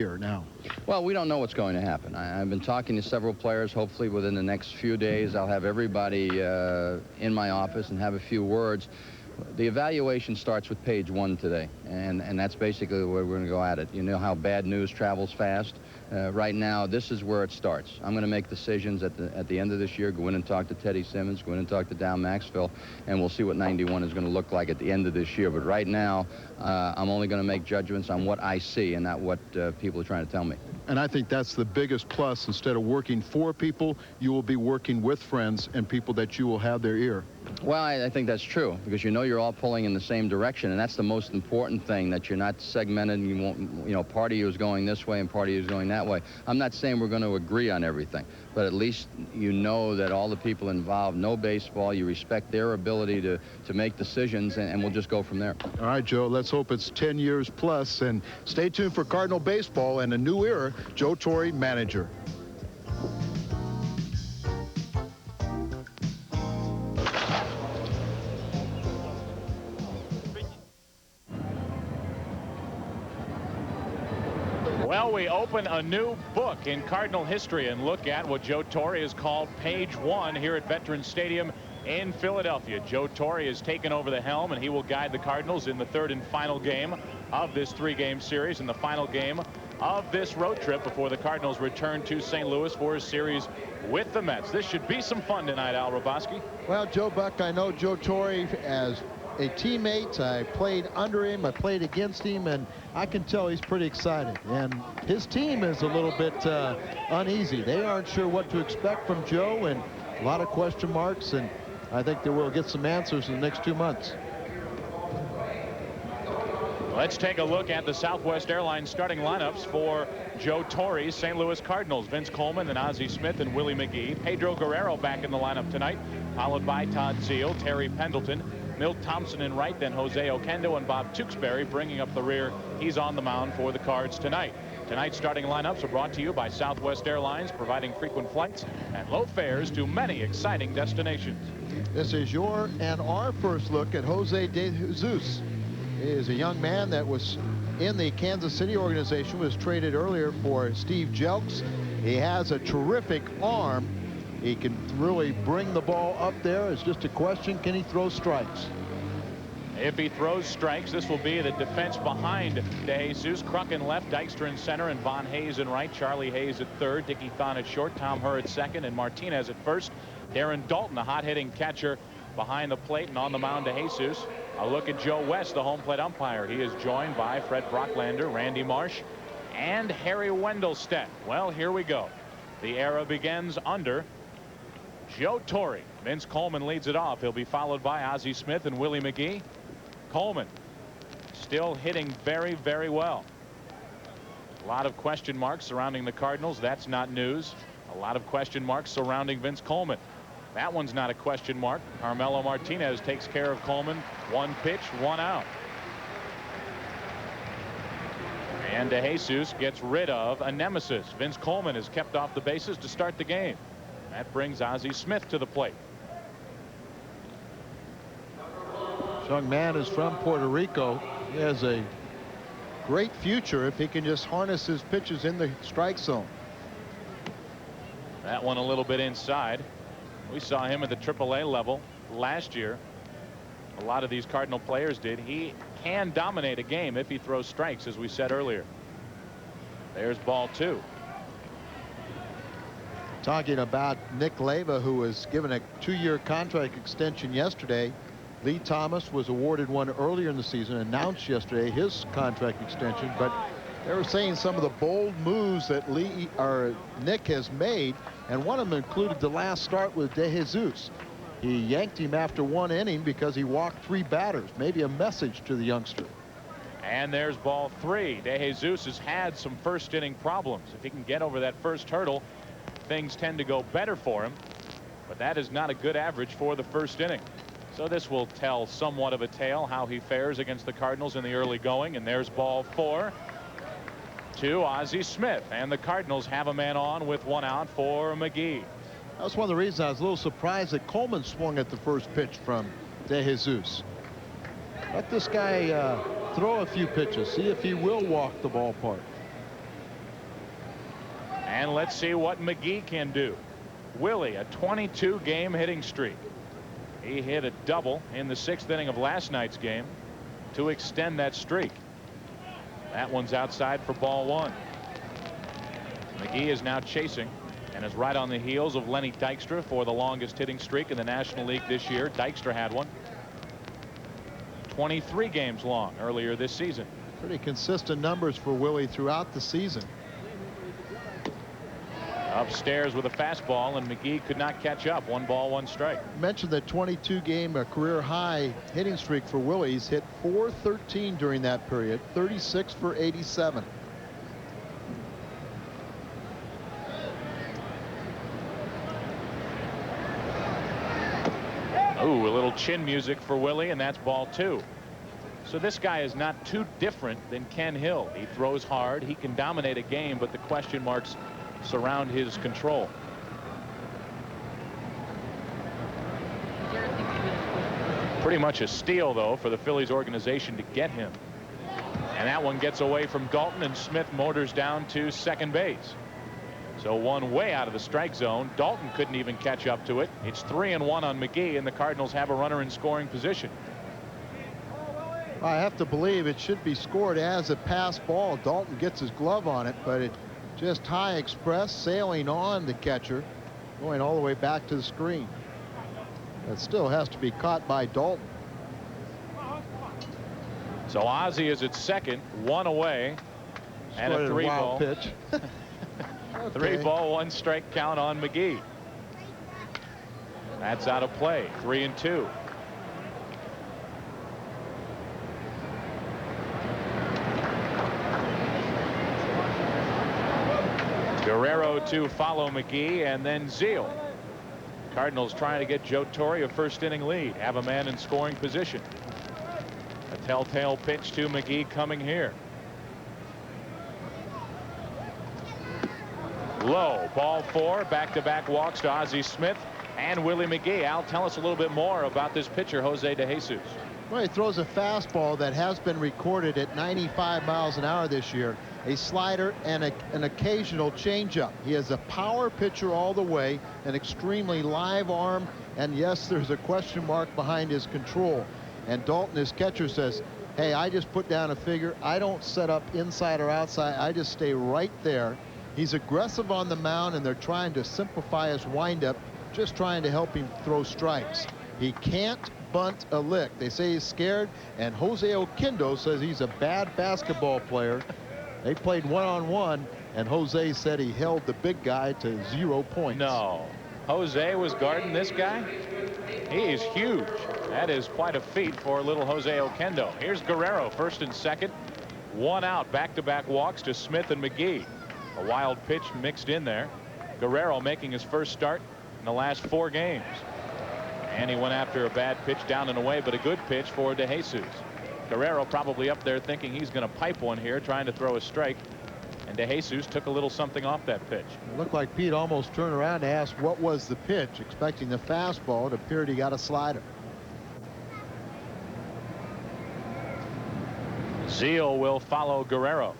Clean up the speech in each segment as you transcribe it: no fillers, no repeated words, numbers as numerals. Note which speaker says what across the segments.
Speaker 1: here now?
Speaker 2: Well, we don't know what's going to happen. I've been talking to several players. Hopefully within the next few days I'll have everybody in my office and have a few words. The evaluation starts with page 1 today, and that's basically the way we're going to go at it. You know how bad news travels fast. Right now, this is where it starts. I'm going to make decisions at the end of this year, go in and talk to Teddy Simmons, go in and talk to Dow Maxfield, and we'll see what 91 is going to look like at the end of this year. But right now, I'm only going to make judgments on what I see and not what people are trying to tell me.
Speaker 1: And I think that's the biggest plus. Instead of working for people, you will be working with friends and people that you will have their ear.
Speaker 2: Well, I think that's true, because you know you're all pulling in the same direction, and that's the most important thing, that you're not segmented and you won't, you know, part of you is going this way and part of you is going that way. I'm not saying we're going to agree on everything, but at least you know that all the people involved know baseball, you respect their ability to make decisions, and we'll just go from there.
Speaker 1: All right, Joe, let's hope it's 10 years plus, and stay tuned for Cardinal baseball and a new era. Joe Torre, manager.
Speaker 3: Well, we open a new book in Cardinal history and look at what Joe Torre has called page 1 here at Veterans Stadium in Philadelphia. Joe Torre has taken over the helm, and he will guide the Cardinals in the third and final game of this 3-game series, and the final game of this road trip before the Cardinals return to St. Louis for a series with the Mets. This should be some fun tonight, Hrabosky.
Speaker 4: Well, Joe Buck, I know Joe Torre as a teammate. I played under him, I played against him, and I can tell he's pretty excited. And his team is a little bit uneasy. They aren't sure what to expect from Joe, and a lot of question marks, and I think that we'll get some answers in the next 2 months.
Speaker 3: Let's take a look at the Southwest Airlines starting lineups for Joe Torre's St. Louis Cardinals. Vince Coleman and Ozzie Smith and Willie McGee. Pedro Guerrero back in the lineup tonight, followed by Todd Zeile, Terry Pendleton, Milt Thompson in right, then Jose Oquendo and Bob Tewksbury bringing up the rear. He's on the mound for the Cards tonight. Tonight's starting lineups are brought to you by Southwest Airlines, providing frequent flights and low fares to many exciting destinations.
Speaker 4: This is your and our first look at Jose De Jesus. He is a young man that was in the Kansas City organization, was traded earlier for Steve Jelks. He has a terrific arm. He can really bring the ball up there. It's just a question, can he throw strikes?
Speaker 3: If he throws strikes, this will be the defense behind De Jesus. Kruk in left, Dykstra in center, and Von Hayes in right. Charlie Hayes at third, Dickie Thon at short, Tom Herr at second, and Martinez at first. Darren Dalton, a hot-hitting catcher behind the plate, and on the mound De Jesus. A look at Joe West, the home plate umpire. He is joined by Fred Brocklander, Randy Marsh, and Harry Wendelstedt. Well, here we go. The era begins under Joe Torre. Vince Coleman leads it off. He'll be followed by Ozzie Smith and Willie McGee. Coleman still hitting very, very well. A lot of question marks surrounding the Cardinals. That's not news. A lot of question marks surrounding Vince Coleman. That one's not a question mark. Carmelo Martinez takes care of Coleman. 1 pitch, 1 out. And De Jesus gets rid of a nemesis. Vince Coleman is kept off the bases to start the game. That brings Ozzie Smith to the plate.
Speaker 4: This young man is from Puerto Rico. He has a great future if he can just harness his pitches in the strike zone.
Speaker 3: That one a little bit inside. We saw him at the AAA level last year. A lot of these Cardinal players did. He can dominate a game if he throws strikes, as we said earlier. There's ball 2.
Speaker 4: Talking about Nick Leyva, who was given a 2-year contract extension yesterday. Lee Thomas was awarded one earlier in the season, announced yesterday his contract extension, but they were saying some of the bold moves that Nick has made, and one of them included the last start with De Jesus. He yanked him after 1 inning because he walked 3 batters. Maybe a message to the youngster.
Speaker 3: And there's ball 3. De Jesus has had some first inning problems. If he can get over that first hurdle, things tend to go better for him, but that is not a good average for the first inning. So this will tell somewhat of a tale how he fares against the Cardinals in the early going. And there's ball 4 to Ozzie Smith, and the Cardinals have a man on with 1 out for McGee.
Speaker 4: That was one of the reasons I was a little surprised that Coleman swung at the first pitch from De Jesus. Let this guy throw a few pitches, see if he will walk the ballpark.
Speaker 3: And let's see what McGee can do. Willie, a 22-game hitting streak. He hit a double in the 6th inning of last night's game to extend that streak. That one's outside for ball 1. McGee is now chasing and is right on the heels of Lenny Dykstra for the longest hitting streak in the National League this year. Dykstra had one 23 games long earlier this season.
Speaker 4: Pretty consistent numbers for Willie throughout the season.
Speaker 3: Upstairs with a fastball, and McGee could not catch up. 1 ball, 1 strike.
Speaker 4: Mentioned the 22-game career high hitting streak for Willie. He's hit .413 during that period, 36 for 87.
Speaker 3: Ooh, a little chin music for Willie, and that's ball 2. So this guy is not too different than Ken Hill. He throws hard, he can dominate a game, but the question marks surround his control. Pretty much a steal, though, for the Phillies organization to get him. And that one gets away from Dalton, and Smith motors down to second base. So one way out of the strike zone. Dalton couldn't even catch up to it. It's 3-1 on McGee, and the Cardinals have a runner in scoring position.
Speaker 4: I have to believe it should be scored as a pass ball. Dalton gets his glove on it, but it just high express, sailing on the catcher, going all the way back to the screen. That still has to be caught by Dalton.
Speaker 3: So Ozzie is at second, 1 away, and a 3-ball
Speaker 4: pitch.
Speaker 3: Okay. 3-ball, 1 strike count on McGee. That's out of play. 3-2. Guerrero to follow McGee, and then Zeal. Cardinals trying to get Joe Torre a 1st inning lead, have a man in scoring position. A telltale pitch to McGee coming here. Low, ball 4, back-to-back walks to Ozzie Smith and Willie McGee. Al, tell us a little bit more about this pitcher, Jose De Jesus.
Speaker 4: Well, he throws a fastball that has been recorded at 95 miles an hour this year, a slider, and an occasional changeup. He is a power pitcher all the way, an extremely live arm, and yes, there's a question mark behind his control. And Dalton, his catcher, says, hey, I just put down a figure. I don't set up inside or outside. I just stay right there. He's aggressive on the mound, and they're trying to simplify his windup, just trying to help him throw strikes. He can't bunt a lick. They say he's scared, and Jose Oquendo says he's a bad basketball player. They played one-on-one, and Jose said he held the big guy to 0 points.
Speaker 3: No, Jose was guarding this guy. He is huge. That is quite a feat for little Jose Oquendo. Here's Guerrero, 1st and 2nd. 1 out, back-to-back walks to Smith and McGee. A wild pitch mixed in there. Guerrero making his first start in the last 4 games. And he went after a bad pitch down and away, but a good pitch for De Jesus. Guerrero probably up there thinking he's going to pipe one here, trying to throw a strike. And De Jesus took a little something off that pitch.
Speaker 4: It looked like Pete almost turned around to ask what was the pitch, expecting the fastball. It appeared he got a slider.
Speaker 3: Zeal will follow Guerrero.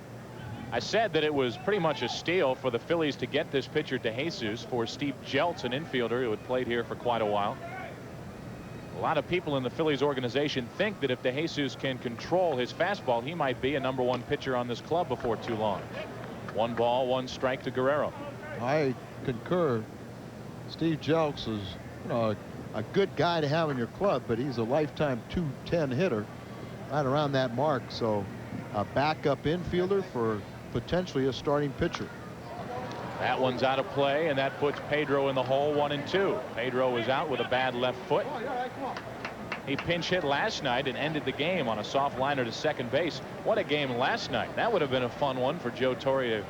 Speaker 3: I said that it was pretty much a steal for the Phillies to get this pitcher De Jesus for Steve Jeltz, an infielder who had played here for quite a while. A lot of people in the Phillies organization think that if De Jesus can control his fastball, he might be a #1 pitcher on this club before too long. 1 ball, 1 strike to Guerrero.
Speaker 4: I concur. Steve Jeltz is, a good guy to have in your club, but he's a lifetime .210 hitter, right around that mark. So a backup infielder for potentially a starting pitcher.
Speaker 3: That one's out of play, and that puts Pedro in the hole. 1-2. Pedro was out with a bad left foot. He pinch hit last night and ended the game on a soft liner to second base. What a game last night. That would have been a fun one for Joe Torre to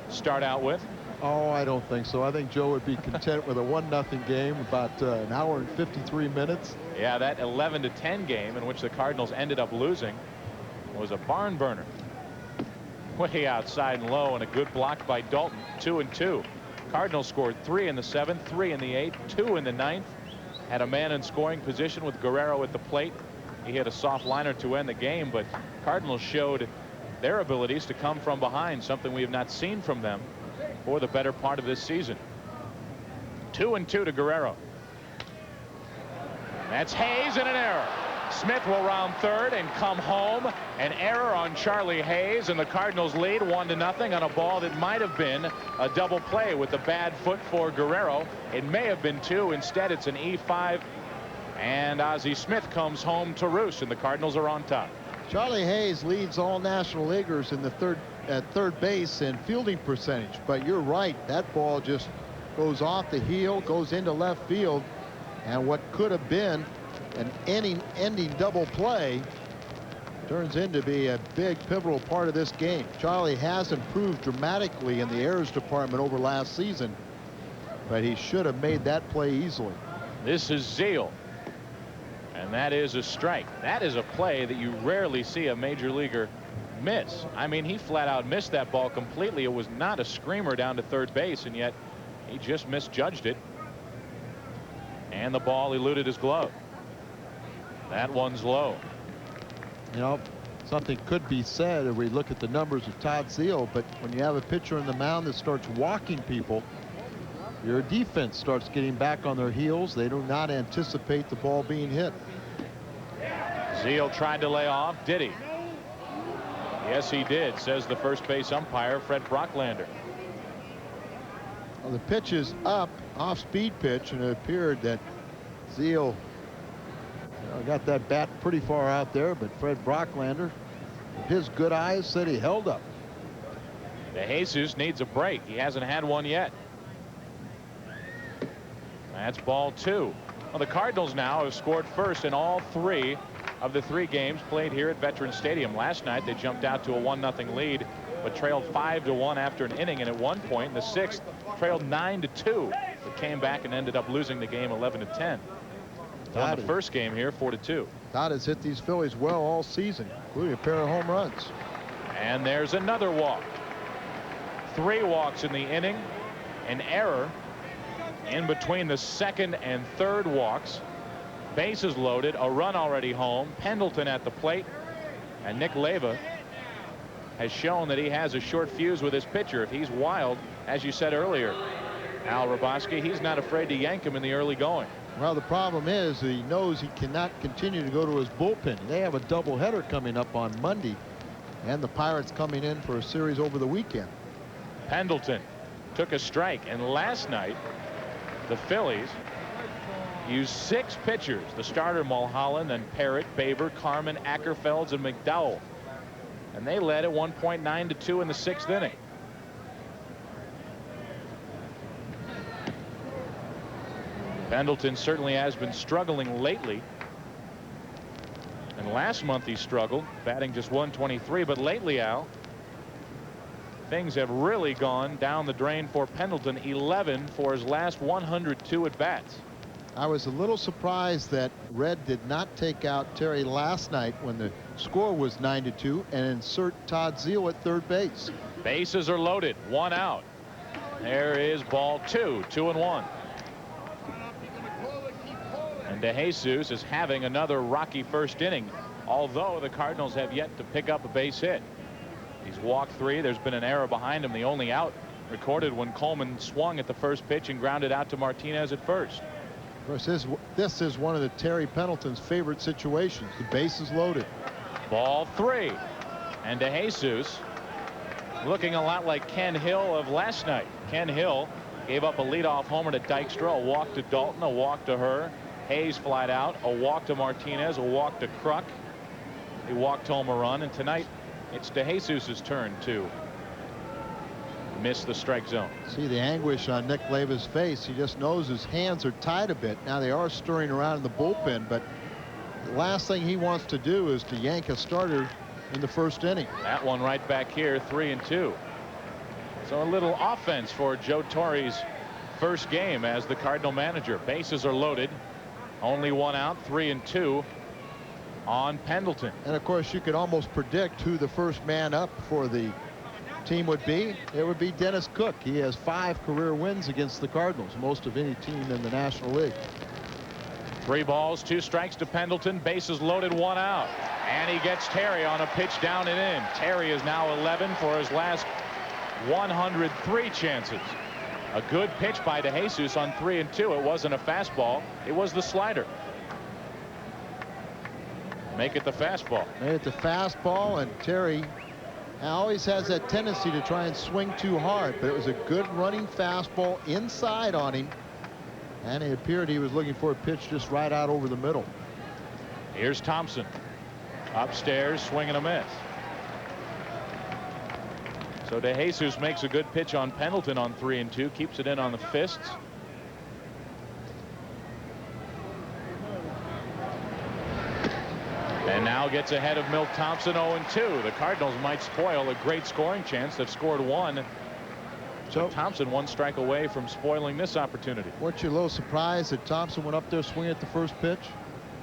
Speaker 3: start out with.
Speaker 4: Oh, I don't think so. I think Joe would be content with a 1-0 game, about an hour and 53 minutes.
Speaker 3: Yeah, that 11-10 game in which the Cardinals ended up losing was a barn burner. Way outside and low, and a good block by Dalton. 2-2. Cardinals scored 3 in the 7th, 3 in the 8th, 2 in the 9th. Had a man in scoring position with Guerrero at the plate. He hit a soft liner to end the game, but Cardinals showed their abilities to come from behind, something we have not seen from them for the better part of this season. 2-2 to Guerrero. That's Hayes and an error. Smith will round third and come home. An error on Charlie Hayes, and the Cardinals lead 1-0 on a ball that might have been a double play with the bad foot for Guerrero. It may have been two. Instead, it's an E5, and Ozzie Smith comes home to roost, and the Cardinals are on top.
Speaker 4: Charlie Hayes leads all National Leaguers in the third base in fielding percentage, but you're right, that ball just goes off the heel, goes into left field, and what could have been an ending double play turns into be a big pivotal part of this game. Charlie has improved dramatically in the errors department over last season, but he should have made that play easily.
Speaker 3: This is Zeal, and that is a strike. That is a play that you rarely see a major leaguer miss. I mean, he flat out missed that ball completely. It was not a screamer down to third base, and yet he just misjudged it, and the ball eluded his glove. That one's low.
Speaker 4: You know, something could be said if we look at the numbers of Todd Zeal, but when you have a pitcher on the mound that starts walking people, your defense starts getting back on their heels. They do not anticipate the ball being hit.
Speaker 3: Zeal tried to lay off. Did he? Yes, he did, says the first base umpire, Fred Brocklander.
Speaker 4: Well, the pitch is up, off-speed pitch, and it appeared that Zeal got that bat pretty far out there, but Fred Brocklander, his good eyes, said he held up.
Speaker 3: DeJesus needs a break. He hasn't had one yet. That's ball two. Well, the Cardinals now have scored first in all three of the three games played here at Veterans Stadium. Last night they jumped out to a 1-0 lead, but trailed 5-1 after an inning, and at one point in the sixth trailed 9-2, but came back and ended up losing the game 11-10. Won the first game here 4-2.
Speaker 4: Todd has hit these Phillies well all season, including a pair of home runs.
Speaker 3: And there's another walk. 3 walks in the inning. An error in between the second and third walks. Bases loaded, a run already home. Pendleton at the plate, and Nick Leyva has shown that he has a short fuse with his pitcher. If he's wild, as you said earlier, Al Hrabosky, he's not afraid to yank him in the early going.
Speaker 4: Well, the problem is he knows he cannot continue to go to his bullpen. They have a doubleheader coming up on Monday, and the Pirates coming in for a series over the weekend.
Speaker 3: Pendleton took a strike, and last night the Phillies used 6 pitchers. The starter Mulholland, then Parrott, Baber, Carmen, Ackerfelds, and McDowell, and they led at one point 9-2 in the 6th inning. Pendleton certainly has been struggling lately, and last month he struggled, batting just .123, but lately, Al, things have really gone down the drain for Pendleton. 11 for his last 102 at bats.
Speaker 4: I was a little surprised that Red did not take out Terry last night when the score was 9-2 and insert Todd Zeal at third base.
Speaker 3: Bases are loaded, 1 out. There is ball 2, 2-1. And DeJesus is having another rocky first inning, although the Cardinals have yet to pick up a base hit. He's walked 3. There's been an error behind him. The only out recorded when Coleman swung at the first pitch and grounded out to Martinez at first.
Speaker 4: Of course, this is one of the Terry Pendleton's favorite situations. The base is loaded.
Speaker 3: Ball 3. And DeJesus looking a lot like Ken Hill of last night. Ken Hill gave up a leadoff homer to Dykstra, a walk to Dalton, a walk to her. Hayes flied out, a walk to Martinez, a walk to Kruk. He walked home a run, and tonight it's DeJesus's turn to miss the strike zone.
Speaker 4: See the anguish on Nick Leyva's face. He just knows his hands are tied a bit. Now they are stirring around in the bullpen, but the last thing he wants to do is to yank a starter in the first inning.
Speaker 3: That one right back here, 3-2. So a little offense for Joe Torre's first game as the Cardinal manager. Bases are loaded. Only 1 out, 3-2 on Pendleton.
Speaker 4: And of course, you could almost predict who the first man up for the team would be. It would be Dennis Cook. He has 5 career wins against the Cardinals, most of any team in the National League.
Speaker 3: 3 balls, 2 strikes to Pendleton. Bases loaded, 1 out. And he gets Terry on a pitch down and in. Terry is now 11 for his last 103 chances. A good pitch by DeJesus on 3-2. It wasn't a fastball. It was the slider. Make it the fastball.
Speaker 4: Made it the fastball, and Terry always has that tendency to try and swing too hard, but it was a good running fastball inside on him, and it appeared he was looking for a pitch just right out over the middle.
Speaker 3: Here's Thompson. Upstairs, swing and a miss. So DeJesus makes a good pitch on Pendleton on 3-2, keeps it in on the fists. And now gets ahead of Milt Thompson 0-2. The Cardinals might spoil a great scoring chance. They've scored one. So Thompson one strike away from spoiling this opportunity.
Speaker 4: Weren't you a little surprised that Thompson went up there swinging at the first pitch?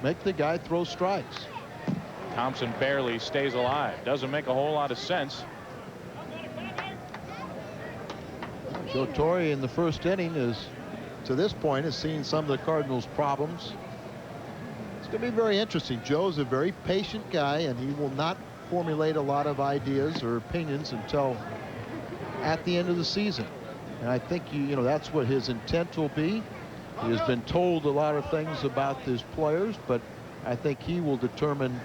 Speaker 4: Make the guy throw strikes.
Speaker 3: Thompson barely stays alive. Doesn't make a whole lot of sense.
Speaker 4: Joe Torre in the first inning is, to this point, has seen some of the Cardinals' problems. It's going to be very interesting. Joe's a very patient guy, and he will not formulate a lot of ideas or opinions until at the end of the season. And I think you know that's what his intent will be. He has been told a lot of things about his players, but I think he will determine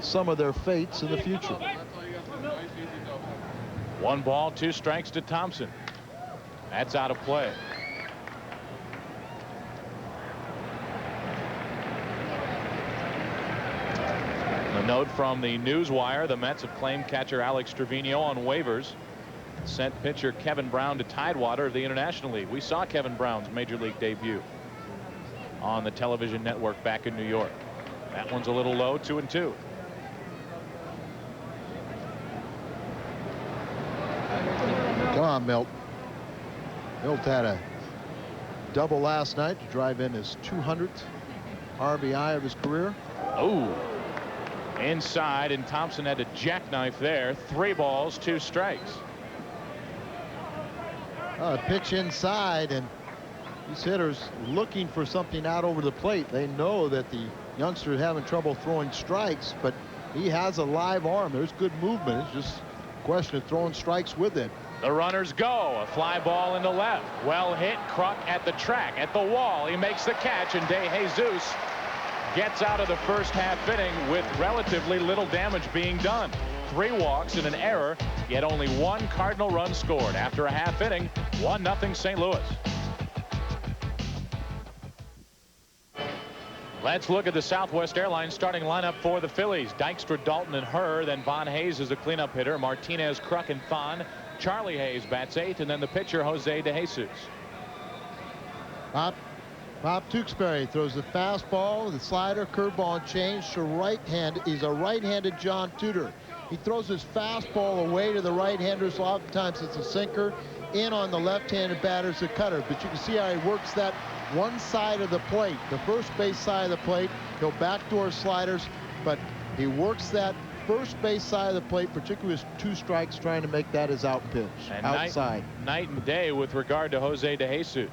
Speaker 4: some of their fates in the future.
Speaker 3: 1 ball, 2 strikes to Thompson. That's out of play. A note from the Newswire: the Mets have claimed catcher Alex Trevino on waivers. Sent pitcher Kevin Brown to Tidewater of the International League. We saw Kevin Brown's major league debut on the television network back in New York. That one's a little low, 2-2.
Speaker 4: Come on, Milt. Milt had a double last night to drive in his 200th RBI of his career.
Speaker 3: Oh, inside, and Thompson had to jackknife there. 3 balls, 2 strikes.
Speaker 4: Pitch inside, and these hitters looking for something out over the plate. They know that the youngster is having trouble throwing strikes, but he has a live arm. There's good movement. It's just a question of throwing strikes with it.
Speaker 3: The runners go. A fly ball into left. Well hit. Kruk at the track, at the wall. He makes the catch, and DeJesus gets out of the first half inning with relatively little damage being done. 3 walks and an error, yet only 1 Cardinal run scored. After a half inning, 1-0 St. Louis. Let's look at the Southwest Airlines starting lineup for the Phillies. Dykstra, Dalton, and Hr. Then Von Hayes is a cleanup hitter. Martinez, Kruk, and Thon. Charlie Hayes bats 8th, and then the pitcher Jose DeJesus.
Speaker 4: Bob Tewksbury throws the fastball, the slider, curveball, and change to right hand. He's a right-handed John Tudor. He throws his fastball away to the right-handers. Oftentimes it's a sinker. In on the left-handed batters, a cutter. But you can see how he works that one side of the plate, the first base side of the plate. He'll backdoor sliders, but he works that first base side of the plate, particularly with 2 strikes, trying to make that his out pitch,
Speaker 3: and
Speaker 4: outside.
Speaker 3: Night and day with regard to Jose DeJesus.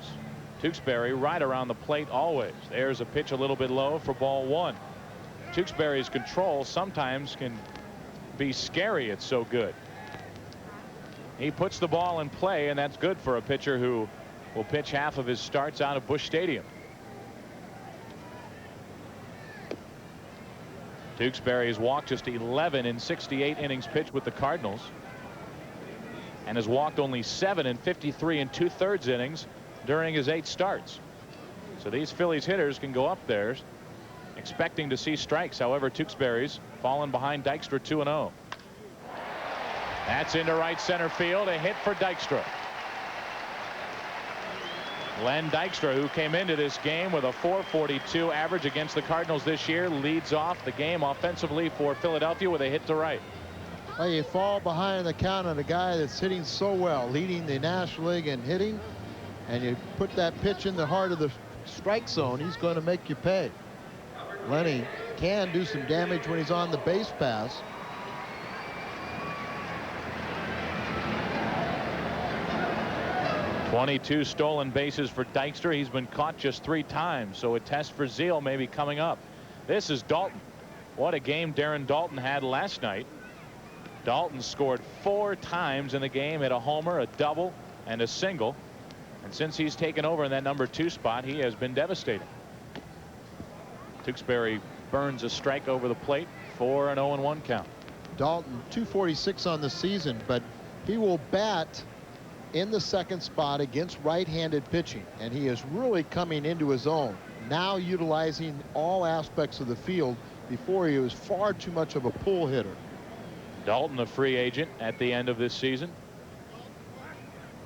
Speaker 3: Tewksbury right around the plate always. There's a pitch a little bit low for ball 1. Tewksbury's control sometimes can be scary. It's so good. He puts the ball in play, and that's good for a pitcher who will pitch half of his starts out of Busch Stadium. Tewksbury has walked just 11 in 68 innings pitched with the Cardinals, and has walked only 7 in 53 2/3 innings during his 8 starts. So these Phillies hitters can go up there expecting to see strikes. However, Tewksbury's fallen behind Dykstra 2-0. That's into right center field. A hit for Dykstra. Len Dykstra, who came into this game with a .442 average against the Cardinals this year, leads off the game offensively for Philadelphia with a hit to right.
Speaker 4: Well, you fall behind the count on a guy that's hitting so well, leading the National League in hitting, and you put that pitch in the heart of the strike zone, he's going to make you pay. Lenny can do some damage when he's on the base pass.
Speaker 3: .22 stolen bases for Dykstra. He's been caught just 3 times, so a test for Zeal may be coming up. This is Dalton. What a game Darren Dalton had last night. Dalton scored 4 times in the game, hit a homer, a double, and a single. And since he's taken over in that number 2 spot, he has been devastating. Tewksbury burns a strike over the plate for an 0-1 count.
Speaker 4: Dalton 246 on the season, but he will bat in the 2nd spot against right-handed pitching, and he is really coming into his own now, utilizing all aspects of the field. Before, he was far too much of a pull hitter.
Speaker 3: Dalton, a free agent at the end of this season.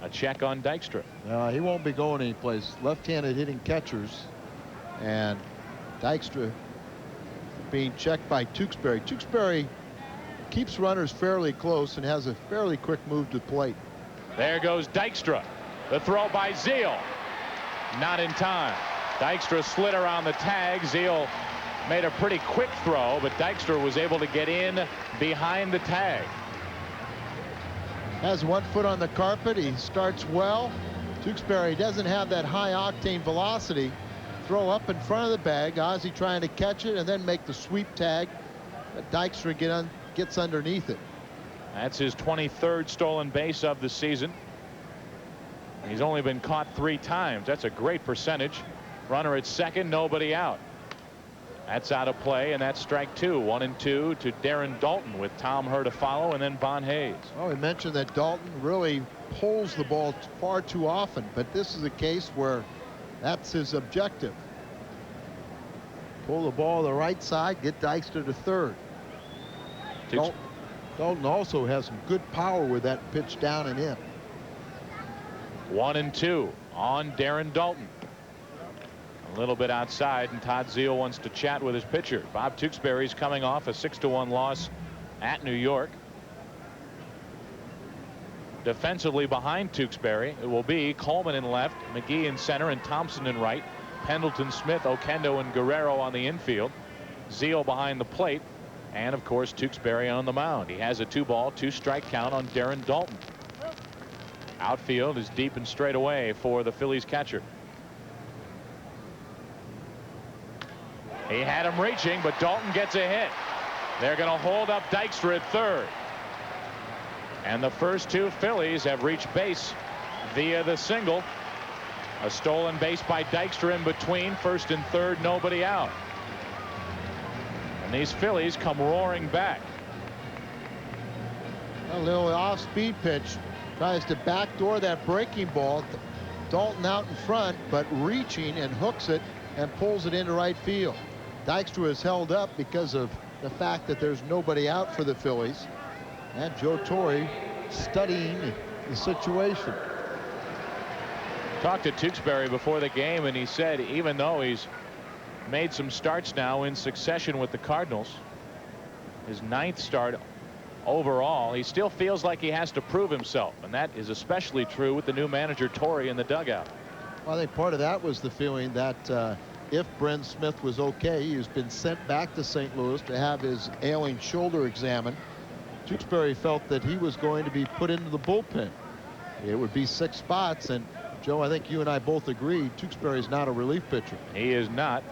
Speaker 3: A check on Dykstra.
Speaker 4: He won't be going anyplace. Left-handed hitting catchers, and Dykstra being checked by Tewksbury. Tewksbury keeps runners fairly close and has a fairly quick move to the plate.
Speaker 3: There goes Dykstra. The throw by Zeal. Not in time. Dykstra slid around the tag. Zeal made a pretty quick throw, but Dykstra was able to get in behind the tag.
Speaker 4: Has 1 foot on the carpet. He starts well. Tewksbury doesn't have that high octane velocity. Throw up in front of the bag. Ozzie trying to catch it and then make the sweep tag. But Dykstra gets underneath it.
Speaker 3: That's his 23rd stolen base of the season. He's only been caught 3 times. That's a great percentage. Runner at second, nobody out. That's out of play, and that's strike 2. 1-2 to Darren Daulton with Tom Herr to follow, and then Von Hayes.
Speaker 4: Well, we mentioned that Daulton really pulls the ball far too often, but this is a case where that's his objective. Pull the ball to the right side, get Dykstra to third. Daulton also has some good power with that pitch down and in.
Speaker 3: 1-2 on Darren Daulton. A little bit outside, and Todd Zeal wants to chat with his pitcher. Bob Tewksbury's coming off a 6-1 loss at New York. Defensively behind Tewksbury, it will be Coleman in left, McGee in center, and Thompson in right. Pendleton, Smith, Oquendo, and Guerrero on the infield. Zeal behind the plate, and of course Tewksbury on the mound. He has a 2-ball, 2-strike count on Darren Daulton. Outfield is deep and straight away for the Phillies catcher. He had him reaching, but Daulton gets a hit. They're going to hold up Dykstra at third. And the first 2 Phillies have reached base via the single. A stolen base by Dykstra in between first and third, nobody out. And these Phillies come roaring back.
Speaker 4: A little off-speed pitch. Tries to backdoor that breaking ball. Daulton out in front, but reaching and hooks it and pulls it into right field. Dykstra is held up because of the fact that there's nobody out for the Phillies. And Joe Torre studying the situation.
Speaker 3: Talked to Tewksbury before the game, and he said even though he's made some starts now in succession with the Cardinals, his 9th start overall, he still feels like he has to prove himself, and that is especially true with the new manager Torre in the dugout.
Speaker 4: Well, I think part of that was the feeling that if Bryn Smith was okay, he's been sent back to St. Louis to have his ailing shoulder examined. Tewksbury felt that he was going to be put into the bullpen. It would be 6 spots, and Joe, I think you and I both agree Tewksbury is not a relief pitcher.
Speaker 3: He is not,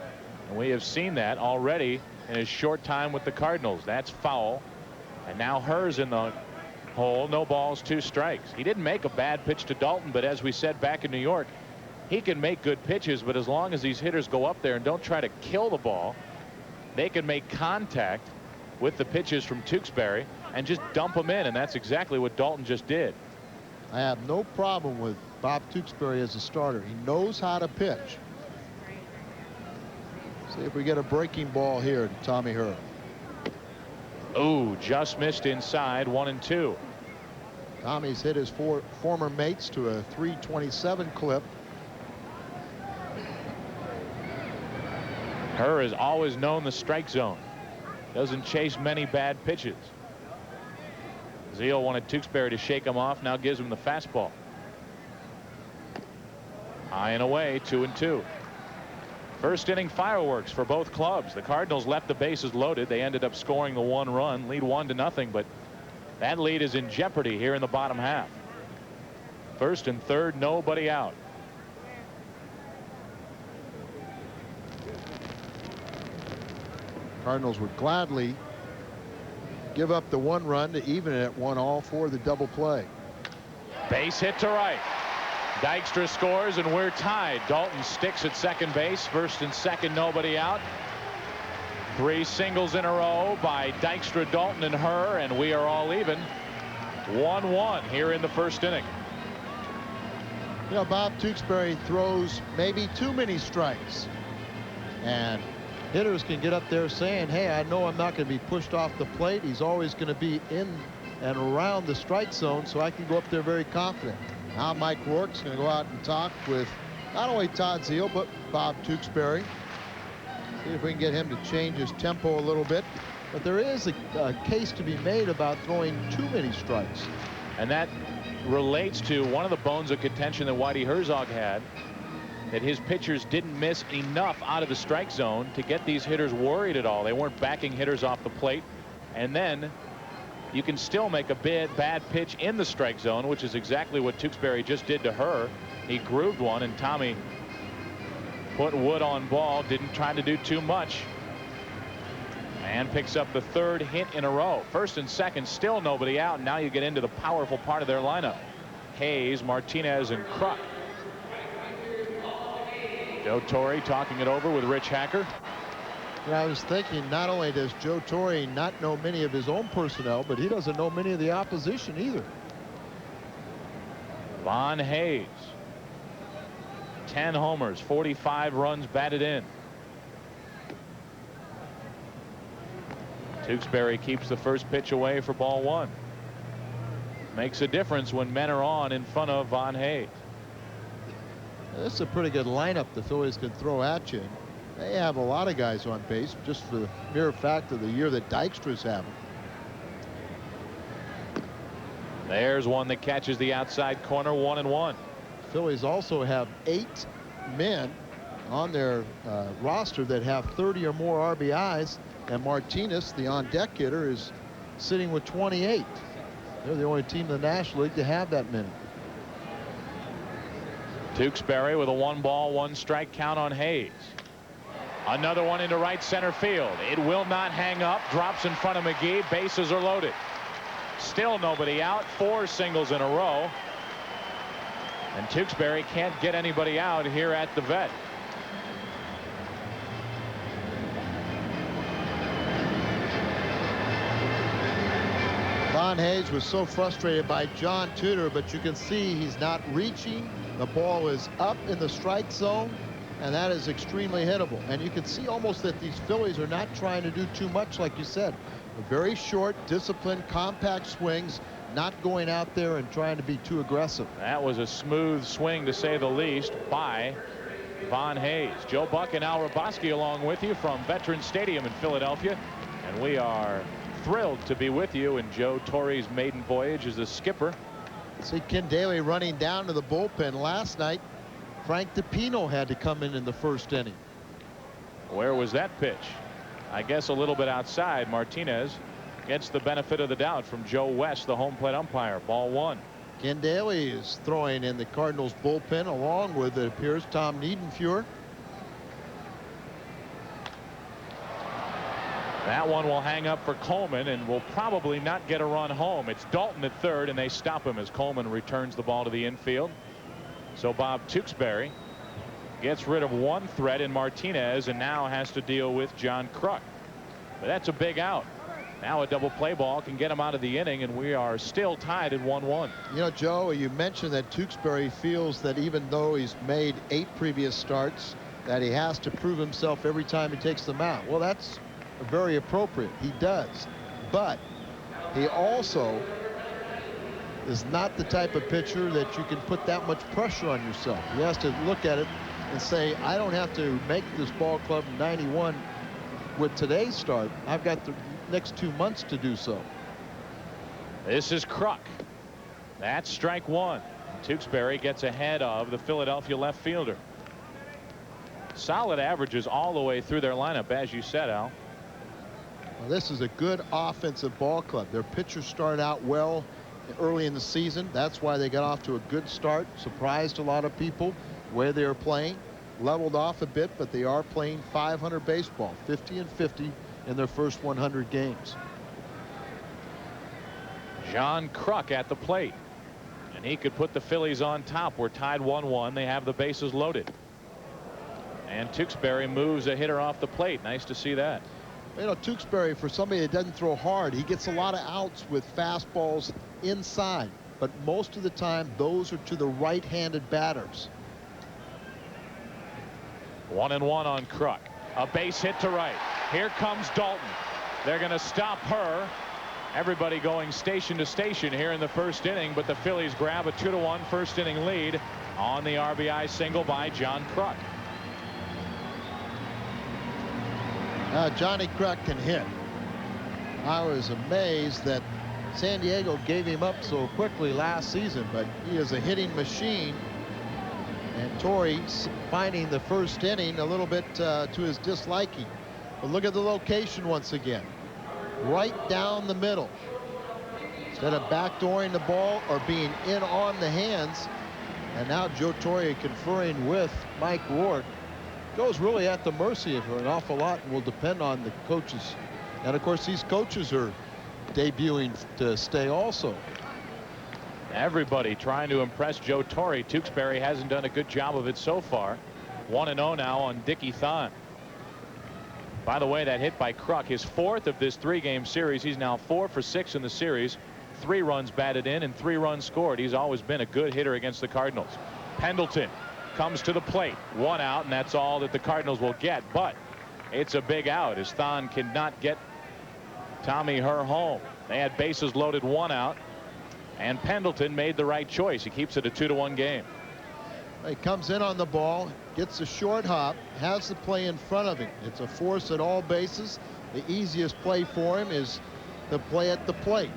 Speaker 3: and we have seen that already in his short time with the Cardinals. That's foul, and now Herr's in the hole. No balls, 2 strikes. He didn't make a bad pitch to Daulton, but as we said back in New York, he can make good pitches, but as long as these hitters go up there and don't try to kill the ball, they can make contact with the pitches from Tewksbury and just dump them in, and that's exactly what Daulton just did.
Speaker 4: I have no problem with Bob Tewksbury as a starter. He knows how to pitch. See if we get a breaking ball here to Tommy Herr.
Speaker 3: Oh, just missed inside. 1-2.
Speaker 4: Tommy's hit his former mates to a .327 clip.
Speaker 3: Herr has always known the strike zone. Doesn't chase many bad pitches. Zeal wanted Tewksbury to shake him off. Now gives him the fastball. High and away. 2-2. First inning fireworks for both clubs. The Cardinals left the bases loaded. They ended up scoring the 1 run, lead 1-0, but that lead is in jeopardy here in the bottom half. First and third, nobody out.
Speaker 4: Cardinals would gladly give up the 1 run to even it at 1-all for the double play.
Speaker 3: Base hit to right. Dykstra scores and we're tied. Dalton sticks at second base. First and second, nobody out. 3 singles in a row by Dykstra, Dalton, and Her, and we are all even. 1-1 here in the first inning.
Speaker 4: You know, Bob Tewksbury throws maybe too many strikes, and hitters can get up there saying, hey, I know I'm not going to be pushed off the plate. He's always going to be in and around the strike zone, so I can go up there very confident. Now Mike Rourke's going to go out and talk with not only Todd Zeile but Bob Tewksbury. See if we can get him to change his tempo a little bit. But there is a case to be made about throwing too many strikes.
Speaker 3: And that relates to one of the bones of contention that Whitey Herzog had, that his pitchers didn't miss enough out of the strike zone to get these hitters worried at all. They weren't backing hitters off the plate. And then you can still make a bad pitch in the strike zone, which is exactly what Tewksbury just did to Her. He grooved one, and Tommy put wood on ball, didn't try to do too much, and picks up the 3rd hit in a row. First and second, still nobody out, and now you get into the powerful part of their lineup. Hayes, Martinez, and Kruk. Joe Torre talking it over with Rich Hacker.
Speaker 4: Yeah, I was thinking, not only does Joe Torre not know many of his own personnel, but he doesn't know many of the opposition either.
Speaker 3: Von Hayes, 10 homers, 45 runs batted in. Tewksbury keeps the first pitch away for ball 1. Makes a difference when men are on in front of Von Hayes.
Speaker 4: This is a pretty good lineup the Phillies can throw at you. They have a lot of guys on base just for the mere fact of the year that Dykstra's having.
Speaker 3: There's one that catches the outside corner. 1-1.
Speaker 4: Phillies also have 8 men on their roster that have 30 or more RBIs, and Martinez, the on-deck hitter, is sitting with 28. They're the only team in the National League to have that many.
Speaker 3: Tewksbury with a 1-ball, 1-strike count on Hayes. Another one into right center field. It will not hang up. Drops in front of McGee. Bases are loaded. Still nobody out. 4 singles in a row. And Tewksbury can't get anybody out here at the vet.
Speaker 4: Von Hayes was so frustrated by John Tudor, but you can see he's not reaching. The ball is up in the strike zone, and that is extremely hittable. And you can see almost that these Phillies are not trying to do too much, like you said. Very short, disciplined, compact swings, not going out there and trying to be too aggressive.
Speaker 3: That was a smooth swing, to say the least, by Von Hayes. Joe Buck and Al Hrabosky along with you from Veterans Stadium in Philadelphia. And we are thrilled to be with you in Joe Torre's maiden voyage as a skipper.
Speaker 4: See Ken Daly running down to the bullpen. Last night, Frank DiPino had to come in the first inning.
Speaker 3: Where was that pitch? I guess a little bit outside. Martinez gets the benefit of the doubt from Joe West, the home plate umpire. Ball 1.
Speaker 4: Ken Daly is throwing in the Cardinals bullpen along with, it appears, Tom Niedenfuhr.
Speaker 3: That one will hang up for Coleman and will probably not get a run home. It's Dalton at third, and they stop him as Coleman returns the ball to the infield. So Bob Tewksbury gets rid of one threat in Martinez and now has to deal with John Kruk. But that's a big out. Now a double play ball can get him out of the inning, and we are still tied at 1-1.
Speaker 4: You know, Joe, you mentioned that Tewksbury feels that even though he's made 8 previous starts, that he has to prove himself every time he takes them out. Well, that's very appropriate. He does. But he also is not the type of pitcher that you can put that much pressure on yourself. He has to look at it and say, I don't have to make this ball club 91 with today's start. I've got the next 2 months to do so.
Speaker 3: This is Kruk. That's strike 1. Tewksbury gets ahead of the Philadelphia left fielder. Solid averages all the way through their lineup, as you said, Al.
Speaker 4: Well, this is a good offensive ball club. Their pitchers started out well early in the season. That's why they got off to a good start. Surprised a lot of people where they were playing. Leveled off a bit, but they are playing .500 baseball, 50 and 50 in their first 100 games.
Speaker 3: John Kruk at the plate, and he could put the Phillies on top. We're tied 1-1. They have the bases loaded, and Tewksbury moves a hitter off the plate. Nice to see that.
Speaker 4: You know, Tewksbury, for somebody that doesn't throw hard, he gets a lot of outs with fastballs inside, but most of the time those are to the right-handed batters.
Speaker 3: 1-1 on Kruk. A base hit to right. Here comes Dalton. They're going to stop her. Everybody going station to station here in the first inning, but the Phillies grab a 2-1 first inning lead on the RBI single by John Kruk.
Speaker 4: Johnny Kruk can hit. I was amazed that San Diego gave him up so quickly last season, but he is a hitting machine. And Torre finding the first inning a little bit to his disliking. But look at the location once again. Right down the middle. Instead of backdooring the ball or being in on the hands. And now Joe Torre conferring with Mike Rourke. Goes really at the mercy of her an awful lot, and will depend on the coaches. And of course these coaches are debuting to stay also.
Speaker 3: Everybody trying to impress Joe Torre. Tewksbury hasn't done a good job of it so far. 1-0 now on Dickie Thon. By the way, that hit by Kruk, his fourth of this 3-game series. He's now 4 for 6 in the series. 3 runs batted in and 3 runs scored. He's always been a good hitter against the Cardinals. Pendleton comes to the plate. 1 out, and that's all that the Cardinals will get. But it's a big out as Thon cannot get Tommy Her home. They had bases loaded, 1 out, and Pendleton made the right choice. He keeps it a 2-1 game.
Speaker 4: He comes in on the ball, gets a short hop, has the play in front of him. It's a force at all bases. The easiest play for him is the play at the plate.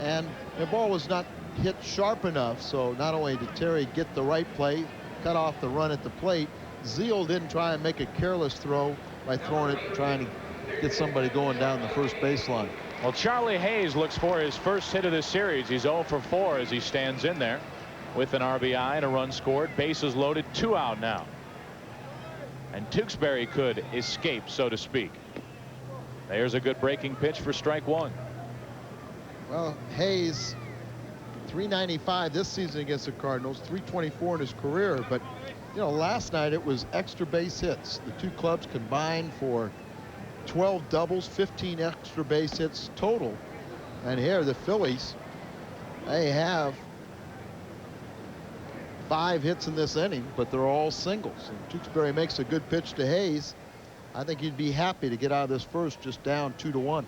Speaker 4: And the ball was not hit sharp enough, so not only did Terry get the right play, cut off the run at the plate, Zeal didn't try and make a careless throw by throwing it, trying to get somebody going down the first baseline.
Speaker 3: Well, Charlie Hayes looks for his first hit of the series. He's 0 for 4 as he stands in there with an RBI and a run scored. Bases loaded, 2 out now. And Tewksbury could escape, so to speak. There's a good breaking pitch for strike 1.
Speaker 4: Well, Hayes, 395 this season against the Cardinals, 324 in his career. But, you know, last night it was extra base hits. The two clubs combined for 12 doubles, 15 extra base hits total. And here the Phillies, they have 5 hits in this inning, but they're all singles. And Tewksbury makes a good pitch to Hayes. I think he'd be happy to get out of this first just down 2-1.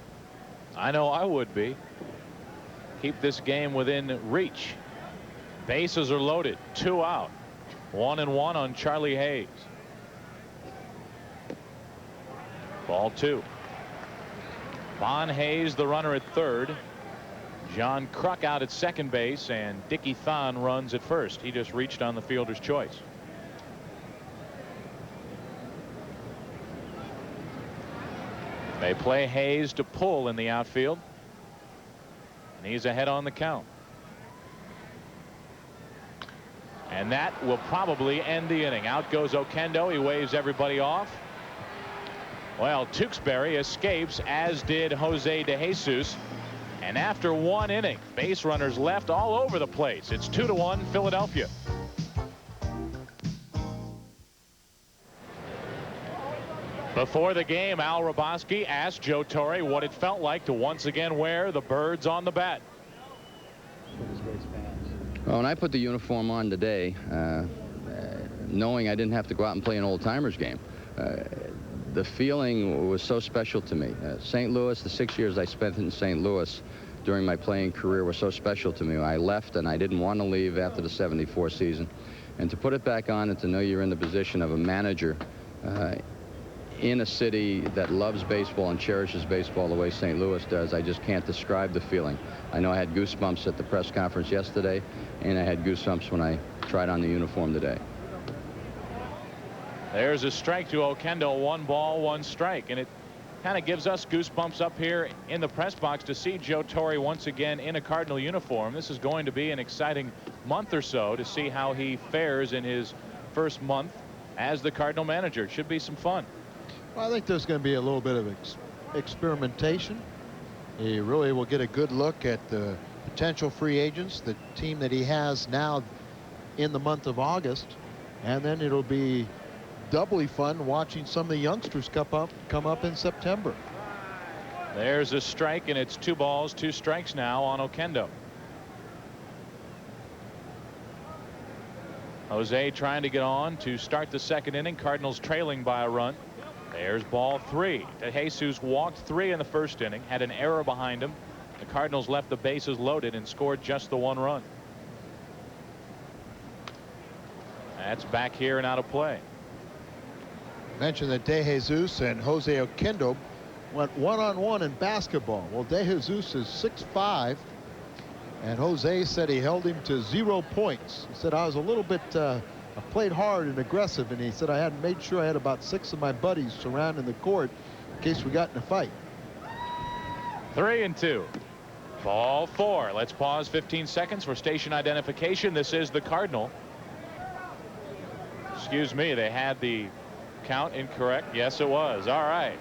Speaker 3: I know I would be. Keep this game within reach. Bases are loaded, 2 out. 1-1 on Charlie Hayes. Ball 2. Von Hayes, the runner at third. John Kruk out at second base, and Dickie Thon runs at first. He just reached on the fielder's choice. They play Hayes to pull in the outfield, and he's ahead on the count. And that will probably end the inning. Out goes Oquendo. He waves everybody off. Well, Tewksbury escapes, as did Jose De Jesus. And after 1 inning, base runners left all over the place. It's 2-1 Philadelphia. Before the game, Al Hrabosky asked Joe Torre what it felt like to once again wear the birds on the bat.
Speaker 2: Well, when I put the uniform on today, knowing I didn't have to go out and play an old-timers game, the feeling was so special to me. St. Louis, the 6 years I spent in St. Louis during my playing career were so special to me. I left and I didn't want to leave after the '74 season. And to put it back on and to know you're in the position of a manager in a city that loves baseball and cherishes baseball the way St. Louis does, I just can't describe the feeling. I know I had goosebumps at the press conference yesterday, and I had goosebumps when I tried on the uniform today.
Speaker 3: There's a strike to Oquendo. 1 ball, 1 strike, and it kind of gives us goosebumps up here in the press box to see Joe Torre once again in a Cardinal uniform. This is going to be an exciting month or so to see how he fares in his first month as the Cardinal manager. It should be some fun.
Speaker 4: Well, I think there's going to be a little bit of experimentation. He really will get a good look at the potential free agents, the team that he has now in the month of August. And then it'll be doubly fun watching some of the youngsters come up in September.
Speaker 3: There's a strike, and it's 2 balls, 2 strikes now on Oquendo. Jose trying to get on to start the second inning. Cardinals trailing by a run. There's ball 3. DeJesus walked 3 in the first inning, had an error behind him. The Cardinals left the bases loaded and scored just the 1 run. That's back here and out of play.
Speaker 4: Mentioned that DeJesus and Jose Oquendo went one-on-one in basketball. Well, DeJesus is 6'5", and Jose said he held him to 0 points. He said, I was a little bit, I played hard and aggressive, and he said I had made sure I had about 6 of my buddies surrounding the court in case we got in a fight.
Speaker 3: 3-2. Ball 4. Let's pause 15 seconds for station identification. This is the Cardinal. Excuse me, they had the count incorrect. Yes, it was. All right.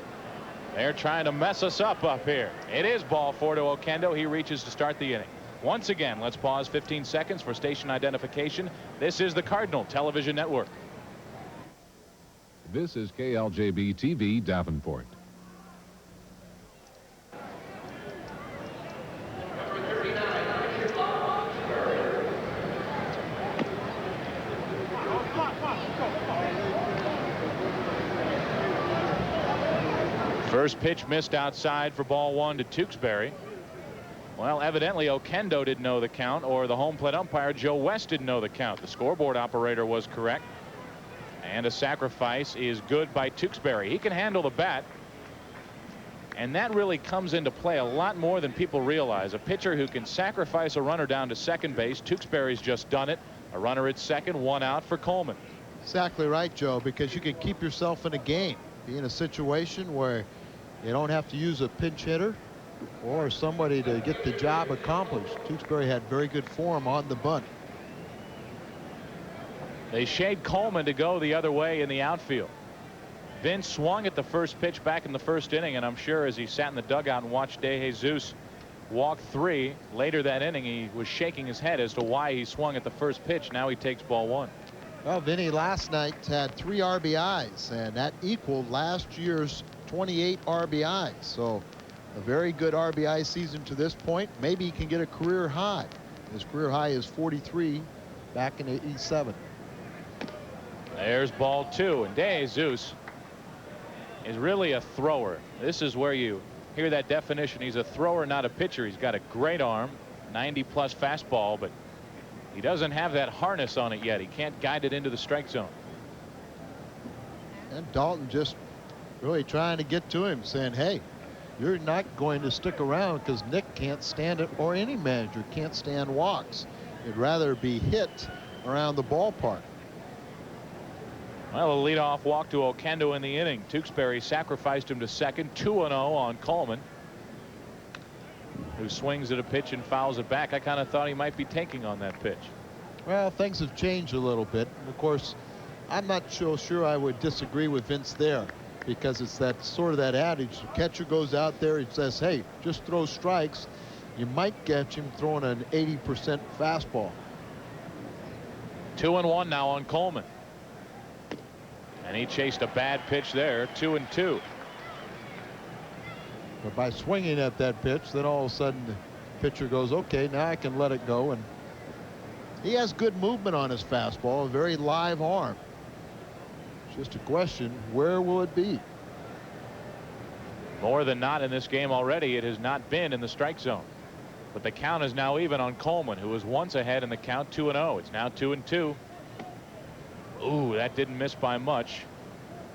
Speaker 3: They're trying to mess us up here. It is ball 4 to Oquendo. He reaches to start the inning. Once again, let's pause 15 seconds for station identification. This is the Cardinal Television Network.
Speaker 5: This is KLJB TV Davenport.
Speaker 3: First pitch missed outside for ball 1 to Tewksbury. Well, evidently Oquendo didn't know the count, or the home plate umpire Joe West didn't know the count. The scoreboard operator was correct. And a sacrifice is good by Tewksbury. He can handle the bat. And that really comes into play a lot more than people realize. A pitcher who can sacrifice a runner down to second base. Tewksbury's just done it. A runner at second, 1 out for Coleman.
Speaker 4: Exactly right, Joe, because you can keep yourself in a game. Be in a situation where you don't have to use a pinch hitter or somebody to get the job accomplished. Tewksbury had very good form on the bunt.
Speaker 3: They shade Coleman to go the other way in the outfield. Vince swung at the first pitch back in the first inning, and I'm sure as he sat in the dugout and watched DeJesus walk 3 later that inning, he was shaking his head as to why he swung at the first pitch. Now he takes ball 1.
Speaker 4: Well, Vinny last night had 3 RBIs, and that equaled last year's 28 RBIs. So a very good RBI season to this point. Maybe he can get a career high. His career high is 43 back in '87.
Speaker 3: There's ball 2, and DeJesus is really a thrower. This is where you hear that definition. He's a thrower, not a pitcher. He's got a great arm, 90-plus fastball, but he doesn't have that harness on it yet. He can't guide it into the strike zone.
Speaker 4: And Dalton just really trying to get to him, saying, hey, you're not going to stick around because Nick can't stand it, or any manager can't stand walks. You'd rather be hit around the ballpark.
Speaker 3: Well, a leadoff walk to Oquendo in the inning. Tewksbury sacrificed him to second. 2-0 on Coleman, who swings at a pitch and fouls it back. I kind of thought he might be taking on that pitch.
Speaker 4: Well, things have changed a little bit. And of course, I'm not so sure I would disagree with Vince there, because it's that sort of that adage. The catcher goes out there, he says, hey, just throw strikes. You might catch him throwing an 80% fastball.
Speaker 3: 2-1 now on Coleman. And he chased a bad pitch there. 2-2.
Speaker 4: But by swinging at that pitch, then all of a sudden the pitcher goes, okay, now I can let it go. And he has good movement on his fastball, a very live arm. It's just a question, where will it be?
Speaker 3: More than not in this game already, it has not been in the strike zone. But the count is now even on Coleman, who was once ahead in the count. 2-0. It's now 2-2. Ooh, that didn't miss by much,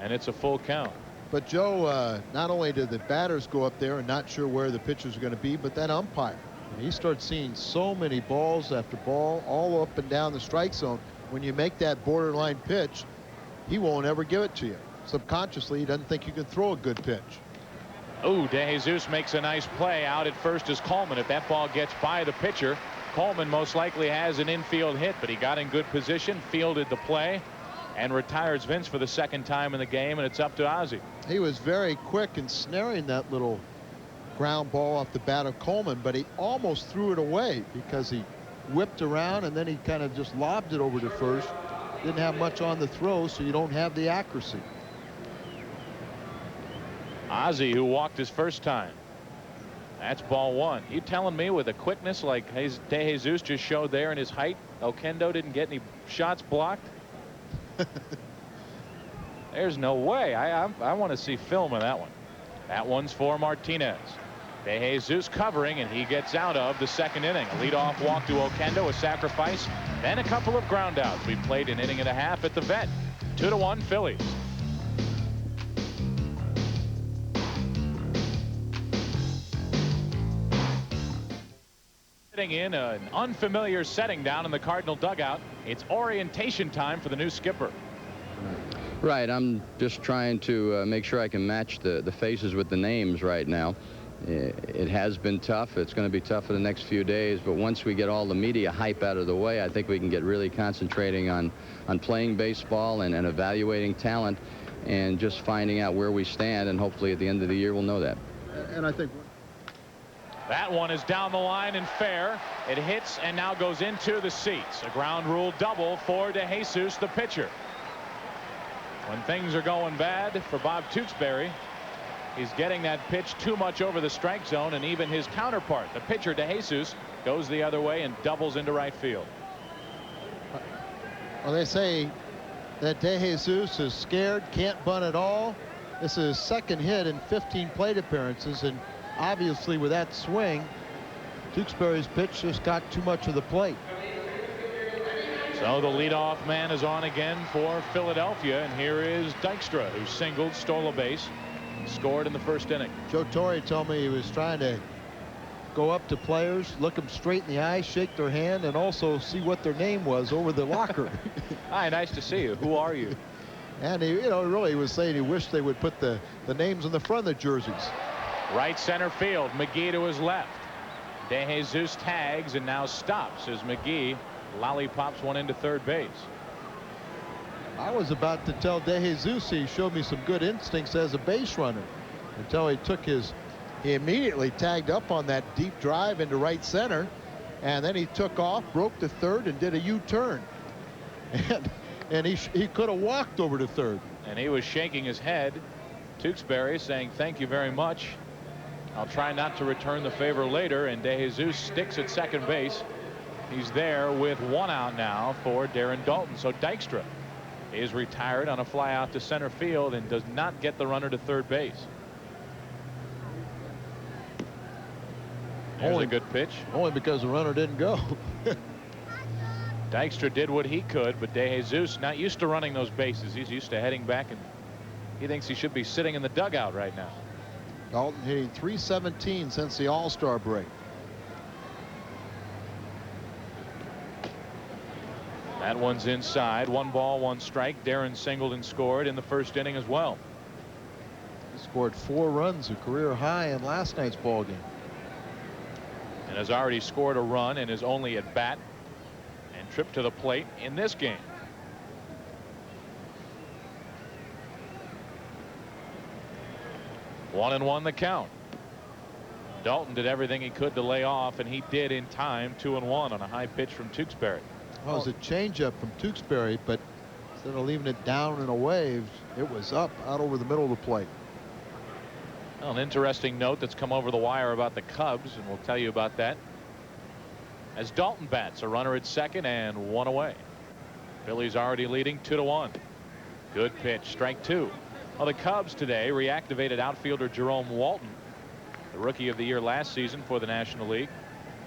Speaker 3: and it's a full count.
Speaker 4: But Joe, not only did the batters go up there and not sure where the pitchers are going to be, but that umpire. And he starts seeing so many balls after ball all up and down the strike zone. When you make that borderline pitch, he won't ever give it to you. Subconsciously, he doesn't think you can throw a good pitch.
Speaker 3: Ooh, DeJesus makes a nice play. Out at first is Coleman. If that ball gets by the pitcher, Coleman most likely has an infield hit, but he got in good position, fielded the play, and retires Vince for the second time in the game, and it's up to Ozzie.
Speaker 4: He was very quick in snaring that little ground ball off the bat of Coleman, but he almost threw it away because he whipped around and then he kind of just lobbed it over to first. Didn't have much on the throw, so you don't have the accuracy.
Speaker 3: Ozzie, who walked his first time. That's ball one. You telling me with a quickness like De Jesus just showed there in his height, Oquendo didn't get any shots blocked? There's no way. I want to see film of that one. That one's for Martinez. De Jesus covering, and he gets out of the second inning. A leadoff walk to Oquendo, a sacrifice, then a couple of groundouts. We played an inning and a half at the vet. 2-1 Phillies. Sitting in an unfamiliar setting down in the Cardinal dugout. It's orientation time for the new skipper.
Speaker 2: Right. I'm just trying to make sure I can match the faces with the names right now. It has been tough. It's going to be tough for the next few days. But once we get all the media hype out of the way, I think we can get really concentrating on playing baseball and evaluating talent and just finding out where we stand. And hopefully at the end of the year, we'll know that.
Speaker 1: And I think
Speaker 3: that one is down the line and fair. It hits and now goes into the seats. A ground rule double for De Jesus, the pitcher. When things are going bad for Bob Tewksbury, he's getting that pitch too much over the strike zone, and even his counterpart, the pitcher De Jesus, goes the other way and doubles into right field.
Speaker 4: Well, they say that De Jesus is scared, can't bunt at all. This is his second hit in 15 plate appearances, and obviously with that swing, Tewksbury's pitch just got too much of the plate.
Speaker 3: So the leadoff man is on again for Philadelphia, and here is Dykstra, who singled, stole a base, scored in the first inning.
Speaker 4: Joe Torre told me he was trying to go up to players, look them straight in the eye, shake their hand, and also see what their name was over the locker.
Speaker 3: Hi, nice to see you. Who are you?
Speaker 4: And he, really was saying he wished they would put the names on the front of the jerseys.
Speaker 3: Right center field. McGee to his left. De Jesus tags and now stops as McGee lollipops one into third base.
Speaker 4: I was about to tell De Jesus he showed me some good instincts as a base runner until he immediately tagged up on that deep drive into right center, and then he took off, broke to third, and did a U-turn. And he could have walked over to third.
Speaker 3: And he was shaking his head. Tewksbury saying thank you very much. I'll try not to return the favor later, and De Jesus sticks at second base. He's there with one out now for Darren Daulton. So Dykstra is retired on a fly out to center field and does not get the runner to third base. There's a good pitch.
Speaker 4: Only because the runner didn't go.
Speaker 3: Dykstra did what he could, but De Jesus not used to running those bases. He's used to heading back, and he thinks he should be sitting in the dugout right now.
Speaker 4: Daulton hitting .317 since the All-Star break.
Speaker 3: That one's inside. 1 ball, 1 strike. Darren singled and scored in the first inning as well.
Speaker 4: He scored 4 runs, a career high in last night's ball game.
Speaker 3: And has already scored a run in his only at bat and trip to the plate in this game. One and one the count. Daulton did everything he could to lay off, and he did in time. 2-1 on a high pitch from Tewksbury.
Speaker 4: Well, it was a changeup from Tewksbury, but instead of leaving it down and away, it was up out over the middle of the plate.
Speaker 3: Well, an interesting note that's come over the wire about the Cubs, and we'll tell you about that as Daulton bats. A runner at second and 1 away. Phillies already leading 2-1. Good pitch, strike 2. Well, the Cubs today reactivated outfielder Jerome Walton, the rookie of the year last season for the National League.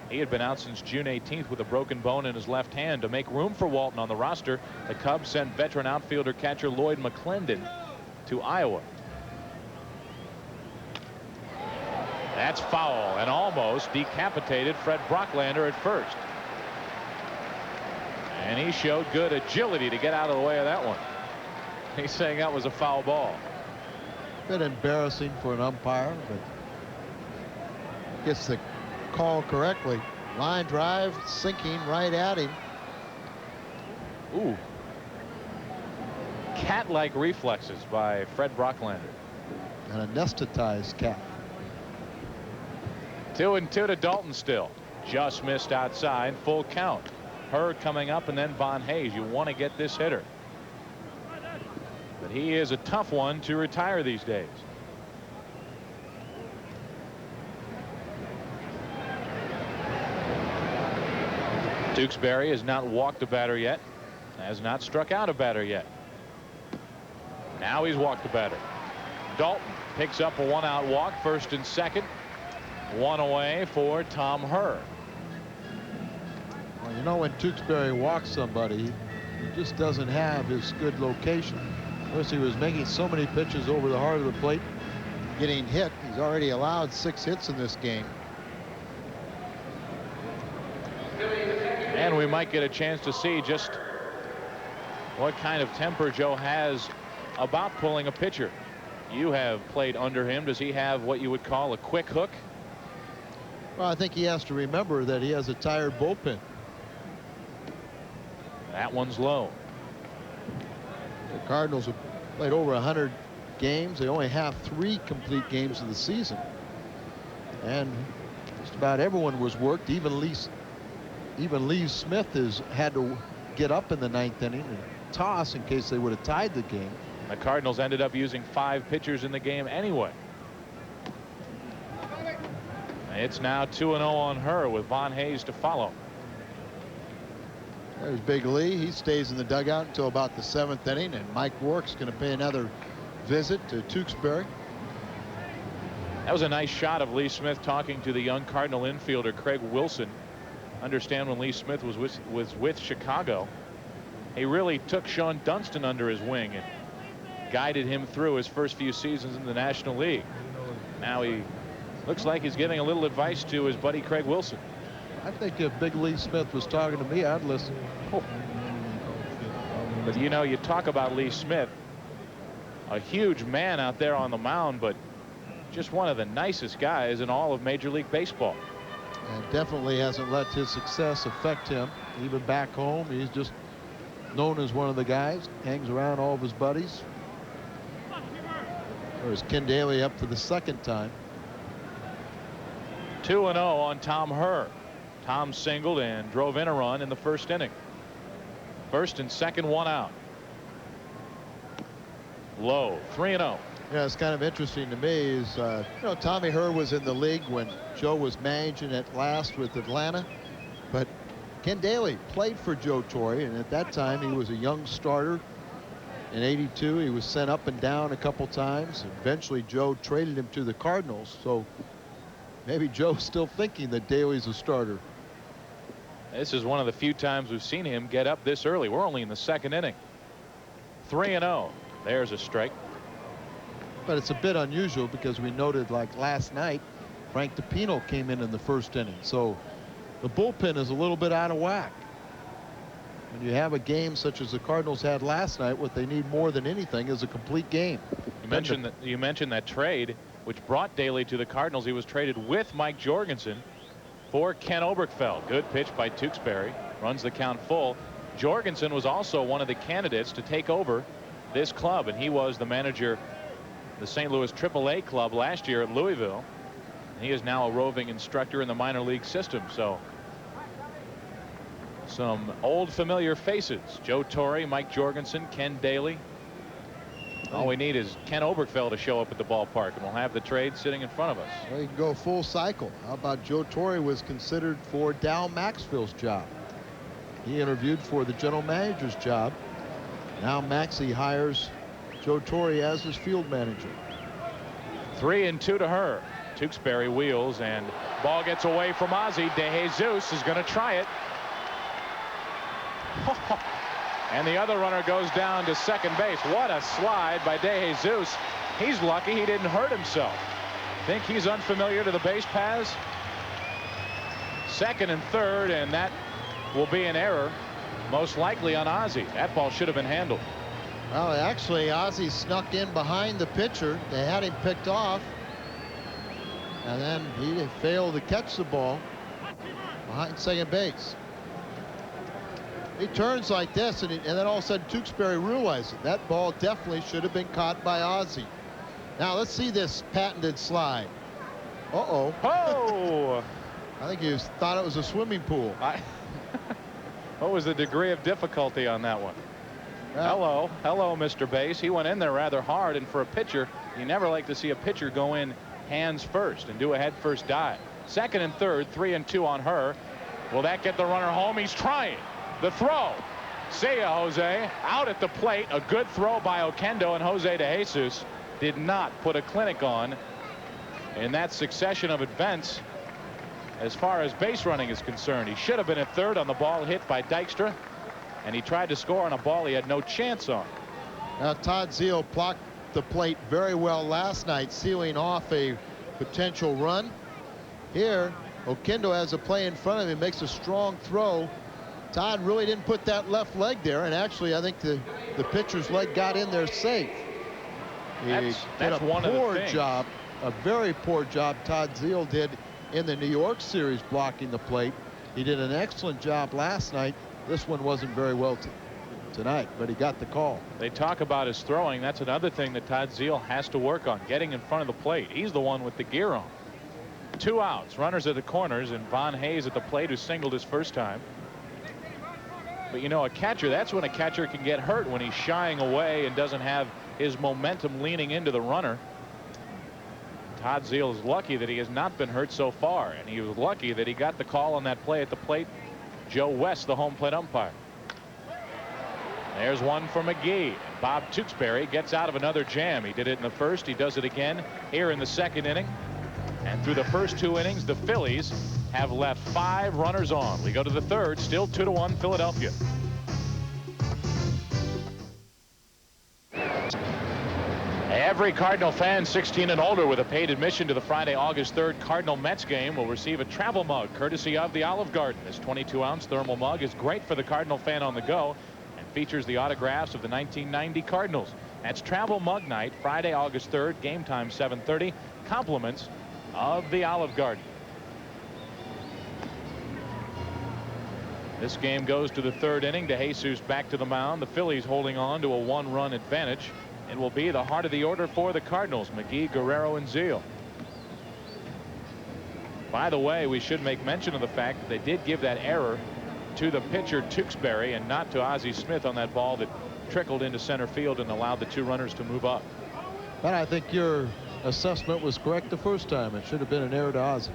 Speaker 3: He had been out since June 18th with a broken bone in his left hand. To make room for Walton on the roster, the Cubs sent veteran outfielder catcher Lloyd McClendon to Iowa. That's foul and almost decapitated Fred Brocklander at first. And he showed good agility to get out of the way of that one. He's saying that was a foul ball.
Speaker 4: Bit embarrassing for an umpire, but gets the call correctly. Line drive, sinking right at him.
Speaker 3: Ooh. Cat-like reflexes by Fred Brocklander.
Speaker 4: And anesthetized cat.
Speaker 3: 2-2 to Dalton still. Just missed outside. Full count. Hurd coming up, and then Von Hayes. You want to get this hitter. But he is a tough one to retire these days. Tewksbury has not walked a batter yet. Has not struck out a batter yet. Now he's walked a batter. Dalton picks up a 1-out walk, first and second. One away for Tom Hurd.
Speaker 4: Well, you know, when Tewksbury walks somebody, he just doesn't have his good location. Of course, he was making so many pitches over the heart of the plate, getting hit. He's already allowed 6 hits in this game.
Speaker 3: And we might get a chance to see just what kind of temper Joe has about pulling a pitcher. You have played under him. Does he have what you would call a quick hook?
Speaker 4: Well, I think he has to remember that he has a tired bullpen.
Speaker 3: That one's low.
Speaker 4: The Cardinals have played over 100 games. They only have 3 complete games of the season. And just about everyone was worked. Even Lee Smith has had to get up in the 9th inning and toss in case they would have tied the game.
Speaker 3: The Cardinals ended up using 5 pitchers in the game anyway. It's now 2-0 on her with Von Hayes to follow.
Speaker 4: There's Big Lee. He stays in the dugout until about the 7th inning, and Mike Rourke's going to pay another visit to Tewksbury.
Speaker 3: That was a nice shot of Lee Smith talking to the young Cardinal infielder Craig Wilson. Understand when Lee Smith was with Chicago, he really took Sean Dunston under his wing and guided him through his first few seasons in the National League. Now he looks like he's giving a little advice to his buddy Craig Wilson.
Speaker 4: I think if Big Lee Smith was talking to me, I'd listen.
Speaker 3: Oh. But you know, you talk about Lee Smith, a huge man out there on the mound, but just one of the nicest guys in all of Major League Baseball.
Speaker 4: And definitely hasn't let his success affect him. Even back home, he's just known as one of the guys. Hangs around all of his buddies. There's Ken Daly up for the 2nd time.
Speaker 3: 2-0 on Tom Hurd. Tom singled and drove in a run in the 1st inning. 1st and 2nd, 1 out. Low. 3-0.
Speaker 4: Yeah, it's kind of interesting to me is, you know, Tommy Hurd was in the league when Joe was managing at last with Atlanta. But Ken Daly played for Joe Torre, and at that time he was a young starter. In '82, he was sent up and down a couple times. Eventually, Joe traded him to the Cardinals. So maybe Joe's still thinking that Daly's a starter.
Speaker 3: This is one of the few times we've seen him get up this early. We're only in the 2nd inning. 3-0. There's a strike.
Speaker 4: But it's a bit unusual because we noted, like last night, Frank DiPino came in the 1st inning. So the bullpen is a little bit out of whack. When you have a game such as the Cardinals had last night, what they need more than anything is a complete game.
Speaker 3: You mentioned that trade, which brought Daly to the Cardinals. He was traded with Mike Jorgensen for Ken Oberkfell. Good pitch by Tewksbury. Runs the count full. Jorgensen was also one of the candidates to take over this club, and he was the manager of the St. Louis AAA club last year at Louisville. He is now a roving instructor in the minor league system. So some old familiar faces. Joe Torre, Mike Jorgensen, Ken Daly. All we need is Ken Oberkfell to show up at the ballpark, and we'll have the trade sitting in front of us.
Speaker 4: Well, you can go full cycle. How about Joe Torre was considered for Dal Maxfield's job? He interviewed for the general manager's job. Now Maxie hires Joe Torre as his field manager.
Speaker 3: 3-2 to her. Tewksbury wheels, and ball gets away from Ozzie. De Jesus is going to try it. And the other runner goes down to 2nd base. What a slide by De Jesus. He's lucky he didn't hurt himself. Think he's unfamiliar to the base paths? 2nd and 3rd, and that will be an error, most likely on Ozzie. That ball should have been handled.
Speaker 4: Well, actually, Ozzie snuck in behind the pitcher. They had him picked off, and then he failed to catch the ball behind 2nd base. He turns like this, and then all of a sudden Tewksbury realizes that ball definitely should have been caught by Ozzie. Now let's see this patented slide. Uh-oh.
Speaker 3: Oh!
Speaker 4: I think he thought it was a swimming pool.
Speaker 3: What was the degree of difficulty on that one?
Speaker 4: Well,
Speaker 3: Hello, Mr. Base. He went in there rather hard, and for a pitcher, you never like to see a pitcher go in hands first and do a head first dive. Second and third, 3 and 2 on her. Will that get the runner home? He's trying. The throw. See ya, Jose. Out at the plate. A good throw by Oquendo, and Jose de Jesus did not put a clinic on in that succession of events. As far as base running is concerned, he should have been at third on the ball hit by Dykstra, and he tried to score on a ball he had no chance on.
Speaker 4: Now Todd Zeile blocked the plate very well last night, sealing off a potential run. Here, Oquendo has a play in front of him, makes a strong throw. Todd really didn't put that left leg there, and actually I think the pitcher's leg got in there safe.
Speaker 3: That's
Speaker 4: did a
Speaker 3: one of the
Speaker 4: poor
Speaker 3: things.
Speaker 4: job, a very poor job Todd Zeile did in the New York series blocking the plate. He did an excellent job last night. This one wasn't very well tonight, but he got the call.
Speaker 3: They talk about his throwing. That's another thing that Todd Zeile has to work on, getting in front of the plate. He's the one with the gear on. 2 outs, runners at the corners, and Von Hayes at the plate, who singled his first time. But you know, a catcher, that's when a catcher can get hurt, when he's shying away and doesn't have his momentum leaning into the runner. Todd Zeile is lucky that he has not been hurt so far, and he was lucky that he got the call on that play at the plate. Joe West, the home plate umpire. There's one for McGee. Bob Tewksbury gets out of another jam. He did it in the first. He does it again here in the second inning. And through the first 2 innings, the Phillies have left 5 runners on. We go to the third, still 2-1 Philadelphia. Every Cardinal fan 16 and older with a paid admission to the Friday, August 3rd Cardinal Mets game will receive a travel mug courtesy of the Olive Garden. This 22-ounce thermal mug is great for the Cardinal fan on the go and features the autographs of the 1990 Cardinals. That's travel mug night, Friday, August 3rd, game time 7:30. Compliments of the Olive Garden. This game goes to the third inning. De Jesus back to the mound. The Phillies holding on to a 1-run advantage. It will be the heart of the order for the Cardinals, McGee, Guerrero, and Zeile. By the way, we should make mention of the fact that they did give that error to the pitcher Tewksbury and not to Ozzie Smith on that ball that trickled into center field and allowed the 2 runners to move up.
Speaker 4: But I think your assessment was correct the first time. It should have been an error to Ozzie.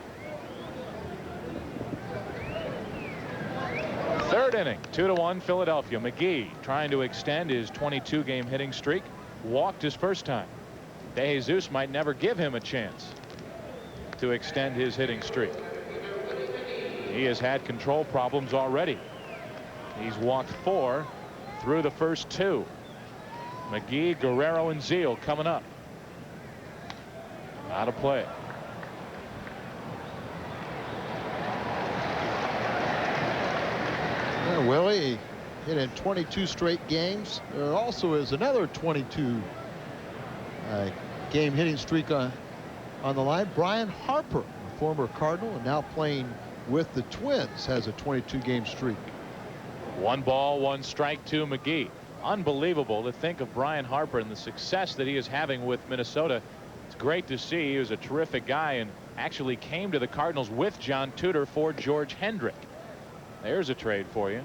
Speaker 3: Third inning, 2-1 Philadelphia. McGee trying to extend his 22-game hitting streak. Walked his first time. De Jesus might never give him a chance to extend his hitting streak. He has had control problems already. He's walked 4 through the first 2. McGee, Guerrero, and Zeile coming up. Out of play.
Speaker 4: Yeah, Willie hit in 22 straight games. There also is another 22 game hitting streak on the line. Brian Harper, a former Cardinal and now playing with the Twins, has a 22 game streak.
Speaker 3: 1 ball, 1 strike to McGee. Unbelievable to think of Brian Harper and the success that he is having with Minnesota. It's great to see. He was a terrific guy and actually came to the Cardinals with John Tudor for George Hendrick. There's a trade for you.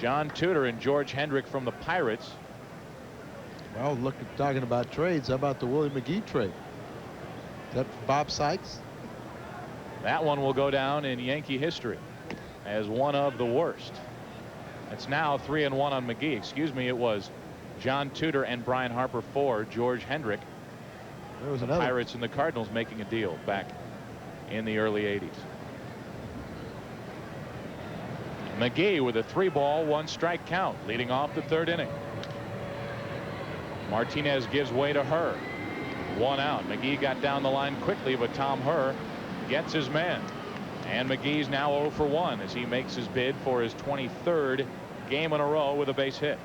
Speaker 3: John Tudor and George Hendrick from the Pirates.
Speaker 4: Well, look at talking about trades. How about the Willie McGee trade? Is that Bob Sykes?
Speaker 3: That one will go down in Yankee history as one of the worst. It's now 3-1 on McGee. Excuse me, it was John Tudor and Brian Harper for George Hendrick.
Speaker 4: There was
Speaker 3: The
Speaker 4: another.
Speaker 3: Pirates and the Cardinals making a deal back in the early 80s. McGee with a 3-ball, 1 strike count leading off the third inning. Martinez gives way to Herr. 1 out. McGee got down the line quickly, but Tom Herr gets his man. And McGee's now 0 for 1 as he makes his bid for his 23rd game in a row with a base hit.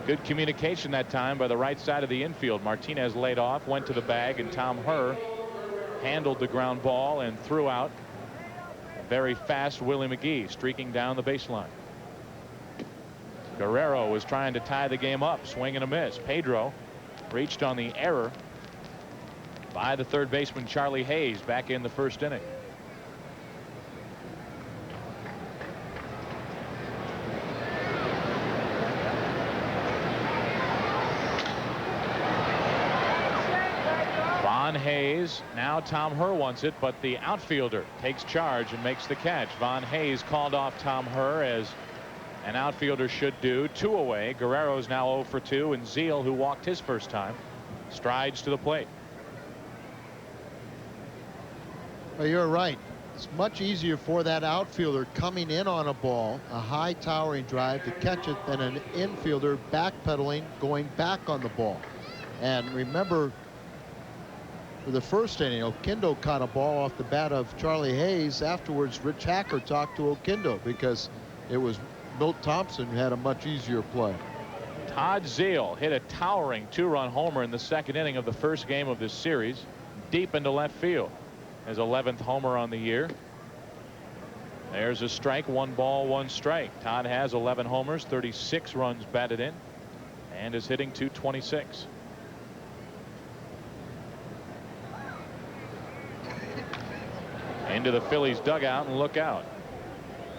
Speaker 3: Good communication that time by the right side of the infield. Martinez laid off, went to the bag, and Tom Herr handled the ground ball and threw out a very fast Willie McGee streaking down the baseline. Guerrero was trying to tie the game up, swing and a miss. Pedro reached on the error by the third baseman Charlie Hayes back in the first inning. Von Hayes, now Tom Herr wants it, but the outfielder takes charge and makes the catch. Von Hayes called off Tom Herr, as an outfielder should do. 2 away. Guerrero's now 0 for 2, and Zeal, who walked his first time, strides to the plate.
Speaker 4: Well, you're right. It's much easier for that outfielder coming in on a ball, a high towering drive, to catch it than an infielder backpedaling, going back on the ball. And remember, for the first inning, Oquendo caught a ball off the bat of Charlie Hayes. Afterwards, Rich Hacker talked to Oquendo because it was Milt Thompson who had a much easier play.
Speaker 3: Todd Zeal hit a towering 2-run homer in the second inning of the first game of this series, deep into left field. His 11th homer on the year. There's a strike. 1 ball, 1 strike. Todd has 11 homers, 36 runs batted in, and is hitting .226. Into the Phillies dugout, and look out.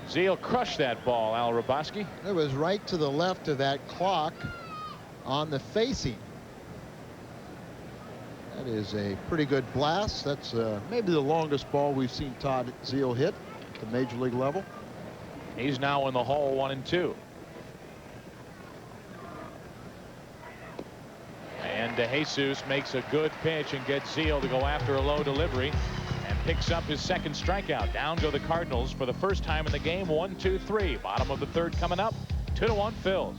Speaker 3: Zeal crushed that ball, Al Hrabosky.
Speaker 4: It was right to the left of that clock on the facing. That is a pretty good blast. That's maybe the longest ball we've seen Todd Zeal hit at the major league level.
Speaker 3: He's now in the hole, 1-2. And DeJesus makes a good pitch and gets Zeal to go after a low delivery, and picks up his second strikeout. Down go the Cardinals for the first time in the game. 1-2-3. Bottom of the third coming up. 2-1 Phils.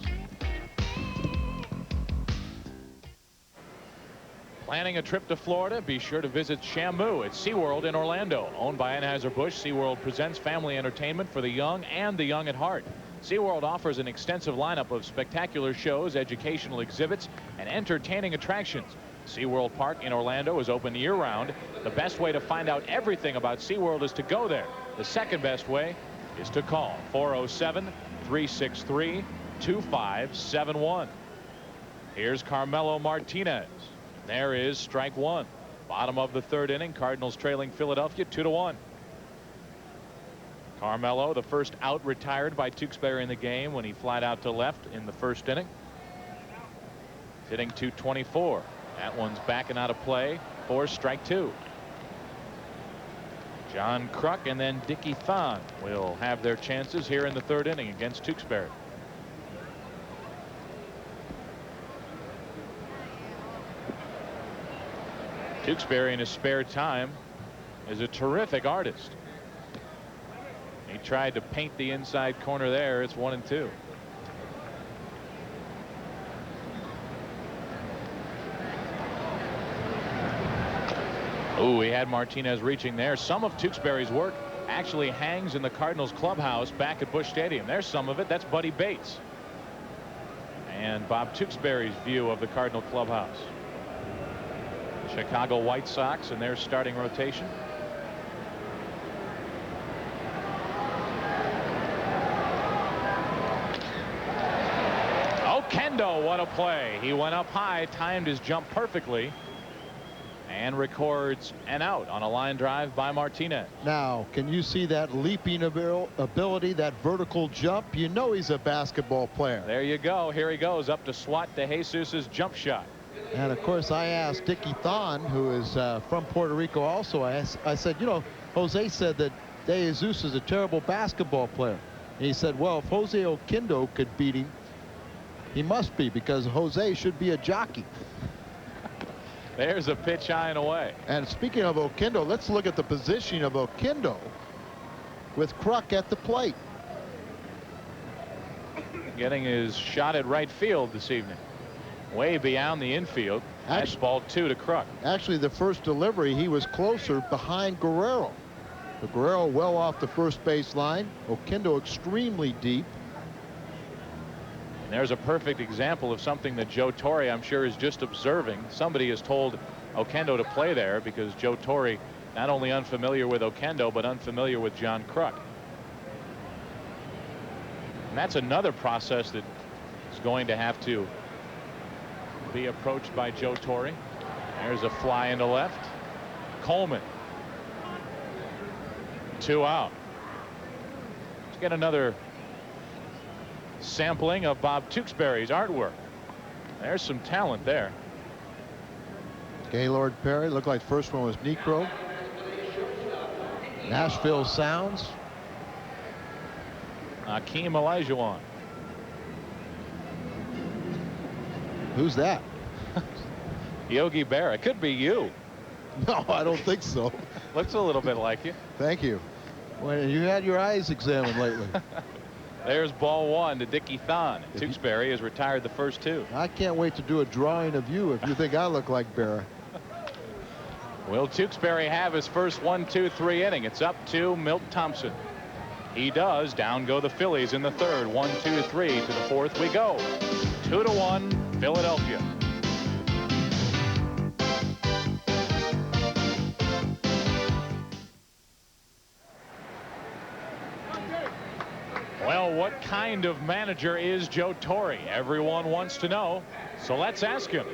Speaker 3: Planning a trip to Florida? Be sure to visit Shamu at SeaWorld in Orlando. Owned by Anheuser-Busch, SeaWorld presents family entertainment for the young and the young at heart. SeaWorld offers an extensive lineup of spectacular shows, educational exhibits, and entertaining attractions. SeaWorld Park in Orlando is open year-round. The best way to find out everything about SeaWorld is to go there. The second best way is to call 407-363-2571. Here's Carmelo Martinez. There is strike 1. Bottom of the third inning. Cardinals trailing Philadelphia 2-1. Carmelo, the first out retired by Tewksbury in the game when he flied out to left in the first inning. Hitting .224. That one's backing out of play for strike 2. John Kruk and then Dickie Thon will have their chances here in the third inning against Tewksbury. Tewksbury in his spare time is a terrific artist. He tried to paint the inside corner there. It's 1-2. Oh, he had Martinez reaching there. Some of Tewksbury's work actually hangs in the Cardinals clubhouse back at Busch Stadium. There's some of it. That's Buddy Bates and Bob Tewksbury's view of the Cardinal clubhouse. Chicago White Sox and their starting rotation. Oquendo, what a play. He went up high, timed his jump perfectly, and records an out on a line drive by Martinez.
Speaker 4: Now, can you see that leaping ability, that vertical jump? You know he's a basketball player.
Speaker 3: There you go. Here he goes up to swat DeJesus's jump shot.
Speaker 4: And of course, I asked Dickie Thon, who is from Puerto Rico also. I said, you know, Jose said that DeJesus is a terrible basketball player. And he said, well, if Jose Oquendo could beat him, he must be, because Jose should be a jockey.
Speaker 3: There's a pitch high and away.
Speaker 4: And speaking of Oquendo, let's look at the positioning of Oquendo with Kruk at the plate.
Speaker 3: Getting his shot at right field this evening. Way beyond the infield. That's ball 2 to Kruk.
Speaker 4: Actually, the first delivery, he was closer behind Guerrero. But Guerrero well off the first base line. Oquendo extremely deep.
Speaker 3: And there's a perfect example of something that Joe Torre, I'm sure, is just observing. Somebody has told Oquendo to play there because Joe Torre not only unfamiliar with Oquendo, but unfamiliar with John Kruk. And that's another process that is going to have to be approached by Joe Torre. There's a fly into left. Coleman. 2 out. Let's get another sampling of Bob Tewksbury's artwork. There's some talent there.
Speaker 4: Gaylord Perry. Looked like the first one was Necro. Nashville Sounds.
Speaker 3: Akeem Olajuwon.
Speaker 4: Who's that?
Speaker 3: Yogi Berra. Could be you.
Speaker 4: No, I don't think so.
Speaker 3: Looks a little bit like you.
Speaker 4: Thank you. When you had your eyes examined lately.
Speaker 3: There's ball 1 to Dickie Thon. Tewksbury has retired the first 2.
Speaker 4: I can't wait to do a drawing of you if you think I look like Berra.
Speaker 3: Will Tewksbury have his first 1-2-3 inning? It's up to Milt Thompson. He does. Down go the Phillies in the third. 1-2-3 to the fourth we go. 2-1 Philadelphia. Well, what kind of manager is Joe Torre? Everyone wants to know. So let's ask him.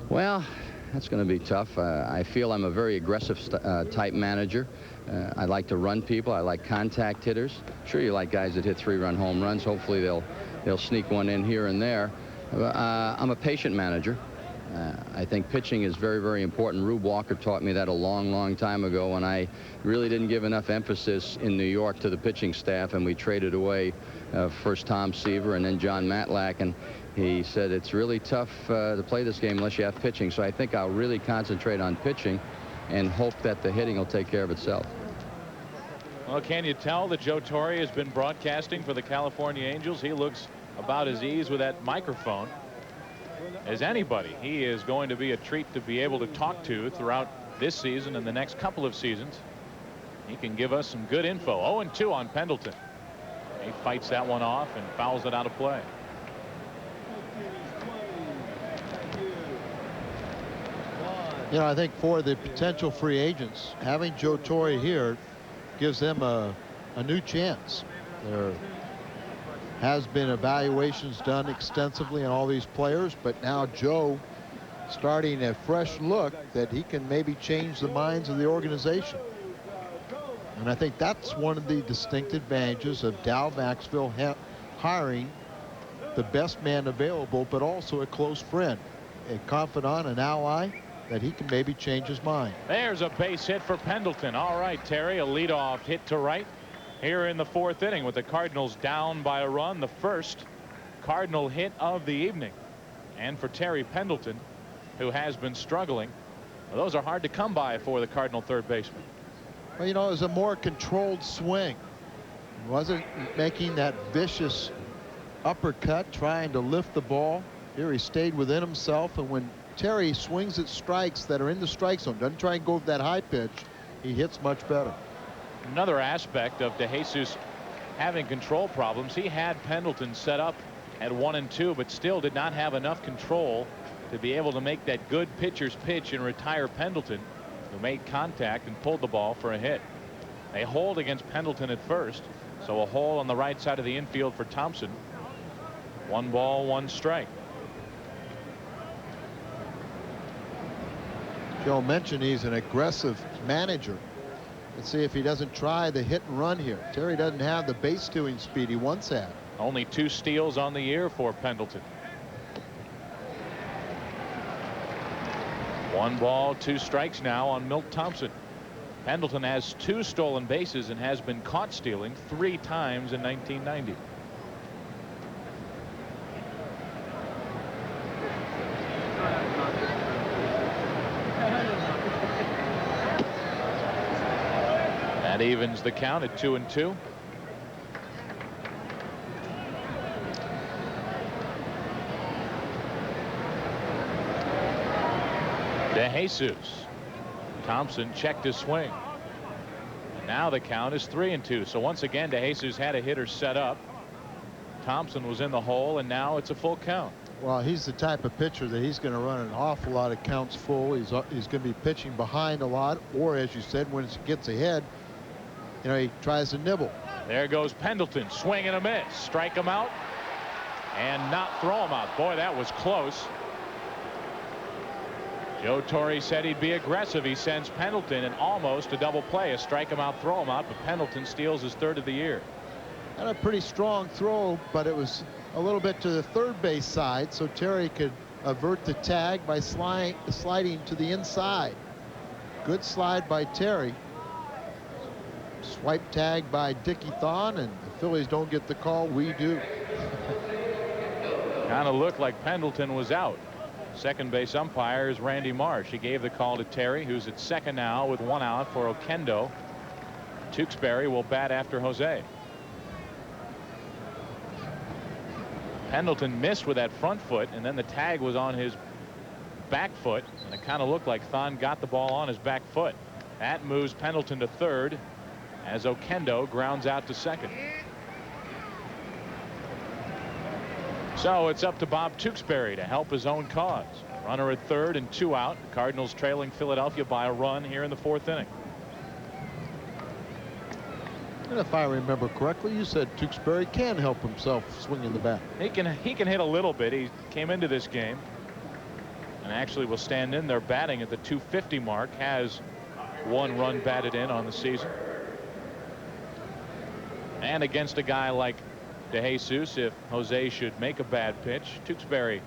Speaker 2: Well, that's going to be tough. I feel I'm a very aggressive type manager. I like to run people. I like contact hitters. Sure, you like guys that hit 3-run home runs. Hopefully they'll sneak one in here and there. I'm a patient manager. I think pitching is very, very important. Rube Walker taught me that a long, long time ago when I really didn't give enough emphasis in New York to the pitching staff, and we traded away first Tom Seaver and then John Matlack, and he said it's really tough to play this game unless you have pitching. So I think I'll really concentrate on pitching and hope that the hitting will take care of itself.
Speaker 3: Well, can you tell that Joe Torre has been broadcasting for the California Angels? He looks about as ease with that microphone as anybody. He is going to be a treat to be able to talk to throughout this season and the next couple of seasons. He can give us some good info. 0-2 on Pendleton. He fights that one off and fouls it out of play.
Speaker 4: You know, I think for the potential free agents, having Joe Torre here gives them a new chance. There has been evaluations done extensively on all these players, but now Joe starting a fresh look that he can maybe change the minds of the organization. And I think that's one of the distinct advantages of Dow Maxville hiring the best man available, but also a close friend, a confidant, an ally that he can maybe change his mind.
Speaker 3: There's a base hit for Pendleton. All right, Terry, a leadoff hit to right here in the fourth inning with the Cardinals down by a run. The first Cardinal hit of the evening. And for Terry Pendleton, who has been struggling, well, those are hard to come by for the Cardinal third baseman.
Speaker 4: Well, you know, it was a more controlled swing. He wasn't making that vicious uppercut trying to lift the ball. Here he stayed within himself, and when Terry swings at strikes that are in the strike zone, doesn't try and go for that high pitch, he hits much better.
Speaker 3: Another aspect of DeJesus having control problems, he had Pendleton set up at 1-2, but still did not have enough control to be able to make that good pitcher's pitch and retire Pendleton, who made contact and pulled the ball for a hit. They hold against Pendleton at first, so a hole on the right side of the infield for Thompson. 1 ball, 1 strike.
Speaker 4: Joe mentioned he's an aggressive manager. Let's see if he doesn't try the hit and run here. Terry doesn't have the base stealing speed he once had.
Speaker 3: Only 2 steals on the year for Pendleton. 1 ball, 2 strikes now on Milt Thompson. Pendleton has 2 stolen bases and has been caught stealing 3 times in 1990. That evens the count at 2-2. DeJesus. Thompson checked his swing. And now the count is 3-2. So once again, DeJesus had a hitter set up. Thompson was in the hole, and now it's a full count.
Speaker 4: Well, he's the type of pitcher that he's going to run an awful lot of counts full. He's going to be pitching behind a lot, or as you said, when it gets ahead, you know, he tries to nibble.
Speaker 3: There goes Pendleton, swing and a miss. Strike him out. and not throw him out. Boy, that was close. Joe Torre said he'd be aggressive. He sends Pendleton in almost a double play, a strike him out, throw him out, but Pendleton steals his third of the year.
Speaker 4: And a pretty strong throw, but it was a little bit to the third base side, so Terry could avert the tag by sliding to the inside. Good slide by Terry. Swipe tag by Dickie Thon, and the Phillies don't get the call. We do.
Speaker 3: Kind of looked like Pendleton was out. Second base umpire is Randy Marsh. He gave the call to Terry, who's at second now with one out for Oquendo. Tewksbury will bat after Jose. Pendleton missed with that front foot, and then the tag was on his back foot, and it kind of looked like Thon got the ball on his back foot. That moves Pendleton to third as Oquendo grounds out to second. So it's up to Bob Tewksbury to help his own cause. Runner at third and 2 out. Cardinals trailing Philadelphia by a run here in the 4th inning.
Speaker 4: And if I remember correctly, you said Tewksbury can help himself swinging the bat.
Speaker 3: He can hit a little bit. He came into this game and actually will stand in there batting at the 250 mark. Has 1 run batted in on the season. And against a guy like DeJesus, if Jose should make a bad pitch, Tewksbury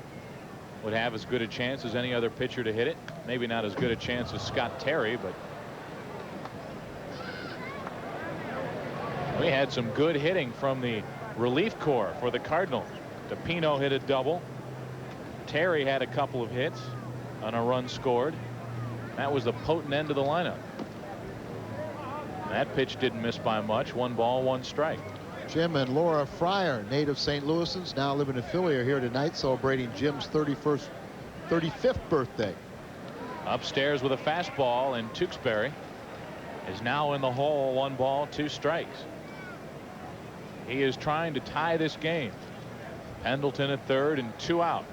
Speaker 3: would have as good a chance as any other pitcher to hit it. Maybe not as good a chance as Scott Terry, but we had some good hitting from the relief corps for the Cardinals. DePino hit a double. Terry had a couple of hits on a run scored. That was the potent end of the lineup. That pitch didn't miss by much. 1 ball, 1 strike.
Speaker 4: Jim and Laura Fryer, native St. Louisans, now living in Philly, are here tonight celebrating Jim's 35th birthday.
Speaker 3: Upstairs with a fastball, and Tewksbury is now in the hole. 1 ball, 2 strikes. He is trying to tie this game. Pendleton at third and 2 out.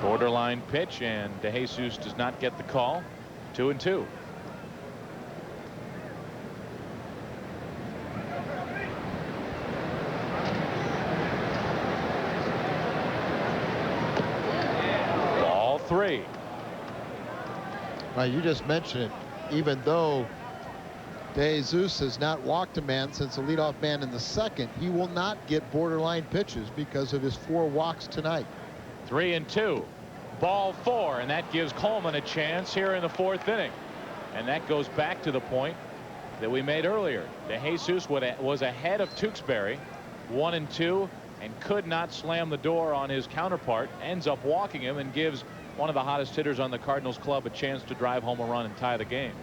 Speaker 3: Borderline pitch, and DeJesus does not get the call. 2-2. Ball 3.
Speaker 4: Well, you just mentioned it. Even though DeJesus has not walked a man since the leadoff man in the 2nd, he will not get borderline pitches because of his 4 walks tonight.
Speaker 3: 3-2. Ball 4, and that gives Coleman a chance here in the 4th inning. And that goes back to the point that we made earlier. DeJesus was ahead of Tewksbury, 1-2, and could not slam the door on his counterpart. Ends up walking him and gives one of the hottest hitters on the Cardinals club a chance to drive home a run and tie the game.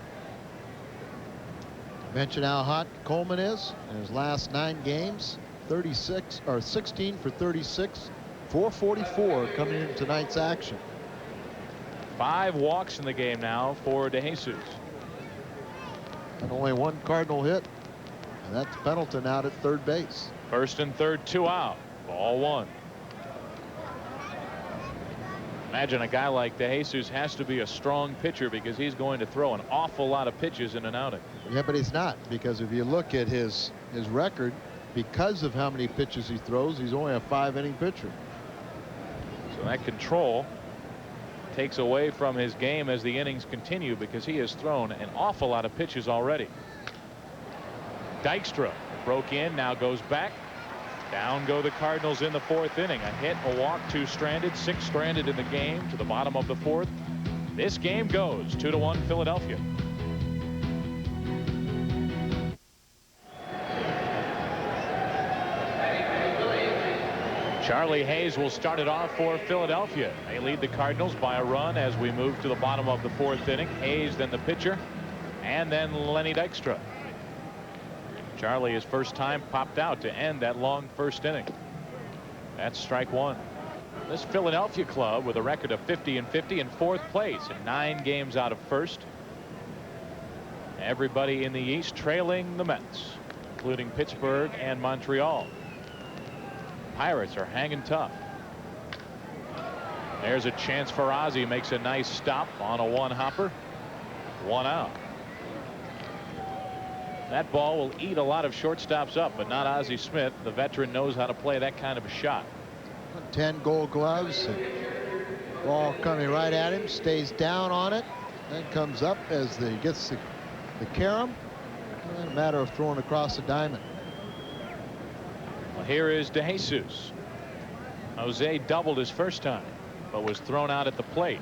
Speaker 4: Mention how hot Coleman is in his last 9 games. 16 for 36. 444 coming in tonight's action.
Speaker 3: 5 walks in the game now for DeJesus.
Speaker 4: And only 1 Cardinal hit, and that's Pendleton out at third base.
Speaker 3: First and third, 2 out. Ball 1. Imagine a guy like DeJesus has to be a strong pitcher because he's going to throw an awful lot of pitches in an outing.
Speaker 4: Yeah, but he's not, because if you look at his record, because of how many pitches he throws, he's only a 5-inning pitcher.
Speaker 3: So that control takes away from his game as the innings continue, because he has thrown an awful lot of pitches already. Dykstra broke in, now goes back. Down go the Cardinals in the 4th inning. A hit, a walk, 2 stranded, 6 stranded in the game to the bottom of the 4th. This game goes 2-1 Philadelphia. Charlie Hayes will start it off for Philadelphia. They lead the Cardinals by a run as we move to the bottom of the 4th inning. Hayes, then the pitcher, and then Lenny Dykstra. Charlie, his first time, popped out to end that long 1st inning. That's strike 1. This Philadelphia club with a record of 50-50 in 4th place and 9 games out of 1st. Everybody in the East trailing the Mets, including Pittsburgh and Montreal. Pirates are hanging tough. There's a chance for Ozzie. Makes a nice stop on a 1-hopper. 1 out. That ball will eat a lot of shortstops up, but not Ozzie Smith. The veteran knows how to play that kind of a shot.
Speaker 4: 10 Gold Gloves. Ball coming right at him, stays down on it, then comes up as he gets the carom. A matter of throwing across the diamond.
Speaker 3: Well, here is DeJesus. Jose doubled his first time, but was thrown out at the plate.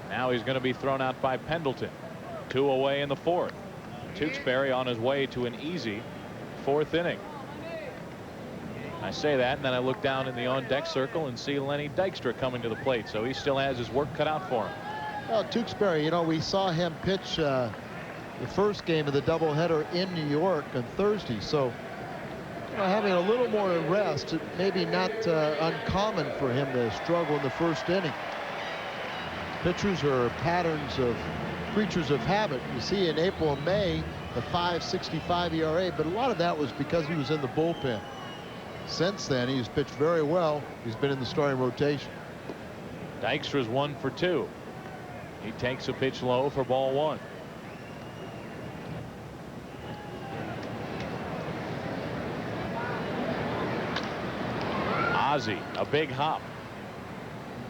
Speaker 3: Now he's going to be thrown out by Pendleton. 2 away in the 4th. Tewksbury on his way to an easy 4th inning. I say that, and then I look down in the on-deck circle and see Lenny Dykstra coming to the plate, so he still has his work cut out for him.
Speaker 4: Well, Tewksbury, you know, we saw him pitch the first game of the doubleheader in New York on Thursday, so you know, having a little more rest, maybe not uncommon for him to struggle in the first inning. Pitchers are patterns of creatures of habit. You see in April and May the 5.65 ERA, but a lot of that was because he was in the bullpen. Since then, he's pitched very well. He's been in the starting rotation.
Speaker 3: Dykstra's 1 for 2. He takes a pitch low for ball 1. Ozzie, a big hop.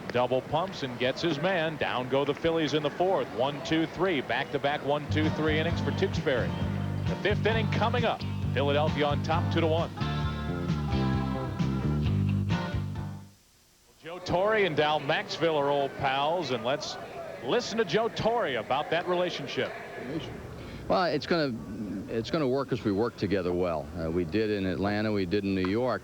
Speaker 3: Double pumps and gets his man. Down go the Phillies in the 4th. 1-2-3. Back-to-back 1-2-3 innings for Tewksbury. The 5th inning coming up. Philadelphia on top 2-1. Joe Torre and Dal Maxville are old pals, and let's listen to Joe Torre about that relationship.
Speaker 2: Well, it's going to work as we work together well. We did in Atlanta, we did in New York.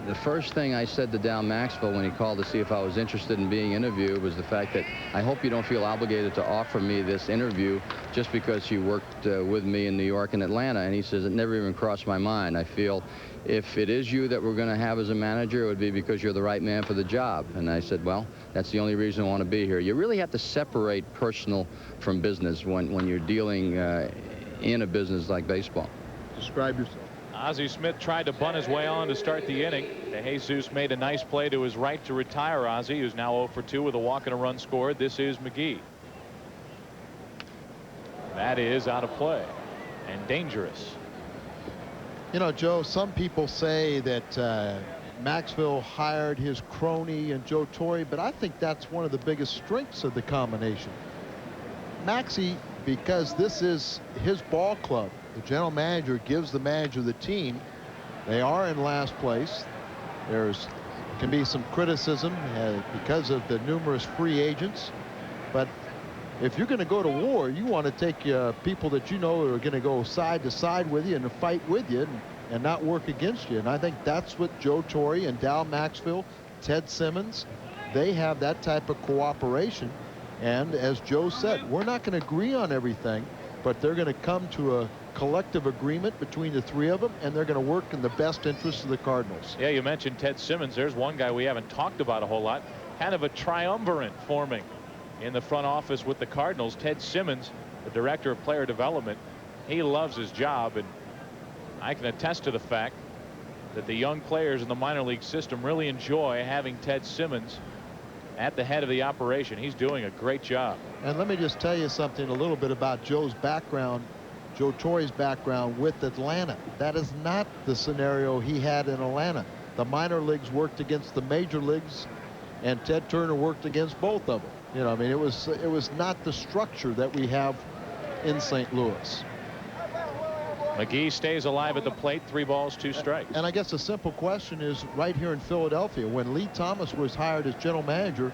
Speaker 2: The first thing I said to Dal Maxville when he called to see if I was interested in being interviewed was the fact that I hope you don't feel obligated to offer me this interview just because you worked with me in New York and Atlanta. And he says, it never even crossed my mind. I feel if it is you that we're going to have as a manager, it would be because you're the right man for the job. And I said, well, that's the only reason I want to be here. You really have to separate personal from business when you're dealing in a business like baseball.
Speaker 4: Describe yourself.
Speaker 3: Ozzie Smith tried to bunt his way on to start the inning. DeJesus made a nice play to his right to retire Ozzie, who's now 0 for 2 with a walk and a run scored. This is McGee. That is out of play and dangerous.
Speaker 4: You know, Joe, some people say that Maxville hired his crony and Joe Torre, but I think that's one of the biggest strengths of the combination. Maxie, because this is his ball club, the general manager gives the manager the team. They are in last place. Can be some criticism because of the numerous free agents, but if you're going to go to war, you want to take people that you know are going to go side to side with you and fight with you and not work against you. And I think that's what Joe Torre and Dal Maxville, Ted Simmons, they have that type of cooperation. And as Joe said, we're not going to agree on everything, but they're going to come to a collective agreement between the 3 of them, and they're going to work in the best interest of the Cardinals.
Speaker 3: Yeah, you mentioned Ted Simmons. There's one guy we haven't talked about a whole lot. Kind of a triumvirate forming in the front office with the Cardinals. Ted Simmons, the director of player development, he loves his job, and I can attest to the fact that the young players in the minor league system really enjoy having Ted Simmons at the head of the operation. He's doing a great job.
Speaker 4: And let me just tell you something a little bit about Joe's background, Joe Torre's background with Atlanta. That is not the scenario he had in Atlanta. The minor leagues worked against the major leagues, and Ted Turner worked against both of them. You know, I mean, it was not the structure that we have in St. Louis.
Speaker 3: McGee stays alive at the plate. 3 balls, 2 strikes.
Speaker 4: And I guess the simple question is, right here in Philadelphia, when Lee Thomas was hired as general manager,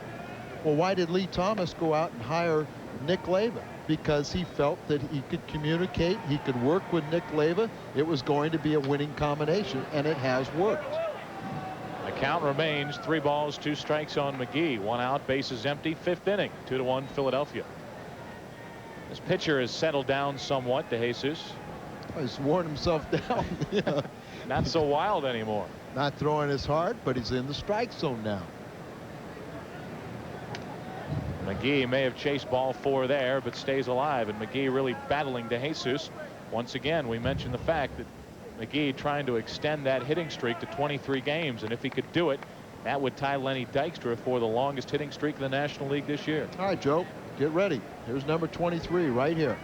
Speaker 4: well, why did Lee Thomas go out and hire Nick Leva? Because he felt that he could communicate, he could work with Nick Leva. It was going to be a winning combination, and it has worked.
Speaker 3: The count remains 3 balls, 2 strikes on McGee. 1 out, bases empty. 5th inning, 2-1 Philadelphia. This pitcher has settled down somewhat, DeJesus.
Speaker 4: He's worn himself down. Yeah.
Speaker 3: Not so wild anymore.
Speaker 4: Not throwing as hard, but he's in the strike zone now.
Speaker 3: McGee may have chased ball 4 there, but stays alive, and McGee really battling DeJesus. Once again, we mentioned the fact that McGee trying to extend that hitting streak to 23 games, and if he could do it, that would tie Lenny Dykstra for the longest hitting streak in the National League this year.
Speaker 4: All right, Joe, get ready. Here's number 23 right here.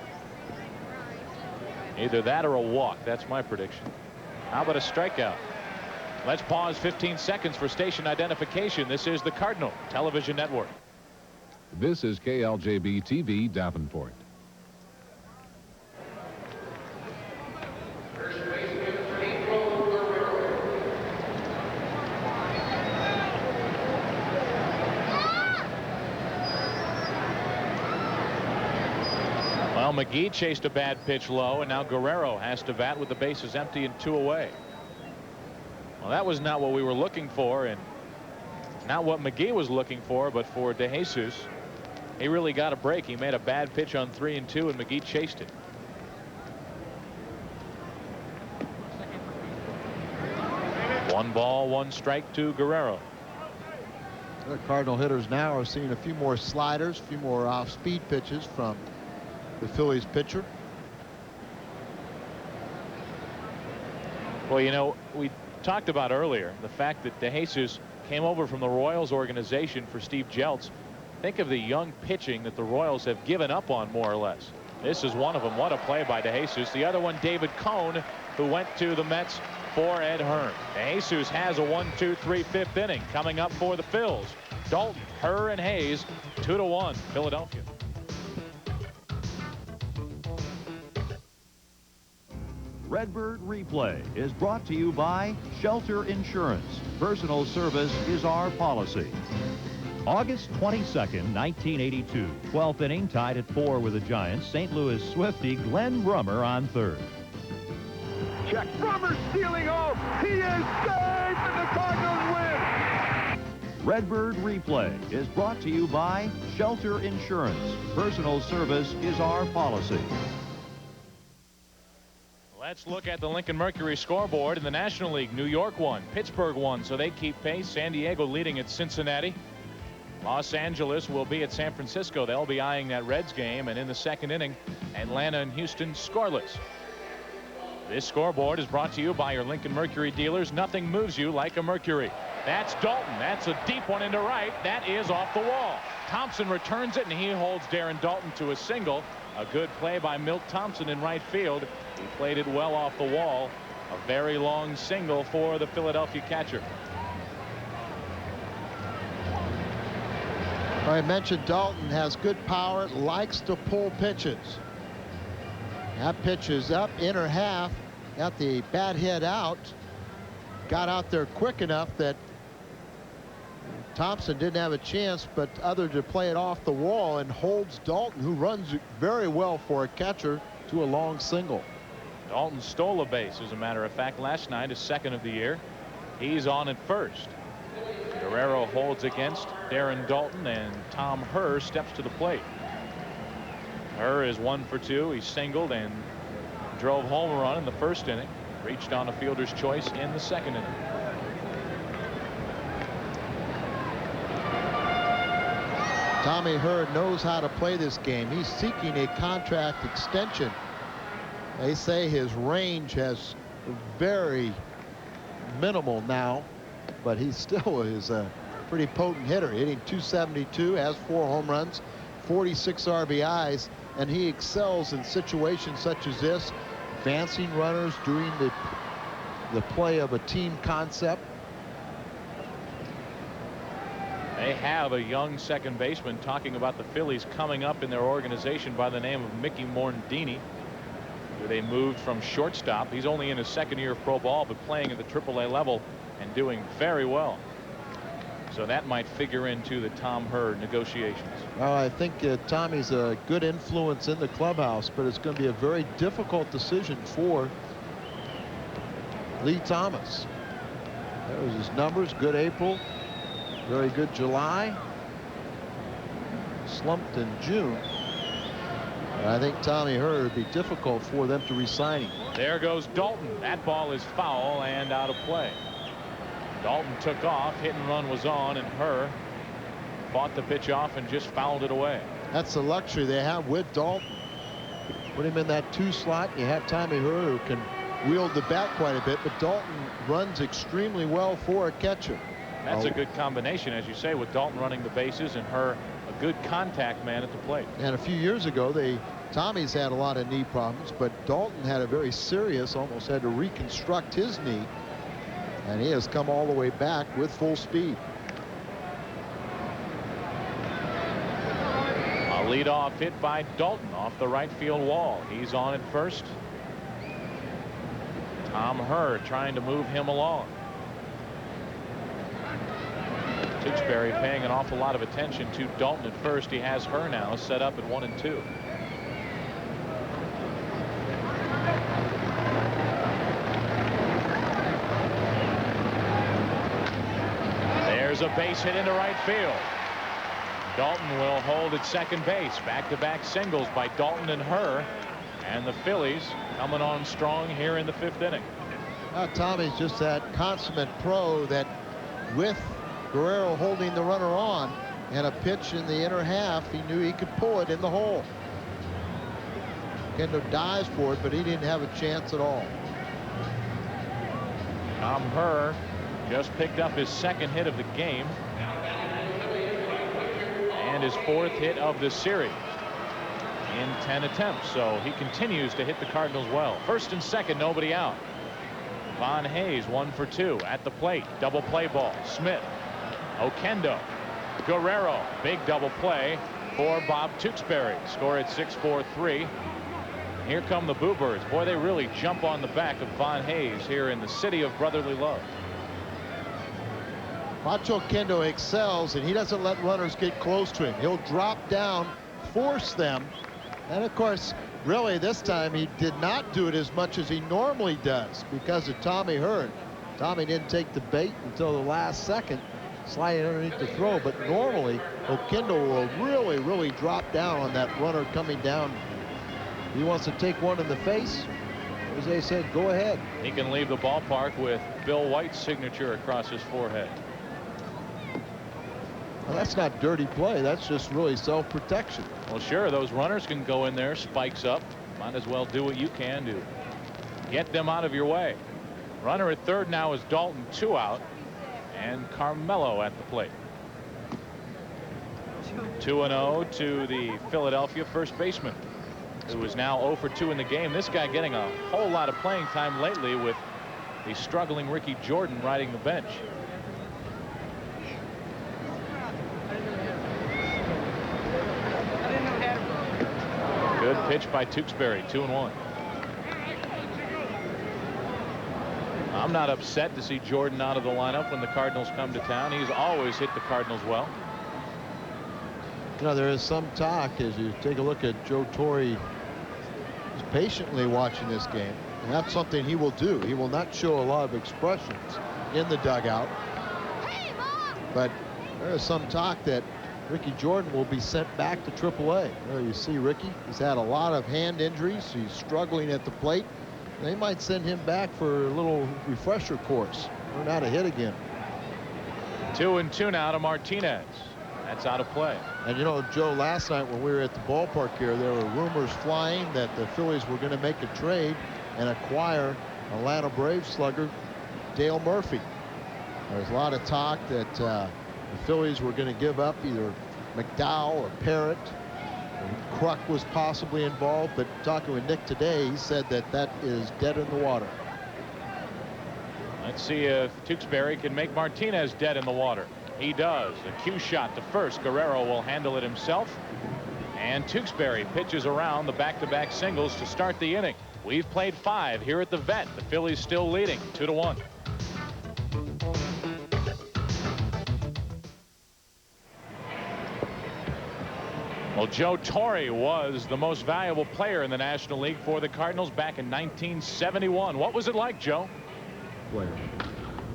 Speaker 3: Either that or a walk. That's my prediction. How about a strikeout? Let's pause 15 seconds for station identification. This is the Cardinal Television Network.
Speaker 5: This is KLJB TV Davenport.
Speaker 3: Well, McGee chased a bad pitch low, and now Guerrero has to bat with the bases empty and 2 away. Well, that was not what we were looking for, and not what McGee was looking for, but for DeJesus. He really got a break. He made a bad pitch on 3 and 2, and McGee chased it. One ball, one strike to Guerrero.
Speaker 4: The Cardinal hitters now are seeing a few more sliders, a few more off-speed pitches from the Phillies pitcher.
Speaker 3: Well, you know, we talked about earlier the fact that DeJesus came over from the Royals organization for Steve Jeltz. Think of the young pitching that the Royals have given up on, more or less. This is one of them. What a play by DeJesus. The other one, David Cone, who went to the Mets for Ed Hearn. DeJesus has a 1-2-3 5th inning coming up for the Phils. Dalton, Herr, and Hayes, 2-1 Philadelphia.
Speaker 6: Redbird Replay is brought to you by Shelter Insurance. Personal service is our policy. August 22nd, 1982. 12th inning, tied at 4 with the Giants. St. Louis Swiftie Glenn Brummer on third.
Speaker 7: Check. Brummer stealing home. He is safe, and the Cardinals win.
Speaker 6: Redbird Replay is brought to you by Shelter Insurance. Personal service is our policy.
Speaker 3: Let's look at the Lincoln Mercury scoreboard in the National League. New York won, Pittsburgh won, so they keep pace. San Diego leading at Cincinnati. Los Angeles will be at San Francisco. They'll be eyeing that Reds game. And in the second inning, Atlanta and Houston scoreless. This scoreboard is brought to you by your Lincoln Mercury dealers. Nothing moves you like a Mercury. That's Dalton. That's a deep one into right. That is off the wall. Thompson returns it, and he holds Darren Dalton to a single. A good play by Milt Thompson in right field. He played it well off the wall. A very long single for the Philadelphia catcher.
Speaker 4: I mentioned Dalton has good power, likes to pull pitches. That pitch is up, inner half, got the bat head out, got out there quick enough that Thompson didn't have a chance but other to play it off the wall, and holds Dalton, who runs very well for a catcher, to a long single.
Speaker 3: Dalton stole a base, as a matter of fact, last night, his second of the year. He's on at first. Guerrero holds against Darren Dalton, and Tom Herr steps to the plate. Herr is 1 for 2. He singled and drove home a run in the first inning. Reached on a fielder's choice in the second inning.
Speaker 4: Tommy Herr knows how to play this game. He's seeking a contract extension. They say his range has very minimal now, but he still is a pretty potent hitter, hitting .272, has 4 home runs, 46 RBIs, and he excels in situations such as this, advancing runners, doing the play of a team concept.
Speaker 3: They have a young second baseman, talking about the Phillies coming up in their organization by the name of Mickey Morandini, who they moved from shortstop. He's only in his second year of pro ball, but playing at the AAA level and doing very well. So that might figure into the Tom Herr negotiations.
Speaker 4: Well, I think Tommy's a good influence in the clubhouse, but it's going to be a very difficult decision for Lee Thomas. There's his numbers. Good April, very good July, slumped in June. I think Tommy Herr would be difficult for them to re-sign him.
Speaker 3: There goes Dalton. That ball is foul and out of play. Dalton took off, hit and run was on, and Herr fought the pitch off and just fouled it away.
Speaker 4: That's the luxury they have with Dalton. Put him in that 2 slot. You have Tommy Herr, who can wield the bat quite a bit, but Dalton runs extremely well for a catcher.
Speaker 3: That's a good combination, as you say, with Dalton running the bases and Herr a good contact man at the plate.
Speaker 4: And a few years ago, they Tommy's had a lot of knee problems, but Dalton had a very serious, almost had to reconstruct his knee, and he has come all the way back with full speed.
Speaker 3: A leadoff hit by Dalton off the right field wall. He's on at first. Tom Hrabosky trying to move him along. Tewksbury paying an awful lot of attention to Dalton at first. He has Hrabosky now set up at 1-2. There's a base hit into right field. Dalton will hold at second base. Back-to-back singles by Dalton and Hrabosky. And the Phillies coming on strong here in the 5th inning.
Speaker 4: Tommy's just that consummate pro that with Guerrero holding the runner on and a pitch in the inner half, he knew he could pull it in the hole. Kendo dives for it, but he didn't have a chance at all.
Speaker 3: Tom Hrabosky just picked up his 2nd hit of the game and his 4th hit of the series in 10 attempts. So he continues to hit the Cardinals well. 1st and 2nd, nobody out. Von Hayes 1 for 2 at the plate. Double play ball. Smith, Oquendo, Guerrero. Big double play for Bob Tewksbury. Score at 6-4-3. Here come the Boo Birds. Boy, they really jump on the back of Von Hayes here in the city of brotherly love.
Speaker 4: Macho Kendo excels, and he doesn't let runners get close to him. He'll drop down, force them, and of course, really this time he did not do it as much as he normally does because of Tommy Hrabosky. Tommy didn't take the bait until the last second, sliding underneath the throw, but normally Oquendo will really drop down on that runner coming down. He wants to take one in the face. Jose said, go ahead.
Speaker 3: He can leave the ballpark with Bill White's signature across his forehead.
Speaker 4: Well, that's not dirty play. That's just really self-protection.
Speaker 3: Well, sure, those runners can go in there, spikes up. Might as well do what you can to get them out of your way. Runner at third now is Dalton, 2 out, and Carmelo at the plate. 2-0 to the Philadelphia first baseman, who is now 0 for 2 in the game. This guy getting a whole lot of playing time lately with the struggling Ricky Jordan riding the bench. Good pitch by Tewksbury. 2-1. I'm not upset to see Jordan out of the lineup when the Cardinals come to town. He's always hit the Cardinals well.
Speaker 4: You know, there is some talk as you take a look at Joe Torre. He's patiently watching this game, and that's something he will do. He will not show a lot of expressions in the dugout, but there is some talk that Ricky Jordan will be sent back to AAA. There you see Ricky. He's had a lot of hand injuries. He's struggling at the plate. They might send him back for a little refresher course. Learn how to hit again.
Speaker 3: 2-2 now to Martinez. That's out of play.
Speaker 4: And you know, Joe, last night when we were at the ballpark here, there were rumors flying that the Phillies were going to make a trade and acquire Atlanta Braves slugger Dale Murphy. There's a lot of talk that the Phillies were going to give up either McDowell or Parrott. Kruk was possibly involved, but talking with Nick today, he said that that is dead in the water.
Speaker 3: Let's see if Tewksbury can make Martinez dead in the water. He does. A cue shot to first. Guerrero will handle it himself. And Tewksbury pitches around the back-to-back singles to start the inning. We've played 5 here at the Vet. The Phillies still leading 2-1. Well, Joe Torre was the most valuable player in the National League for the Cardinals back in 1971. What was it like, Joe?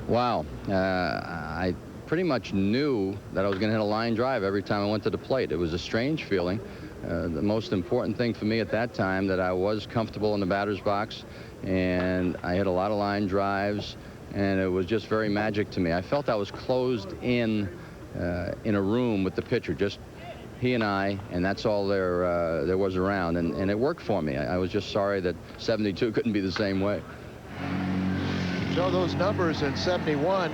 Speaker 2: Wow. I pretty much knew that I was going to hit a line drive every time I went to the plate. It was a strange feeling. The most important thing for me at that time that I was comfortable in the batter's box, and I hit a lot of line drives, and it was just very magic to me. I felt I was closed in a room with the pitcher, just he and I, and that's all there was around, and it worked for me. I was just sorry that 72 couldn't be the same way.
Speaker 4: So those numbers in 71,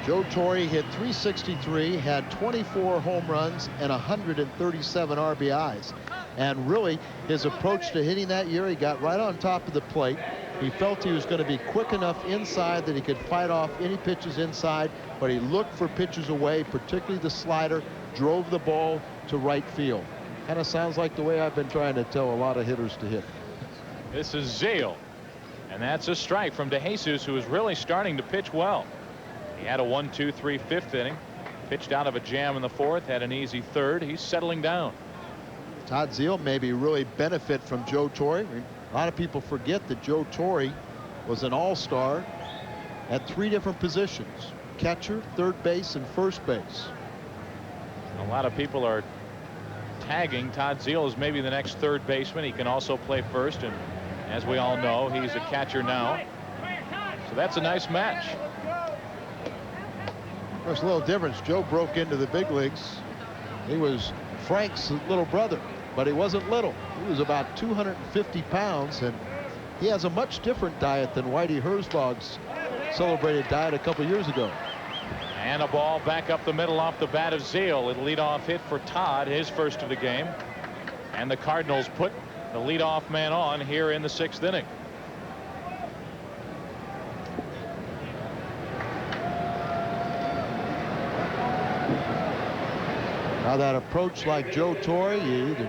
Speaker 4: Joe Torre hit .363, had 24 home runs and 137 RBIs. And really, his approach to hitting that year, he got right on top of the plate. He felt he was going to be quick enough inside that he could fight off any pitches inside, but he looked for pitches away, particularly the slider, drove the ball to right field. Kind of sounds like the way I've been trying to tell a lot of hitters to hit.
Speaker 3: This is Zeal, and that's a strike from DeJesus, who is really starting to pitch well. He had a 1-2-3 fifth inning, pitched out of a jam in the fourth, had an easy third. He's settling down.
Speaker 4: Todd Zeal maybe really benefit from Joe Torre. A lot of people forget that Joe Torre was an all-star at 3 different positions: catcher, third base, and first base.
Speaker 3: A lot of people are tagging Todd Zeal as maybe the next third baseman. He can also play first, and as we all know, he's a catcher now. So that's a nice match.
Speaker 4: There's a little difference. Joe broke into the big leagues. He was Frank's little brother, but he wasn't little. He was about 250 pounds, and he has a much different diet than Whitey Hrabosky's celebrated diet a couple years ago.
Speaker 3: And a ball back up the middle off the bat of Zeal. A leadoff hit for Todd, his first of the game. And the Cardinals put the leadoff man on here in the 6th inning.
Speaker 4: Now that approach like Joe Torre, you either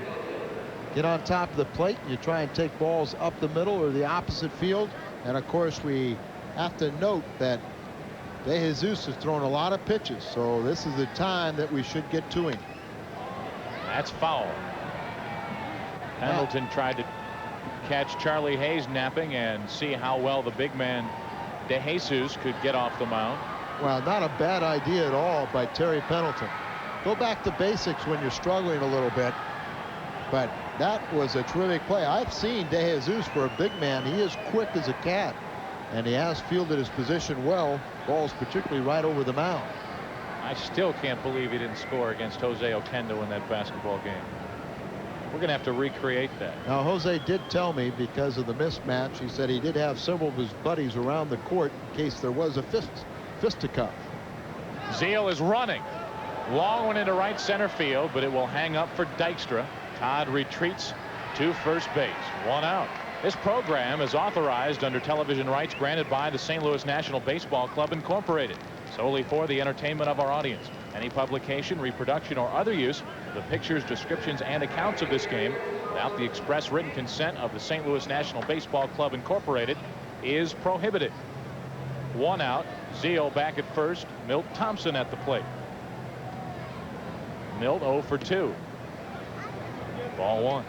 Speaker 4: get on top of the plate, you try and take balls up the middle or the opposite field. And of course, we have to note that DeJesus has thrown a lot of pitches, so this is the time that we should get to him.
Speaker 3: That's foul. Hamilton tried to catch Charlie Hayes napping and see how well the big man DeJesus could get off the mound.
Speaker 4: Well, not a bad idea at all by Terry Pendleton. Go back to basics when you're struggling a little bit, but that was a terrific play. I've seen DeJesus for a big man. He is quick as a cat, and he has fielded his position well. Balls particularly right over the mound.
Speaker 3: I still can't believe he didn't score against Jose Oquendo in that basketball game. We're going to have to recreate that.
Speaker 4: Now, Jose did tell me, because of the mismatch, he said he did have several of his buddies around the court in case there was a fisticuff.
Speaker 3: Zeal is running. Long one into right center field, but it will hang up for Dykstra. Todd retreats to first base. 1 out. This program is authorized under television rights granted by the St. Louis National Baseball Club Incorporated, solely for the entertainment of our audience. Any publication, reproduction, or other use of the pictures, descriptions, and accounts of this game without the express written consent of the St. Louis National Baseball Club Incorporated is prohibited. 1 out. Zeal back at first. Milt Thompson at the plate. Milt 0 for 2. Ball 1.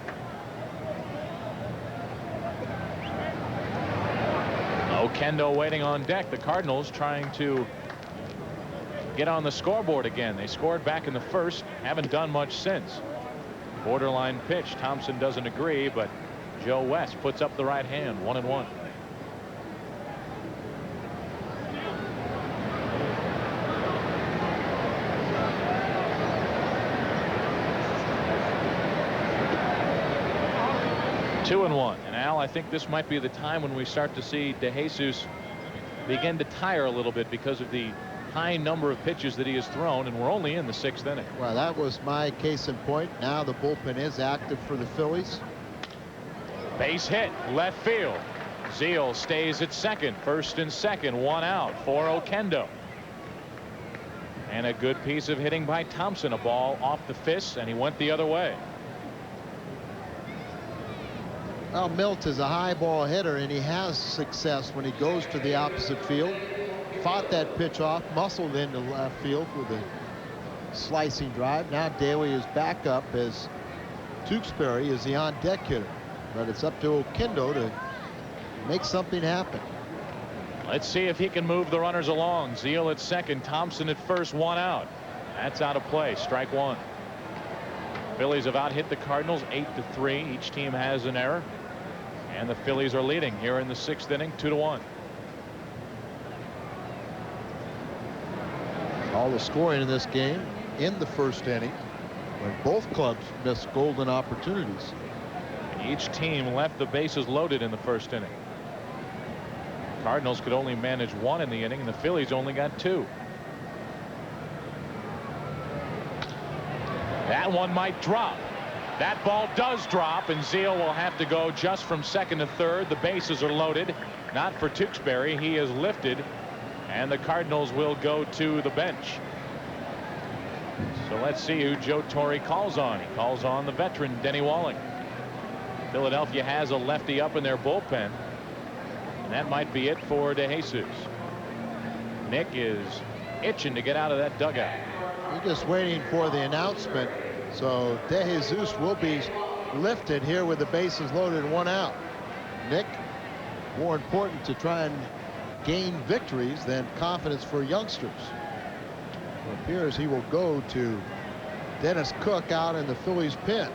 Speaker 3: Oquendo waiting on deck. The Cardinals trying to get on the scoreboard again. They scored back in the first, haven't done much since. Borderline pitch. Thompson doesn't agree, but Joe West puts up the right hand. 1-1. Two and 1. And Al, I think this might be the time when we start to see DeJesus begin to tire a little bit because of the high number of pitches that he has thrown, and we're only in the 6th inning.
Speaker 4: Well, that was my case in point. Now the bullpen is active for the Phillies.
Speaker 3: Base hit, left field. Zeal stays at second. First and second, 1 out for Oquendo. And a good piece of hitting by Thompson. A ball off the fist, and he went the other way.
Speaker 4: Well, Milt is a high ball hitter, and he has success when he goes to the opposite field. Fought that pitch off, muscled into left field with a slicing drive. Now Daly is back up as Tewksbury is the on-deck hitter. But it's up to Oquendo to make something happen.
Speaker 3: Let's see if he can move the runners along. Zeal at second, Thompson at first, 1 out. That's out of play. Strike 1. Phillies have out hit the Cardinals 8-3. Each team has an error. And the Phillies are leading here in the 6th inning, 2-1.
Speaker 4: All the scoring in this game in the first inning when both clubs missed golden opportunities.
Speaker 3: And each team left the bases loaded in the first inning. Cardinals could only manage 1 in the inning, and the Phillies only got 2. That one might drop. That ball does drop, and Zeal will have to go just from second to third. The bases are loaded. Not for Tewksbury. He is lifted, and the Cardinals will go to the bench. So let's see who Joe Torre calls on. He calls on the veteran Denny Walling. Philadelphia has a lefty up in their bullpen, and that might be it for DeJesus. Nick is itching to get out of that dugout.
Speaker 4: You're just waiting for the announcement. So DeJesus will be lifted here with the bases loaded and 1 out. Nick, more important to try and gain victories than confidence for youngsters. It appears he will go to Dennis Cook out in the Phillies pen.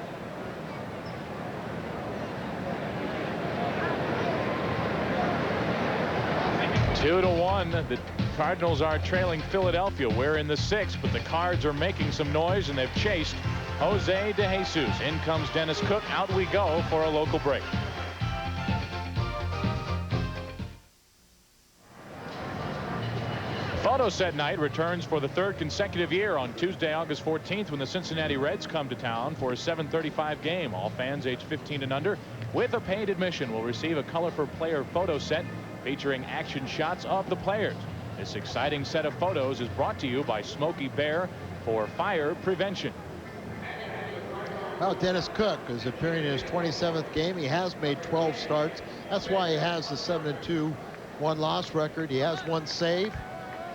Speaker 3: Two to one. The Cardinals are trailing Philadelphia. We're in the 6th, but the Cards are making some noise, and they've chased Jose DeJesus. In comes Dennis Cook. Out we go for a local break. Photo set night returns for the 3rd consecutive year on Tuesday, August 14th, when the Cincinnati Reds come to town for a 7:35 game. All fans age 15 and under with a paid admission will receive a colorful player photo set featuring action shots of the players. This exciting set of photos is brought to you by Smokey Bear for fire prevention.
Speaker 4: Well, Dennis Cook is appearing in his 27th game. He has made 12 starts. That's why he has the 7-2 1-loss record. He has 1 save.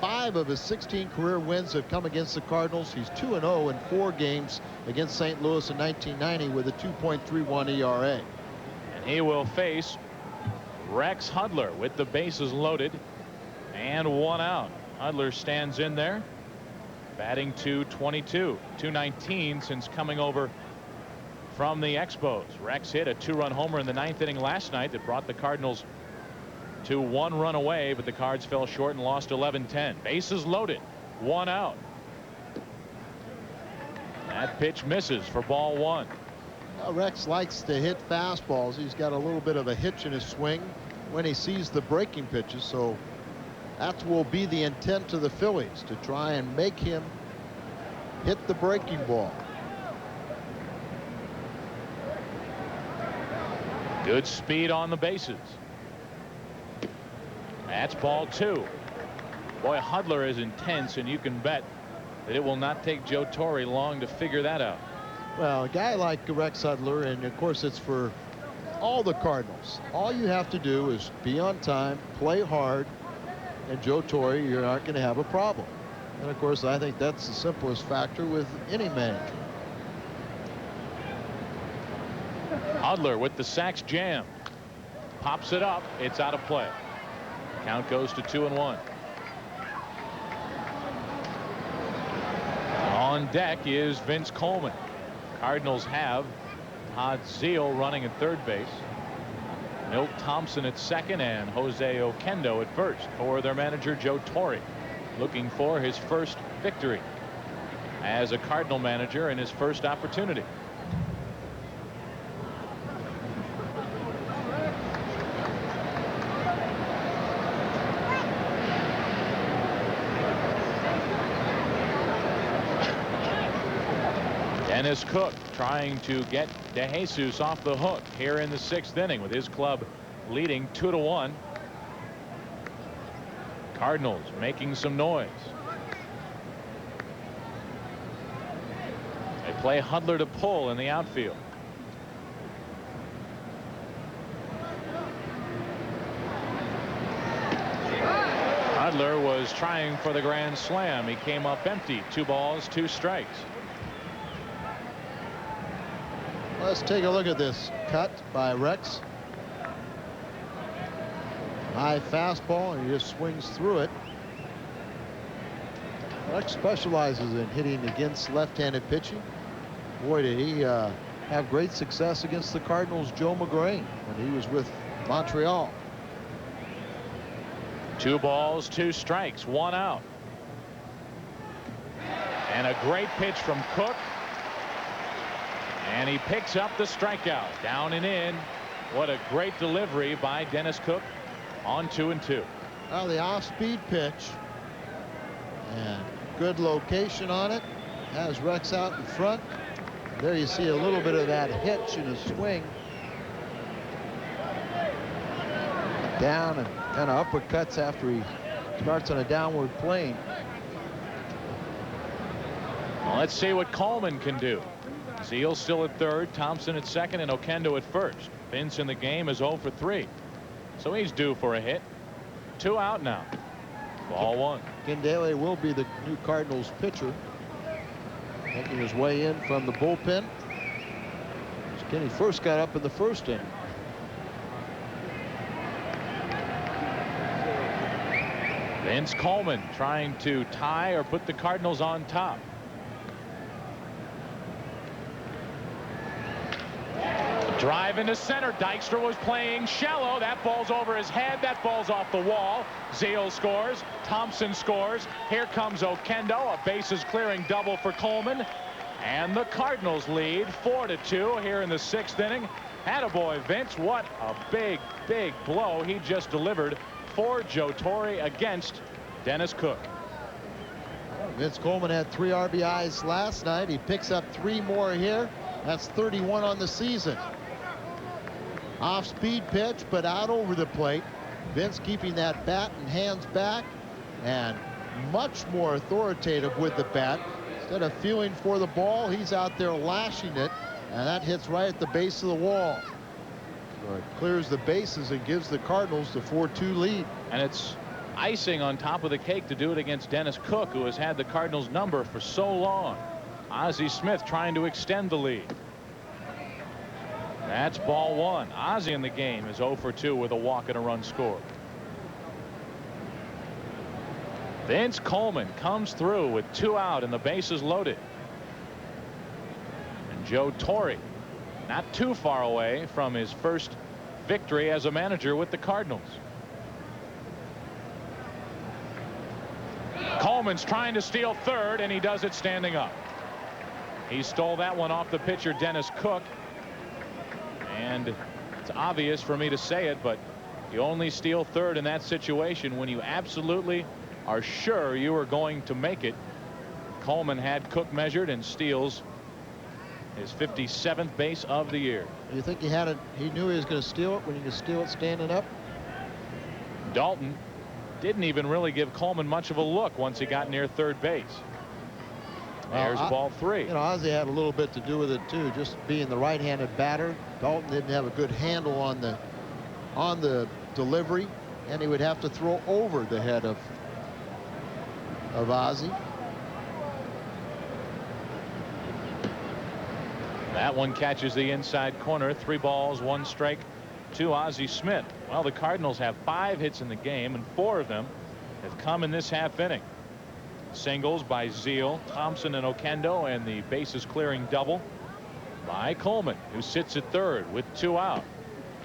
Speaker 4: 5 of his 16 career wins have come against the Cardinals. He's 2-0 in 4 games against St. Louis in 1990 with a 2.31 ERA.
Speaker 3: And he will face Rex Hudler with the bases loaded and 1 out. Hudler stands in there, batting .222, .219 since coming over from the Expos. Rex hit a 2-run homer in the 9th inning last night that brought the Cardinals to 1 run away, but the Cards fell short and lost 11-10. Bases loaded, 1 out. That pitch misses for ball 1.
Speaker 4: Well, Rex likes to hit fastballs. He's got a little bit of a hitch in his swing when he sees the breaking pitches, so that will be the intent of the Phillies, to try and make him hit the breaking ball.
Speaker 3: Good speed on the bases. That's ball 2. Boy, Hudler is intense, and you can bet that it will not take Joe Torre long to figure that out.
Speaker 4: Well, a guy like Rex Hudler, and of course it's for all the Cardinals. All you have to do is be on time, play hard, and Joe Torre, you're not going to have a problem. And of course, I think that's the simplest factor with any manager.
Speaker 3: Hudler with the sacks jammed. Pops it up. It's out of play. Count goes to 2-1. On deck is Vince Coleman. Cardinals have Todd Zeal running at third base, Milt Thompson at second, and Jose Oquendo at first for their manager Joe Torre, looking for his first victory as a Cardinal manager in his first opportunity. Dennis Cook trying to get DeJesus off the hook here in the 6th inning with his club leading 2-1. Cardinals making some noise. They play Hudler to pull in the outfield. Hudler was trying for the grand slam. He came up empty. 2 balls, 2 strikes.
Speaker 4: Let's take a look at this cut by Rex. High fastball, and he just swings through it. Rex specializes in hitting against left-handed pitching. Boy, did he have great success against the Cardinals' Joe McGrain when he was with Montreal.
Speaker 3: 2 balls, 2 strikes, 1 out. And a great pitch from Cook. And he picks up the strikeout. Down and in. What a great delivery by Dennis Cook on 2-2.
Speaker 4: Well, the off-speed pitch, and good location on it, has Rex out in front. There you see a little bit of that hitch in his swing. Down and kind of uppercuts after he starts on a downward plane.
Speaker 3: Well, let's see what Coleman can do. Zeal still at third, Thompson at second, and Oquendo at first. Vince in the game is 0 for 3. So he's due for a hit. 2 out now. Ball 1.
Speaker 4: Kendale will be the new Cardinals pitcher, making his way in from the bullpen. Kenny first got up in the first inning.
Speaker 3: Vince Coleman trying to tie or put the Cardinals on top. Drive into center. Dykstra was playing shallow. That ball's over his head. That ball's off the wall. Zeal scores. Thompson scores. Here comes Oquendo. A bases clearing double for Coleman. And the Cardinals lead 4-2 here in the 6th inning. Attaboy, Vince. What a big, big blow he just delivered for Joe Torre against Dennis Cook.
Speaker 4: Vince Coleman had 3 RBIs last night. He picks up 3 more here. That's 31 on the season. Off-speed pitch, but out over the plate. Vince keeping that bat and hands back, and much more authoritative with the bat. Instead of feeling for the ball, he's out there lashing it, and that hits right at the base of the wall. So it clears the bases and gives the Cardinals the 4-2 lead.
Speaker 3: And it's icing on top of the cake to do it against Dennis Cook, who has had the Cardinals number for so long. Ozzie Smith trying to extend the lead. That's ball 1. Ozzie in the game is 0 for 2 with a walk and a run scored. Vince Coleman comes through with 2 out and the bases loaded. And Joe Torre not too far away from his first victory as a manager with the Cardinals. Coleman's trying to steal third, and he does it standing up. He stole that one off the pitcher Dennis Cook. And it's obvious for me to say it, but you only steal third in that situation when you absolutely are sure you are going to make it. Coleman had Cook measured and steals his 57th base of the year.
Speaker 4: You think he had it? He knew he was going to steal it when he could steal it standing up.
Speaker 3: Dalton didn't even really give Coleman much of a look once he got near third base. There's ball 3.
Speaker 4: You know, Ozzie had a little bit to do with it too, just being the right-handed batter. Dalton didn't have a good handle on the delivery, and he would have to throw over the head of Ozzie.
Speaker 3: That one catches the inside corner. 3 balls, 1 strike to Ozzie Smith. Well, the Cardinals have 5 hits in the game, and 4 of them have come in this half inning. Singles by Zeal, Thompson, and Oquendo, and the bases clearing double by Coleman, who sits at third with 2 out.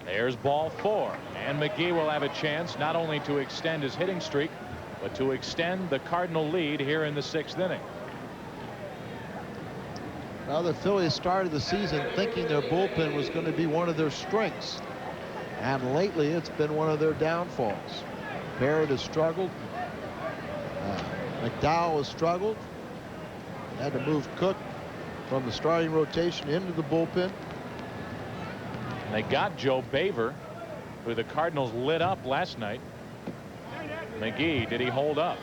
Speaker 3: There's ball 4, and McGee will have a chance not only to extend his hitting streak, but to extend the Cardinal lead here in the 6th inning.
Speaker 4: Well, the Phillies started the season thinking their bullpen was going to be one of their strengths, and lately it's been one of their downfalls. Barrett has struggled. McDowell has struggled. Had to move Cook from the starting rotation into the bullpen.
Speaker 3: And they got Joe Baver, who the Cardinals lit up last night. McGee, did he hold up?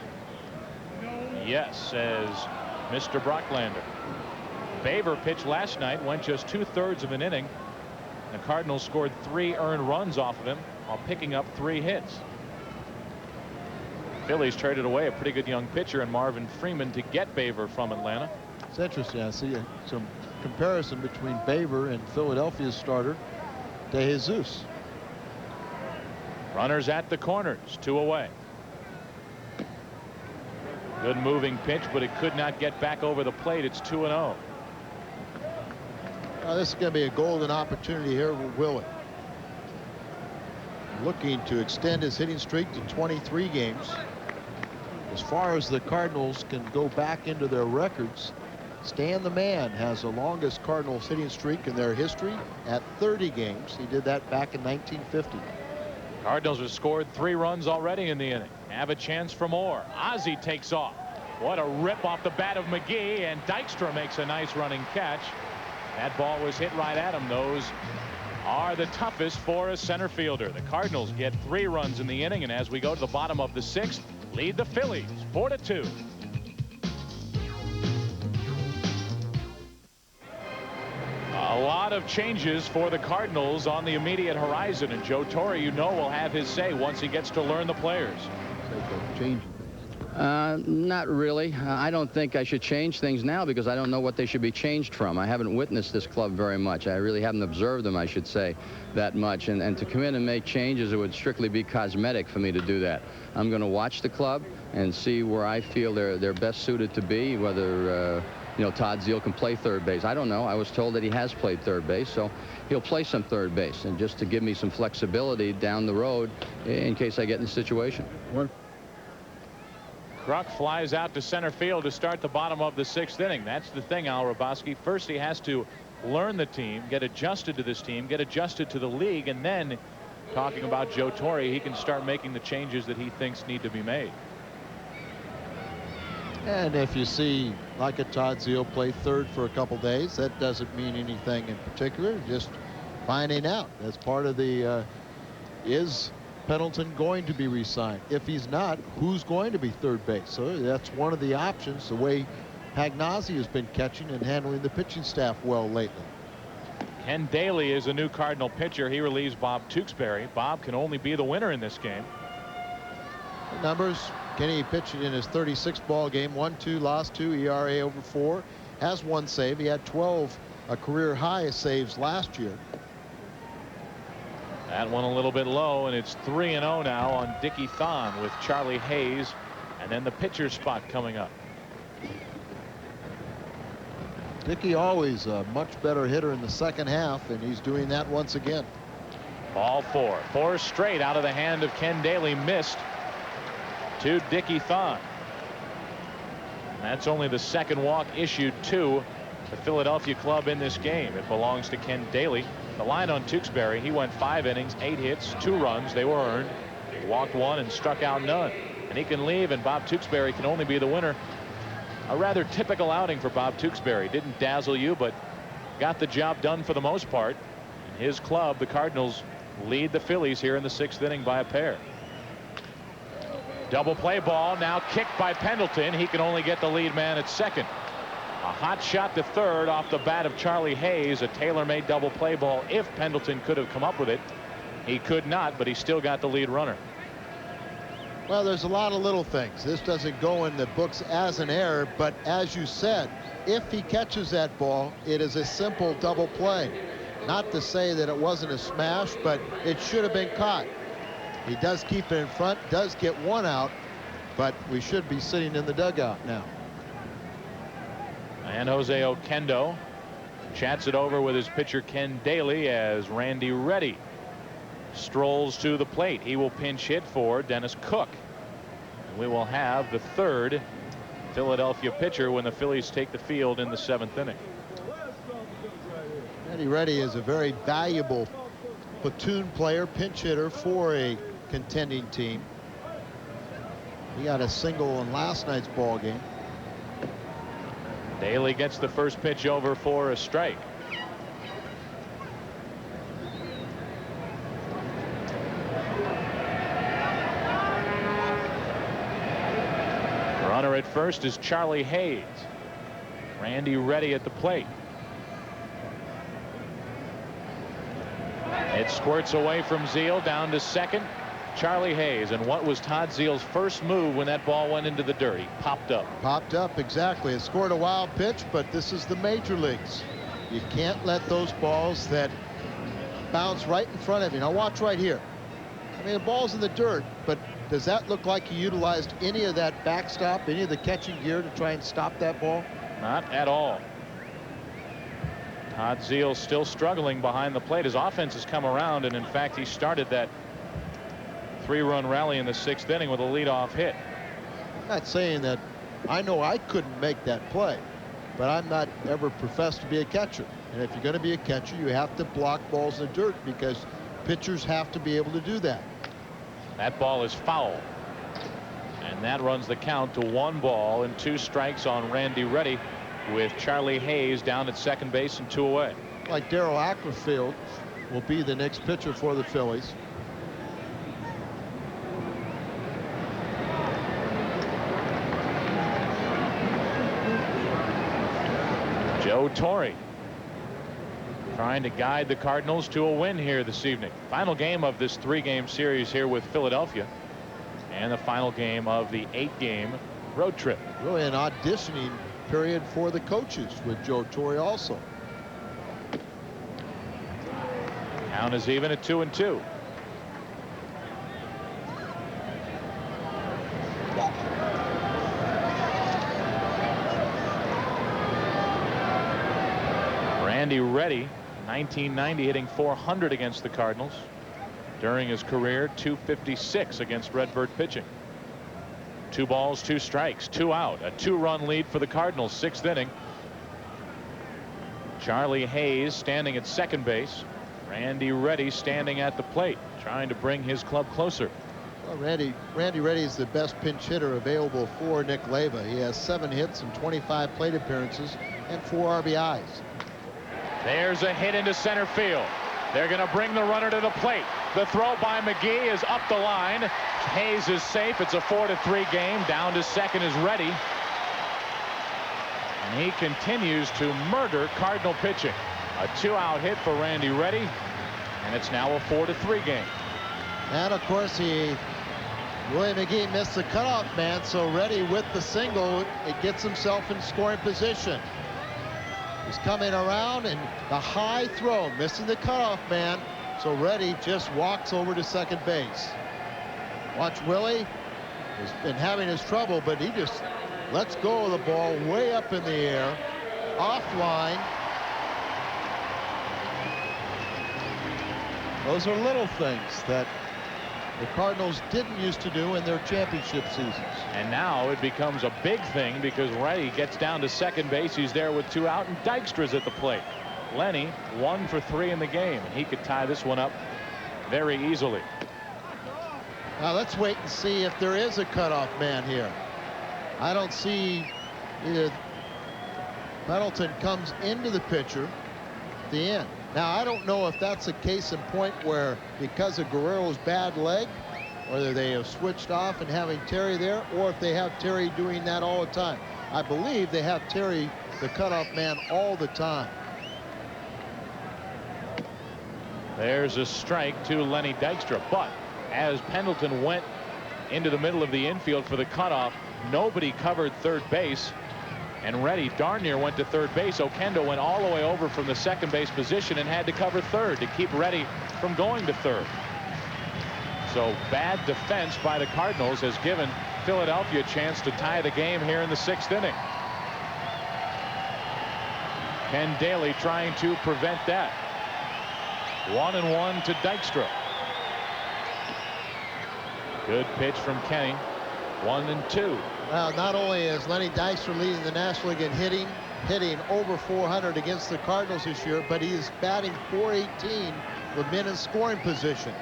Speaker 3: Yes, says Mr. Brocklander. Baver pitched last night, went just 2/3 of an inning. The Cardinals scored 3 earned runs off of him while picking up 3 hits. Phillies traded away a pretty good young pitcher in Marvin Freeman to get Baver from Atlanta.
Speaker 4: It's interesting. I see some comparison between Baver and Philadelphia's starter De Jesus.
Speaker 3: Runners at the corners, 2 away. Good moving pitch, but it could not get back over the plate. It's 2-0.
Speaker 4: This is going to be a golden opportunity here with Willett. Looking to extend his hitting streak to 23 games. As far as the Cardinals can go back into their records, Stan the Man has the longest Cardinals hitting streak in their history at 30 games. He did that back in 1950.
Speaker 3: Cardinals have scored 3 runs already in the inning. Have a chance for more. Ozzie takes off. What a rip off the bat of McGee, and Dykstra makes a nice running catch. That ball was hit right at him. Those are the toughest for a center fielder. The Cardinals get 3 runs in the inning, and as we go to the bottom of the 6th, lead the Phillies 4-2. A lot of changes for the Cardinals on the immediate horizon, and Joe Torre, you know, will have his say once he gets to learn the players.
Speaker 2: Not really. I don't think I should change things now because I don't know what they should be changed from. I haven't witnessed this club very much. I really haven't observed them, I should say, that much. And to come in and make changes, it would strictly be cosmetic for me to do that. I'm going to watch the club and see where I feel they're best suited to be, whether you know, Todd Zeile can play third base. I don't know. I was told that he has played third base, so he'll play some third base, and just to give me some flexibility down the road in case I get in a situation.
Speaker 3: Kruk flies out to center field to start the bottom of the 6th inning. That's the thing, Hrabosky. First, he has to learn the team, get adjusted to this team, get adjusted to the league, and then, talking about Joe Torre, he can start making the changes that he thinks need to be made.
Speaker 4: And if you see like a Todd Zeile play third for a couple days, that doesn't mean anything in particular, just finding out. That's part of the is Pendleton going to be re-signed? If he's not, who's going to be third base? So that's one of the options, the way Pagnozzi has been catching and handling the pitching staff well lately.
Speaker 3: Ken Daly is a new Cardinal pitcher. He relieves Bob Tewksbury. Bob can only be the winner in this game.
Speaker 4: The numbers, Kenny pitched in his 36th ball game, 1-2, lost 2, ERA over 4, has 1 save. He had 12 career high saves last year.
Speaker 3: That one a little bit low, and it's 3-0 now on Dickie Thon with Charlie Hayes, and then the pitcher spot coming up.
Speaker 4: Dickie always a much better hitter in the second half, and he's doing that once again.
Speaker 3: Ball 4. 4 straight out of the hand of Ken Daly, missed to Dickie Thon. That's only the second walk issued to the Philadelphia club in this game. It belongs to Ken Daly. The line on Tewksbury, he went 5 innings, 8 hits, 2 runs. They were earned. He walked 1 and struck out none. And he can leave, and Bob Tewksbury can only be the winner. A rather typical outing for Bob Tewksbury. Didn't dazzle you, but got the job done for the most part. And his club, the Cardinals, lead the Phillies here in the 6th inning by a pair. Double play ball now kicked by Pendleton. He can only get the lead man at second. A hot shot to third off the bat of Charlie Hayes. A tailor-made double play ball. If Pendleton could have come up with it, he could not, but he still got the lead runner.
Speaker 4: Well, there's a lot of little things. This doesn't go in the books as an error, but as you said, if he catches that ball, it is a simple double play. Not to say that it wasn't a smash, but it should have been caught. He does keep it in front, does get 1 out, but we should be sitting in the dugout now.
Speaker 3: And Jose Oquendo chats it over with his pitcher Ken Daly as Randy Reddy strolls to the plate. He will pinch hit for Dennis Cook. And we will have the 3rd Philadelphia pitcher when the Phillies take the field in the 7th inning.
Speaker 4: Randy Reddy is a very valuable platoon player, pinch hitter for a contending team. He got a single in last night's ball game.
Speaker 3: Daly gets the first pitch over for a strike. Runner at first is Charlie Hayes. Randy Reddy at the plate. It squirts away from Zeile down to second. Charlie Hayes. And what was Todd Zeile's first move when that ball went into the dirt? He popped up.
Speaker 4: Popped up, exactly. It scored a wild pitch, but this is the major leagues. You can't let those balls that bounce right in front of you. Now watch right here. I mean, the ball's in the dirt, but does that look like he utilized any of that backstop, any of the catching gear to try and stop that ball?
Speaker 3: Not at all. Todd Zeile still struggling behind the plate. His offense has come around, and in fact, he started that 3-run rally in the 6th inning with a leadoff hit.
Speaker 4: I'm not saying that I know I couldn't make that play, but I'm not ever professed to be a catcher. And if you're going to be a catcher, you have to block balls in the dirt because pitchers have to be able to do that.
Speaker 3: That ball is foul. And that runs the count to 1 ball and 2 strikes on Randy Reddy. with Charlie Hayes down at second base and 2 away.
Speaker 4: Like Darryl Ackerfield will be the next pitcher for the Phillies.
Speaker 3: Joe Torre trying to guide the Cardinals to a win here this evening. Final game of this 3-game series here with Philadelphia, and the final game of the 8-game road trip.
Speaker 4: Really an auditioning period for the coaches with Joe Torre also.
Speaker 3: Count is even at 2-2. Randy Reddy, 1990, hitting .400 against the Cardinals. During his career, .256 against Redbird pitching. 2 balls, 2 strikes, 2 out. A 2-run lead for the Cardinals, 6th inning. Charlie Hayes standing at second base. Randy Reddy standing at the plate, trying to bring his club closer.
Speaker 4: Well, Randy Reddy is the best pinch hitter available for Nick Leyva. He has 7 hits and 25 plate appearances and 4 RBIs.
Speaker 3: There's a hit into center field. They're going to bring the runner to the plate. The throw by McGee is up the line. Hayes is safe. It's a 4-3 game. Down to second is Reddy. And he continues to murder Cardinal pitching. A 2-out hit for Randy Reddy, and it's now a 4-3 game.
Speaker 4: And of course, Willie McGee missed the cutoff man, so Reddy with the single, it gets himself in scoring position. He's coming around, and the high throw, missing the cutoff man, so Reddy just walks over to second base. Watch Willie. He's been having his trouble, but he just lets go of the ball way up in the air, offline. Those are little things that the Cardinals didn't used to do in their championship seasons.
Speaker 3: And now it becomes a big thing because Reddy gets down to second base. He's there with 2 out, and Dykstra's at the plate. Lenny 1 for 3 in the game, and he could tie this one up very easily.
Speaker 4: Now let's wait and see if there is a cutoff man here. I don't see either. Pendleton comes into the pitcher at the end. Now, I don't know if that's a case in point where, because of Guerrero's bad leg, whether they have switched off and having Terry there, or if they have Terry doing that all the time. I believe they have Terry, the cutoff man, all the time.
Speaker 3: There's a strike to Lenny Dykstra, but as Pendleton went into the middle of the infield for the cutoff, nobody covered third base. And Reddy darn near went to third base. Oquendo went all the way over from the second base position and had to cover third to keep Reddy from going to third. So bad defense by the Cardinals has given Philadelphia a chance to tie the game here in the 6th inning. Ken Daly trying to prevent that. 1-1 to Dykstra. Good pitch from Kenny. 1-2.
Speaker 4: Well, not only is Lenny Dykstra leading the National League in hitting over 400 against the Cardinals this year, but he is batting .418 with men in scoring position.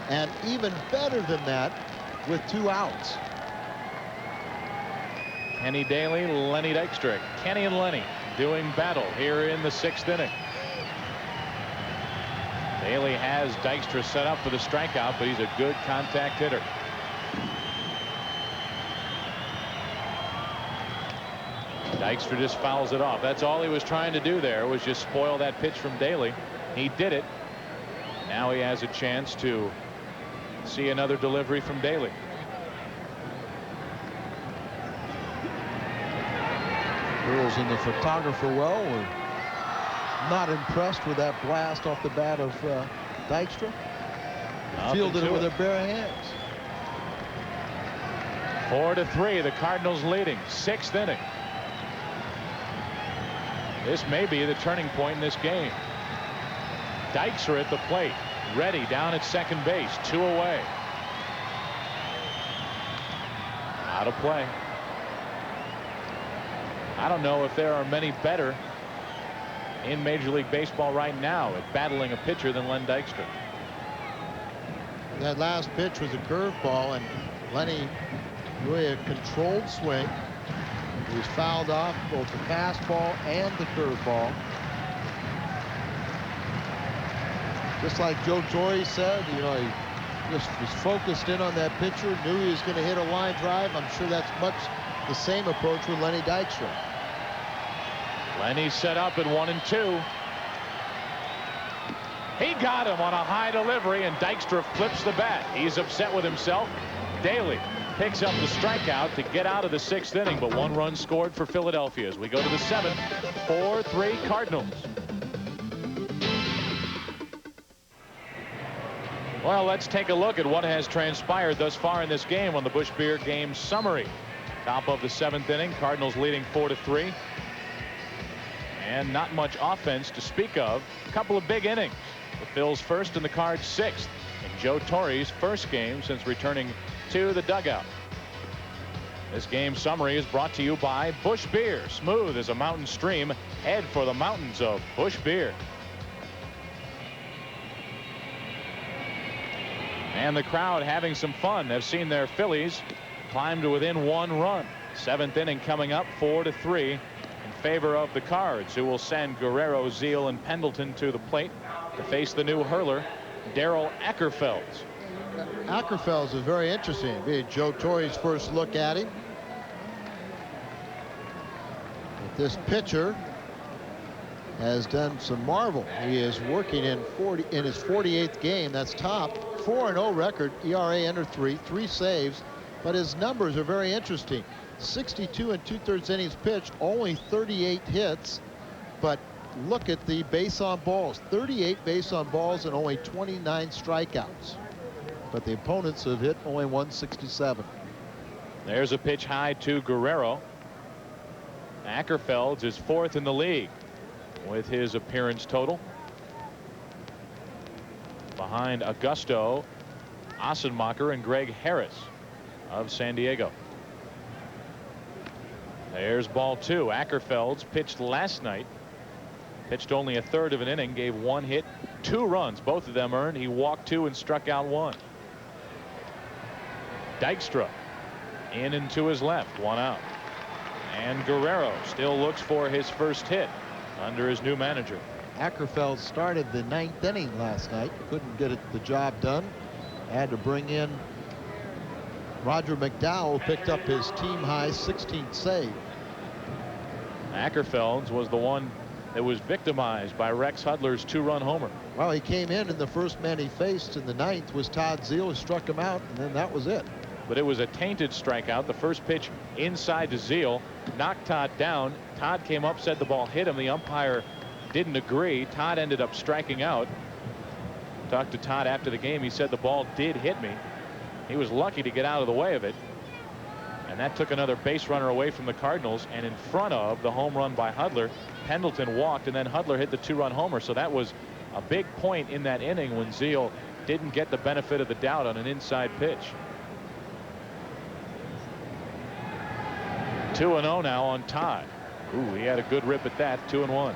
Speaker 4: And even better than that with 2 outs.
Speaker 3: Kenny Daly, Lenny Dykstra. Kenny and Lenny doing battle here in the 6th inning. Daly has Dykstra set up for the strikeout, but he's a good contact hitter. Dykstra just fouls it off. That's all he was trying to do there, was just spoil that pitch from Daly. He did it. Now he has a chance to see another delivery from Daly.
Speaker 4: Girls in the photographer well were not impressed with that blast off the bat of Dykstra. Fielded it with their bare hands.
Speaker 3: 4-3, the Cardinals leading. 6th inning. This may be the turning point in this game. Dykstra at the plate. Reddy down at second base. 2 away. Out of play. I don't know if there are many better in Major League Baseball right now at battling a pitcher than Len Dykstra.
Speaker 4: That last pitch was a curveball, and Lenny really a controlled swing. He was fouled off both the fastball and the curveball. Just like Joe Torre said, you know, he just was focused in on that pitcher, knew he was going to hit a line drive. I'm sure that's much the same approach with Lenny Dykstra.
Speaker 3: Lenny set up at 1-2. He got him on a high delivery, and Dykstra flips the bat. He's upset with himself. Daly picks up the strikeout to get out of the 6th inning, but 1 run scored for Philadelphia as we go to the 7th. 4-3 Cardinals. Well, let's take a look at what has transpired thus far in this game on the Busch Beer game summary. Top of the 7th inning, Cardinals leading 4-3. And not much offense to speak of. A couple of big innings. The Phils first and the Cards 6th. In Joe Torre's first game since returning to the dugout. This game summary is brought to you by Busch Beer. Smooth as a mountain stream. Head for the mountains of Busch Beer. And the crowd having some fun. They've seen their Phillies climb to within 1 run. 7th inning coming up 4-3 in favor of the Cards, who will send Guerrero, Zeal, and Pendleton to the plate to face the new hurler, Darryl Ackerfelds.
Speaker 4: Ackerfelds is very interesting. It'll be Joe Torre's first look at him. But this pitcher has done some marvel. He is working in his 48th game. That's top. 4-0 record, ERA under 3, 3 saves, but his numbers are very interesting. 62 2/3 innings pitched, only 38 hits, but look at the base on balls. 38 base on balls and only 29 strikeouts. But the opponents have hit only 167.
Speaker 3: There's a pitch high to Guerrero. Ackerfelds is 4th in the league with his appearance total. Behind Augusto, Ossenmacher, and Greg Harris of San Diego. There's ball 2. Ackerfelds pitched last night. Pitched only a 1/3 of an inning, gave 1 hit, 2 runs, both of them earned. He walked 2 and struck out 1. Dykstra in and to his left, 1 out. And Guerrero still looks for his first hit under his new manager.
Speaker 4: Ackerfelds started the 9th inning last night. Couldn't get the job done. Had to bring in Roger McDowell, picked up his team high 16th save.
Speaker 3: Ackerfelds was the one that was victimized by Rex Hudler's 2-run homer.
Speaker 4: Well, he came in and the first man he faced in the 9th was Todd Zeal, who struck him out, and then that was it.
Speaker 3: But it was a tainted strikeout. The first pitch inside to Zeal knocked Todd down. Todd came up, said the ball hit him. The umpire didn't agree. Todd ended up striking out. Talked to Todd after the game. He said the ball did hit me. He was lucky to get out of the way of it. And that took another base runner away from the Cardinals. And in front of the home run by Hudler, Pendleton walked, and then Hudler hit the 2-run homer. So that was a big point in that inning when Zeal didn't get the benefit of the doubt on an inside pitch. 2-0 now on Todd. Ooh, he had a good rip at that. 2-1.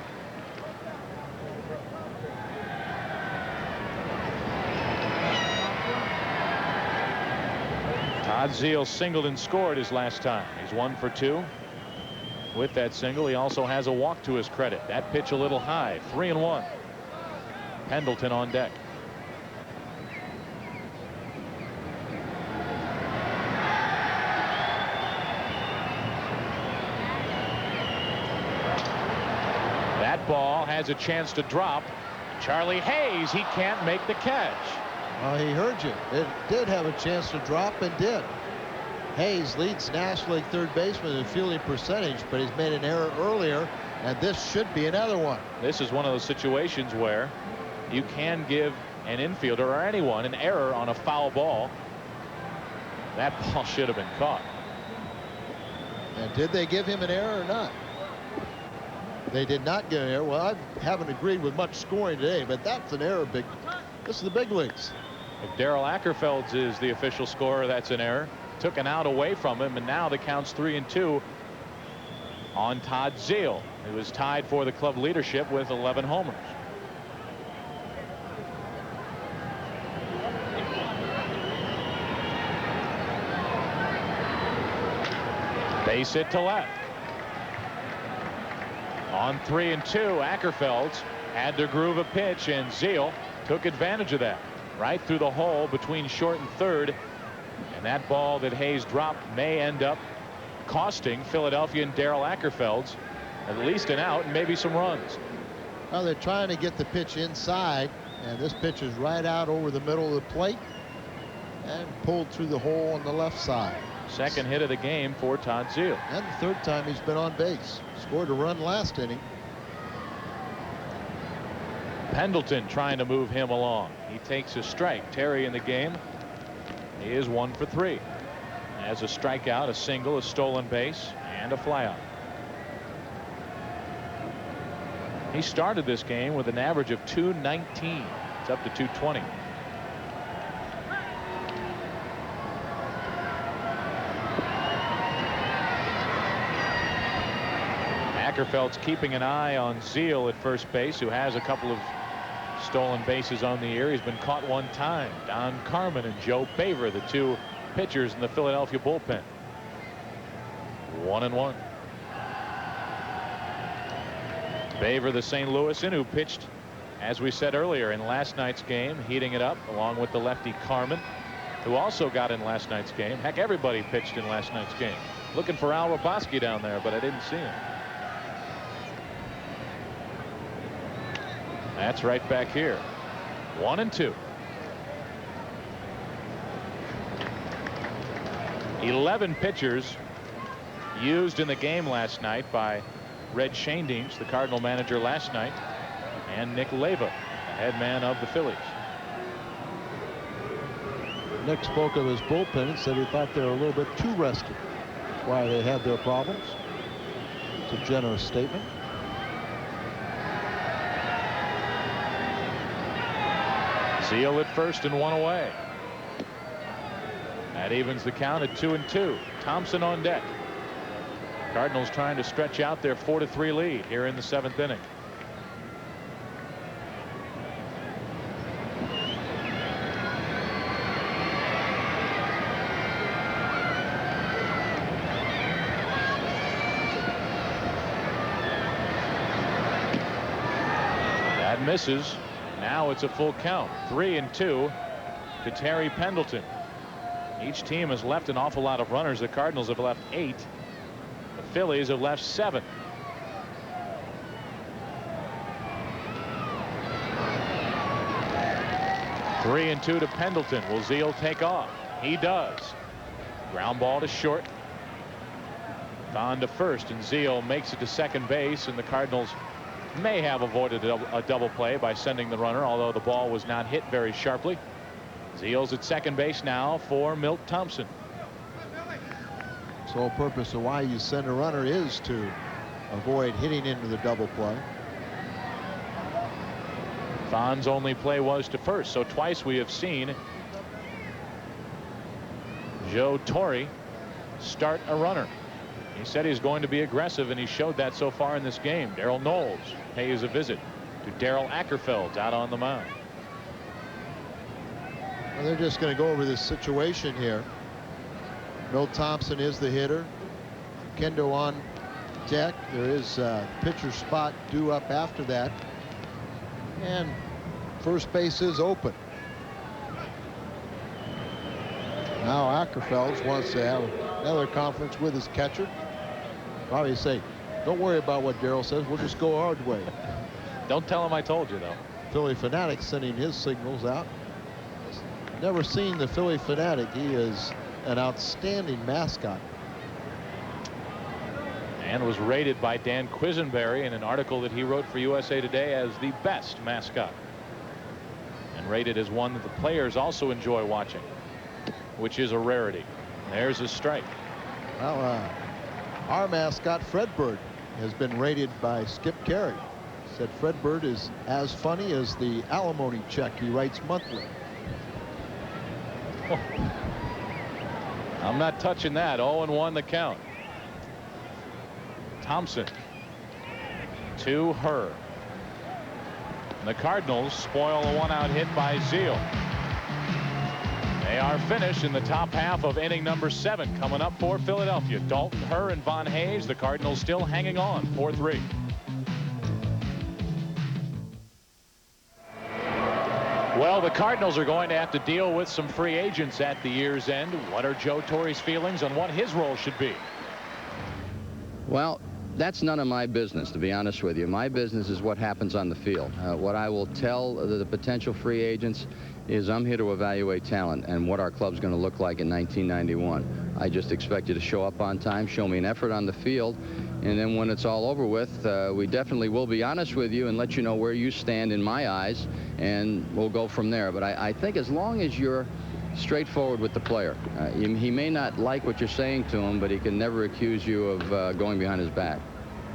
Speaker 3: Todd Zeal singled and scored his last time. He's 1 for 2 with that single. He also has a walk to his credit. That pitch a little high. 3-1. Pendleton on deck. That ball has a chance to drop. Charlie Hayes, he can't make the catch.
Speaker 4: He heard you. It did have a chance to drop and did. Hayes leads National League third baseman in fielding percentage, but he's made an error earlier, and this should be another one.
Speaker 3: This is one of those situations where you can give an infielder or anyone an error on a foul ball. That ball should have been caught.
Speaker 4: And did they give him an error or not? They did not get an error. Well, I haven't agreed with much scoring today, but that's an error. This is the big leagues.
Speaker 3: If Darryl Ackerfelds is the official scorer, that's an error. Took an out away from him, and now the count's 3-2 on Todd Zeal, who was tied for the club leadership with 11 homers. Base hit to left. On 3-2, Ackerfelds had to groove a pitch, and Zeal took advantage of that. Right through the hole between short and third. And that ball that Hayes dropped may end up costing Philadelphia and Darrell Ackerfelds at least an out and maybe some runs.
Speaker 4: Well, they're trying to get the pitch inside, and this pitch is right out over the middle of the plate and pulled through the hole on the left side.
Speaker 3: Second hit of the game for Todd Zeal.
Speaker 4: And the third time he's been on base. Scored a run last inning.
Speaker 3: Pendleton trying to move him along. He takes a strike. Terry in the game. He is 1 for 3. Has a strikeout, a single, a stolen base, and a flyout. He started this game with an average of .219. It's up to .220. Ackerfeld's keeping an eye on Zeal at first base, who has a couple of stolen bases on the year. He's been caught one time. Don Carmen and Joe Baver, the two pitchers in the Philadelphia bullpen. 1-1. Baver, the St. Louisan, who pitched, as we said earlier, in last night's game, heating it up along with the lefty Carmen, who also got in last night's game. Heck, everybody pitched in last night's game. Looking for Hrabosky down there, but I didn't see him. That's right back here. 1-2. 11 pitchers used in the game last night by Red Schoendienst, the Cardinal manager last night, and Nick Leyva, the head man of the Phillies.
Speaker 4: Nick spoke of his bullpen and said he thought they were a little bit too rested. That's why they had their problems. It's a generous statement.
Speaker 3: Zeal at first and 1 away. That evens the count at 2-2. Thompson on deck. Cardinals trying to stretch out their 4-3 lead here in the 7th inning. That misses. Now it's a full count. 3-2 to Terry Pendleton. Each team has left an awful lot of runners. The Cardinals have left 8. The Phillies have left 7. Three and 2 to Pendleton. Will Zeal take off? He does. Ground ball to short. On to first, and Zeal makes it to second base, and the Cardinals may have avoided a double play by sending the runner, although the ball was not hit very sharply. Zeal's at second base now for Milt Thompson.
Speaker 4: The sole purpose of why you send a runner is to avoid hitting into the double play.
Speaker 3: Vaughn's only play was to first, so twice we have seen Joe Torre start a runner. He said he's going to be aggressive, and he showed that so far in this game. Darrell Knowles pays a visit to Darrell Ackerfelds out on the mound.
Speaker 4: Well, they're just going to go over this situation here. Milt Thompson is the hitter. Kendo on deck. There is a pitcher spot due up after that. And first base is open. Now Ackerfelds wants to have another conference with his catcher. Probably say, don't worry about what Darrell says. We'll just go our way.
Speaker 3: Don't tell him I told you, though.
Speaker 4: Philly Fanatic sending his signals out. Never seen the Philly Fanatic. He is an outstanding mascot.
Speaker 3: And was rated by Dan Quisenberry in an article that he wrote for USA Today as the best mascot. And rated as one that the players also enjoy watching, which is a rarity. There's a strike.
Speaker 4: Well, our mascot Fredbird has been rated by Skip Carey. Said Fredbird is as funny as the alimony check he writes monthly.
Speaker 3: I'm not touching that. 0-1 the count. Thompson to her. The Cardinals spoil a one-out hit by Zeal. They are finished in the top half of inning number 7. Coming up for Philadelphia, Dalton, Her, and Von Hayes. The Cardinals still hanging on 4-3. Well, the Cardinals are going to have to deal with some free agents at the year's end. What are Joe Torre's feelings on what his role should be?
Speaker 2: Well, that's none of my business, to be honest with you. My business is what happens on the field. What I will tell the potential free agents is I'm here to evaluate talent and what our club's going to look like in 1991. I just expect you to show up on time, show me an effort on the field, and then when it's all over with, we definitely will be honest with you and let you know where you stand in my eyes, and we'll go from there. But I think as long as you're straightforward with the player, he may not like what you're saying to him, but he can never accuse you of going behind his back.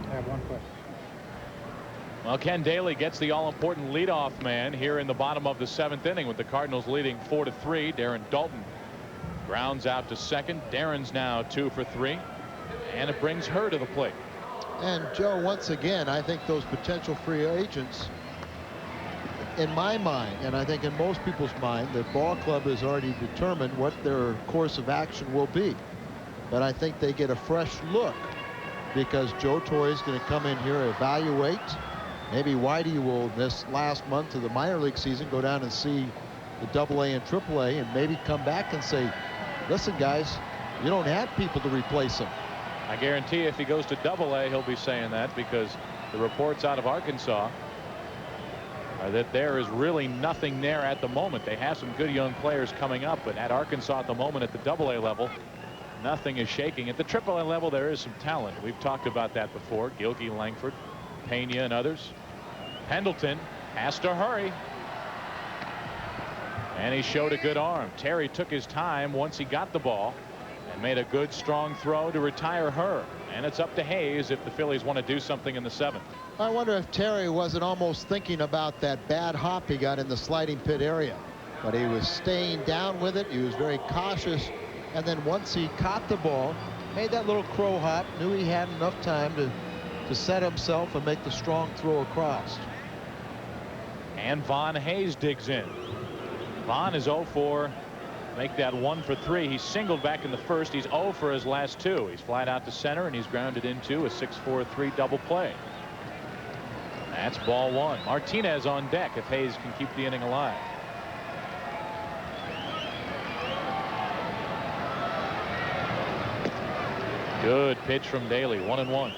Speaker 8: I have one question.
Speaker 3: Well, Ken Daly gets the all-important leadoff man here in the bottom of the 7th inning with the Cardinals leading 4-3. Darren Dalton grounds out to second. Darren's now 2 for 3, and it brings her to the plate.
Speaker 4: And Joe, once again, I think those potential free agents, in my mind, and I think in most people's mind, the ball club has already determined what their course of action will be. But I think they get a fresh look because Joe Torre is going to come in here, evaluate. Maybe Whitey will, this last month of the minor league season, go down and see the AA and AAA and maybe come back and say, listen, guys, you don't have people to replace him.
Speaker 3: I guarantee if he goes to AA, he'll be saying that, because the reports out of Arkansas are that there is really nothing there at the moment. They have some good young players coming up, but at Arkansas at the moment at the AA level, nothing is shaking. At the AAA level, there is some talent. We've talked about that before. Gilkey, Langford, Pena, and others. Pendleton has to hurry. And he showed a good arm. Terry took his time once he got the ball and made a good strong throw to retire her. And it's up to Hayes if the Phillies want to do something in the 7th.
Speaker 4: I wonder if Terry wasn't almost thinking about that bad hop he got in the sliding pit area. But he was staying down with it. He was very cautious. And then once he caught the ball, made that little crow hop, knew he had enough time to set himself and make the strong throw across.
Speaker 3: And Von Hayes digs in. Von is 0 for, make that 1 for 3. He singled back in the first. He's 0 for his last 2. He's flied out to center, and he's grounded into a 6-4-3 double play. That's ball 1. Martinez on deck if Hayes can keep the inning alive. Good pitch from Daly. 1-1.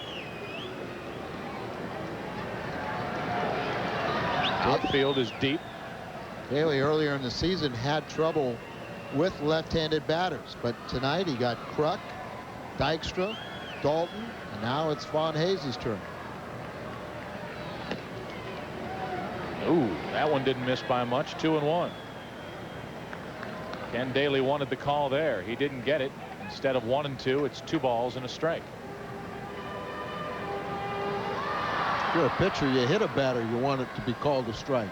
Speaker 3: Outfield is deep.
Speaker 4: Daly earlier in the season had trouble with left-handed batters, but tonight he got Kruk, Dykstra, Dalton, and now it's Von Hayes' turn.
Speaker 3: Ooh, that one didn't miss by much. 2-1. Ken Daly wanted the call there. He didn't get it. Instead of 1 and 2, it's 2 balls and a strike.
Speaker 4: If you're a pitcher, you hit a batter, you want it to be called a strike.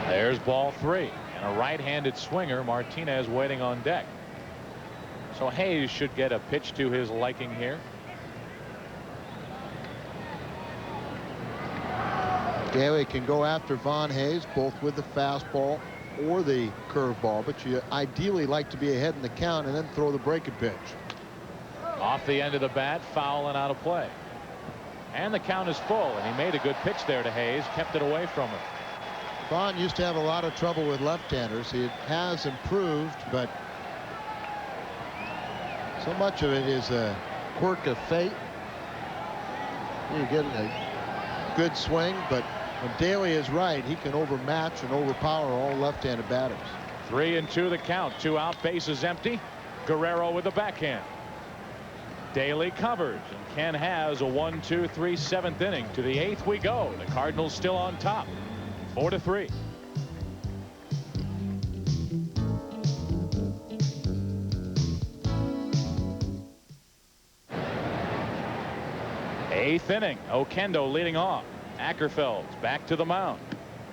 Speaker 3: There's ball 3, and a right-handed swinger. Martinez waiting on deck. So Hayes should get a pitch to his liking here.
Speaker 4: Daly can go after Von Hayes both with the fastball or the curveball, but you ideally like to be ahead in the count and then throw the breaking pitch.
Speaker 3: Off the end of the bat, foul and out of play. And the count is full, and he made a good pitch there to Hayes, kept it away from him.
Speaker 4: Vaughn used to have a lot of trouble with left-handers. He has improved, but so much of it is a quirk of fate. You get a good swing, but when Daly is right, he can overmatch and overpower all left-handed batters.
Speaker 3: 3-2 the count. 2 out, bases empty. Guerrero with the backhand. Daly covers, and Ken has a 1-2-3 7th inning. To the 8th we go. The Cardinals still on top, 4-3. Eighth inning. Oquendo leading off. Ackerfeld's back to the mound.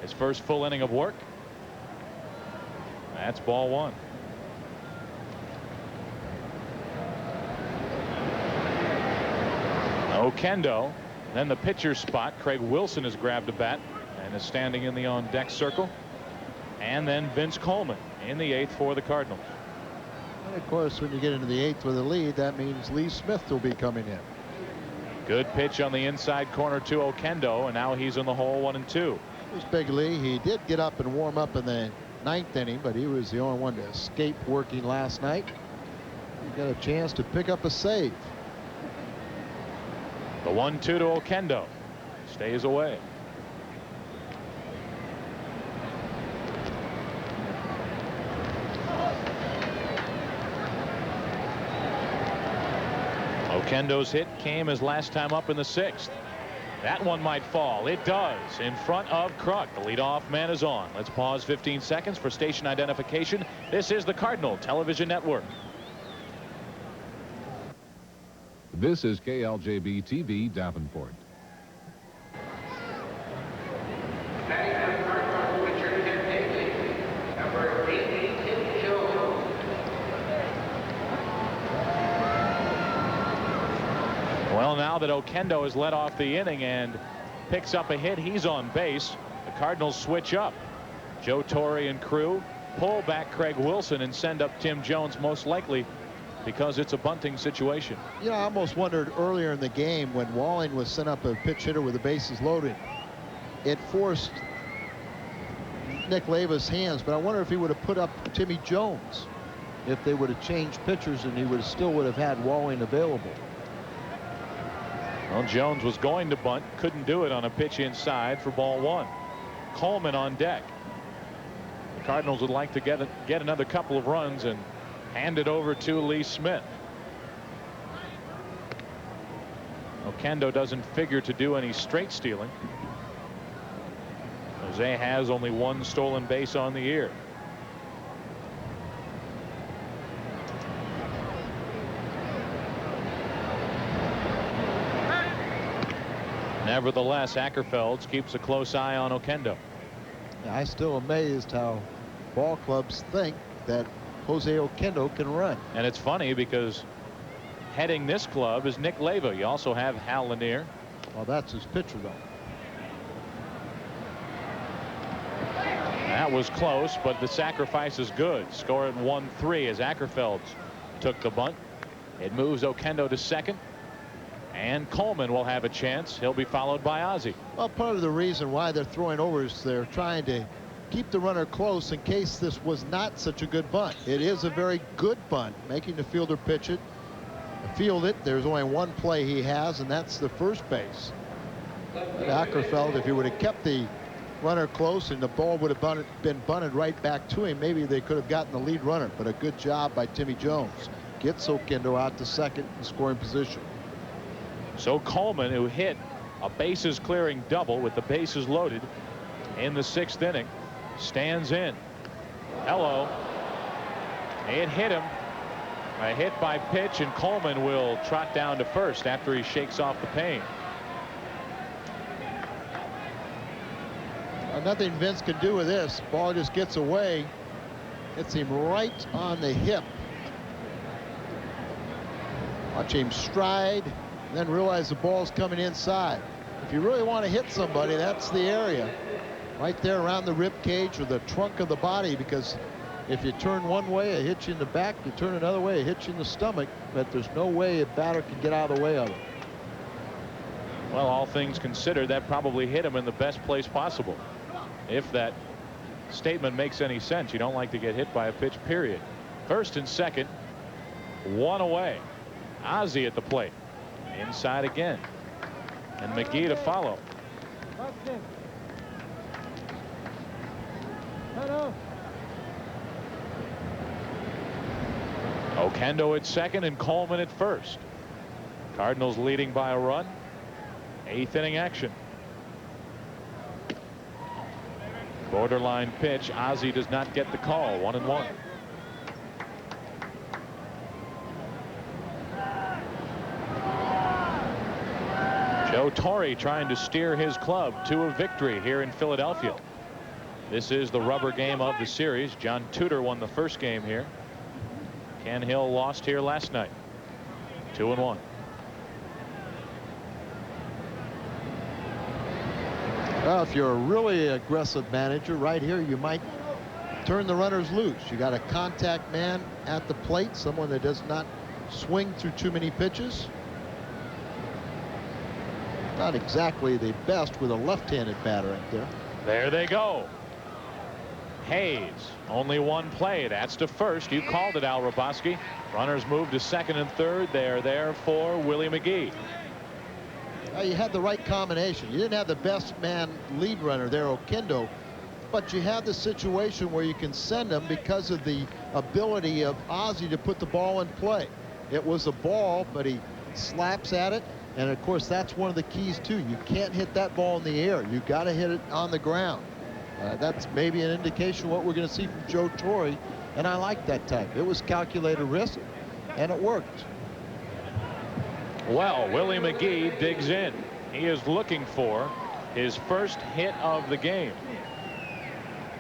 Speaker 3: His first full inning of work. That's ball 1. Oquendo. Then the pitcher's spot. Craig Wilson has grabbed a bat and is standing in the on-deck circle. And then Vince Coleman in the 8th for the Cardinals.
Speaker 4: And of course, when you get into the 8th with a lead, that means Lee Smith will be coming in.
Speaker 3: Good pitch on the inside corner to Oquendo, and now he's in the hole 1-2.
Speaker 4: Here's Big Lee. He did get up and warm up in the 9th inning, but he was the only one to escape working last night. He got a chance to pick up a save.
Speaker 3: The 1-2 to Oquendo. Stays away. Oquendo's hit came his last time up in the 6th. That one might fall. It does. In front of Kruk. The leadoff man is on. Let's pause 15 seconds for station identification. This is the Cardinal Television Network.
Speaker 5: This is KLJB TV Davenport.
Speaker 3: Well, now that Oquendo has led off the inning and picks up a hit, he's on base. The Cardinals switch up. Joe Torre and crew pull back Craig Wilson and send up Tim Jones, most likely because it's a bunting situation.
Speaker 4: You know, I almost wondered earlier in the game when Walling was sent up a pitch hitter with the bases loaded, it forced Nick Leiva's hands, but I wonder if he would have put up Timmy Jones if they would have changed pitchers and he would have had Walling available.
Speaker 3: Well, Jones was going to bunt, couldn't do it on a pitch inside for ball 1. Coleman on deck. The Cardinals would like to get another couple of runs and hand it over to Lee Smith. Oquendo doesn't figure to do any straight stealing. Jose has only 1 stolen base on the year. Nevertheless, Ackerfelds keeps a close eye on Oquendo.
Speaker 4: Yeah, I'm still amazed how ball clubs think that Jose Oquendo can run.
Speaker 3: And it's funny because heading this club is Nick Leiva. You also have Hal Lanier.
Speaker 4: Well, that's his pitcher, though.
Speaker 3: That was close, but the sacrifice is good. Score at 1-3 as Ackerfelds took the bunt. It moves Oquendo to second. And Coleman will have a chance. He'll be followed by Ozzie.
Speaker 4: Well, part of the reason why they're throwing over is they're trying to keep the runner close in case this was not such a good bunt. It is a very good bunt, making the fielder pitch it, field it. There's only one play he has, and that's the first base. But Ackerfeld, if he would have kept the runner close and the ball would have been bunted right back to him, maybe they could have gotten the lead runner. But a good job by Timmy Jones. Gets Oquendo out to second in scoring position.
Speaker 3: So Coleman, who hit a bases clearing double with the bases loaded in the 6th inning, stands in. Hello. It hit him. A hit by pitch, and Coleman will trot down to first after he shakes off the pain.
Speaker 4: Nothing Vince can do with this. Ball just gets away. Hits him right on the hip. Watch him stride, and then realize the ball's coming inside. If you really want to hit somebody, that's the area. Right there around the rib cage or the trunk of the body, because if you turn one way, it hits you in the back. You turn another way, it hits you in the stomach. But there's no way a batter can get out of the way of it.
Speaker 3: Well, all things considered, that probably hit him in the best place possible. If that statement makes any sense. You don't like to get hit by a pitch, period. First and second, one away. Ozzie at the plate. Inside again. And McGee to follow. Oquendo at second and Coleman at first. Cardinals leading by a run. 8th inning action. Borderline pitch. Ozzie does not get the call. 1-1. Joe Torre trying to steer his club to a victory here in Philadelphia. This is the rubber game of the series. John Tudor won the first game here. Ken Hill lost here last night. 2-1.
Speaker 4: Well, if you're a really aggressive manager right here, you might turn the runners loose. You got a contact man at the plate, someone that does not swing through too many pitches. Not exactly the best with a left-handed batter right there.
Speaker 3: There they go. Hayes, only one play. That's to first. You called it, Hrabosky. Runners move to second and third. They're there for Willie McGee.
Speaker 4: You had the right combination. You didn't have the best man lead runner there, Oquendo, but you had the situation where you can send him because of the ability of Ozzie to put the ball in play. It was a ball, but he slaps at it, and of course that's one of the keys too. You can't hit that ball in the air. You got to hit it on the ground. That's maybe an indication of what we're going to see from Joe Torre, and I like that type. It was calculated risk, and it worked.
Speaker 3: Well, Willie McGee digs in. He is looking for his first hit of the game.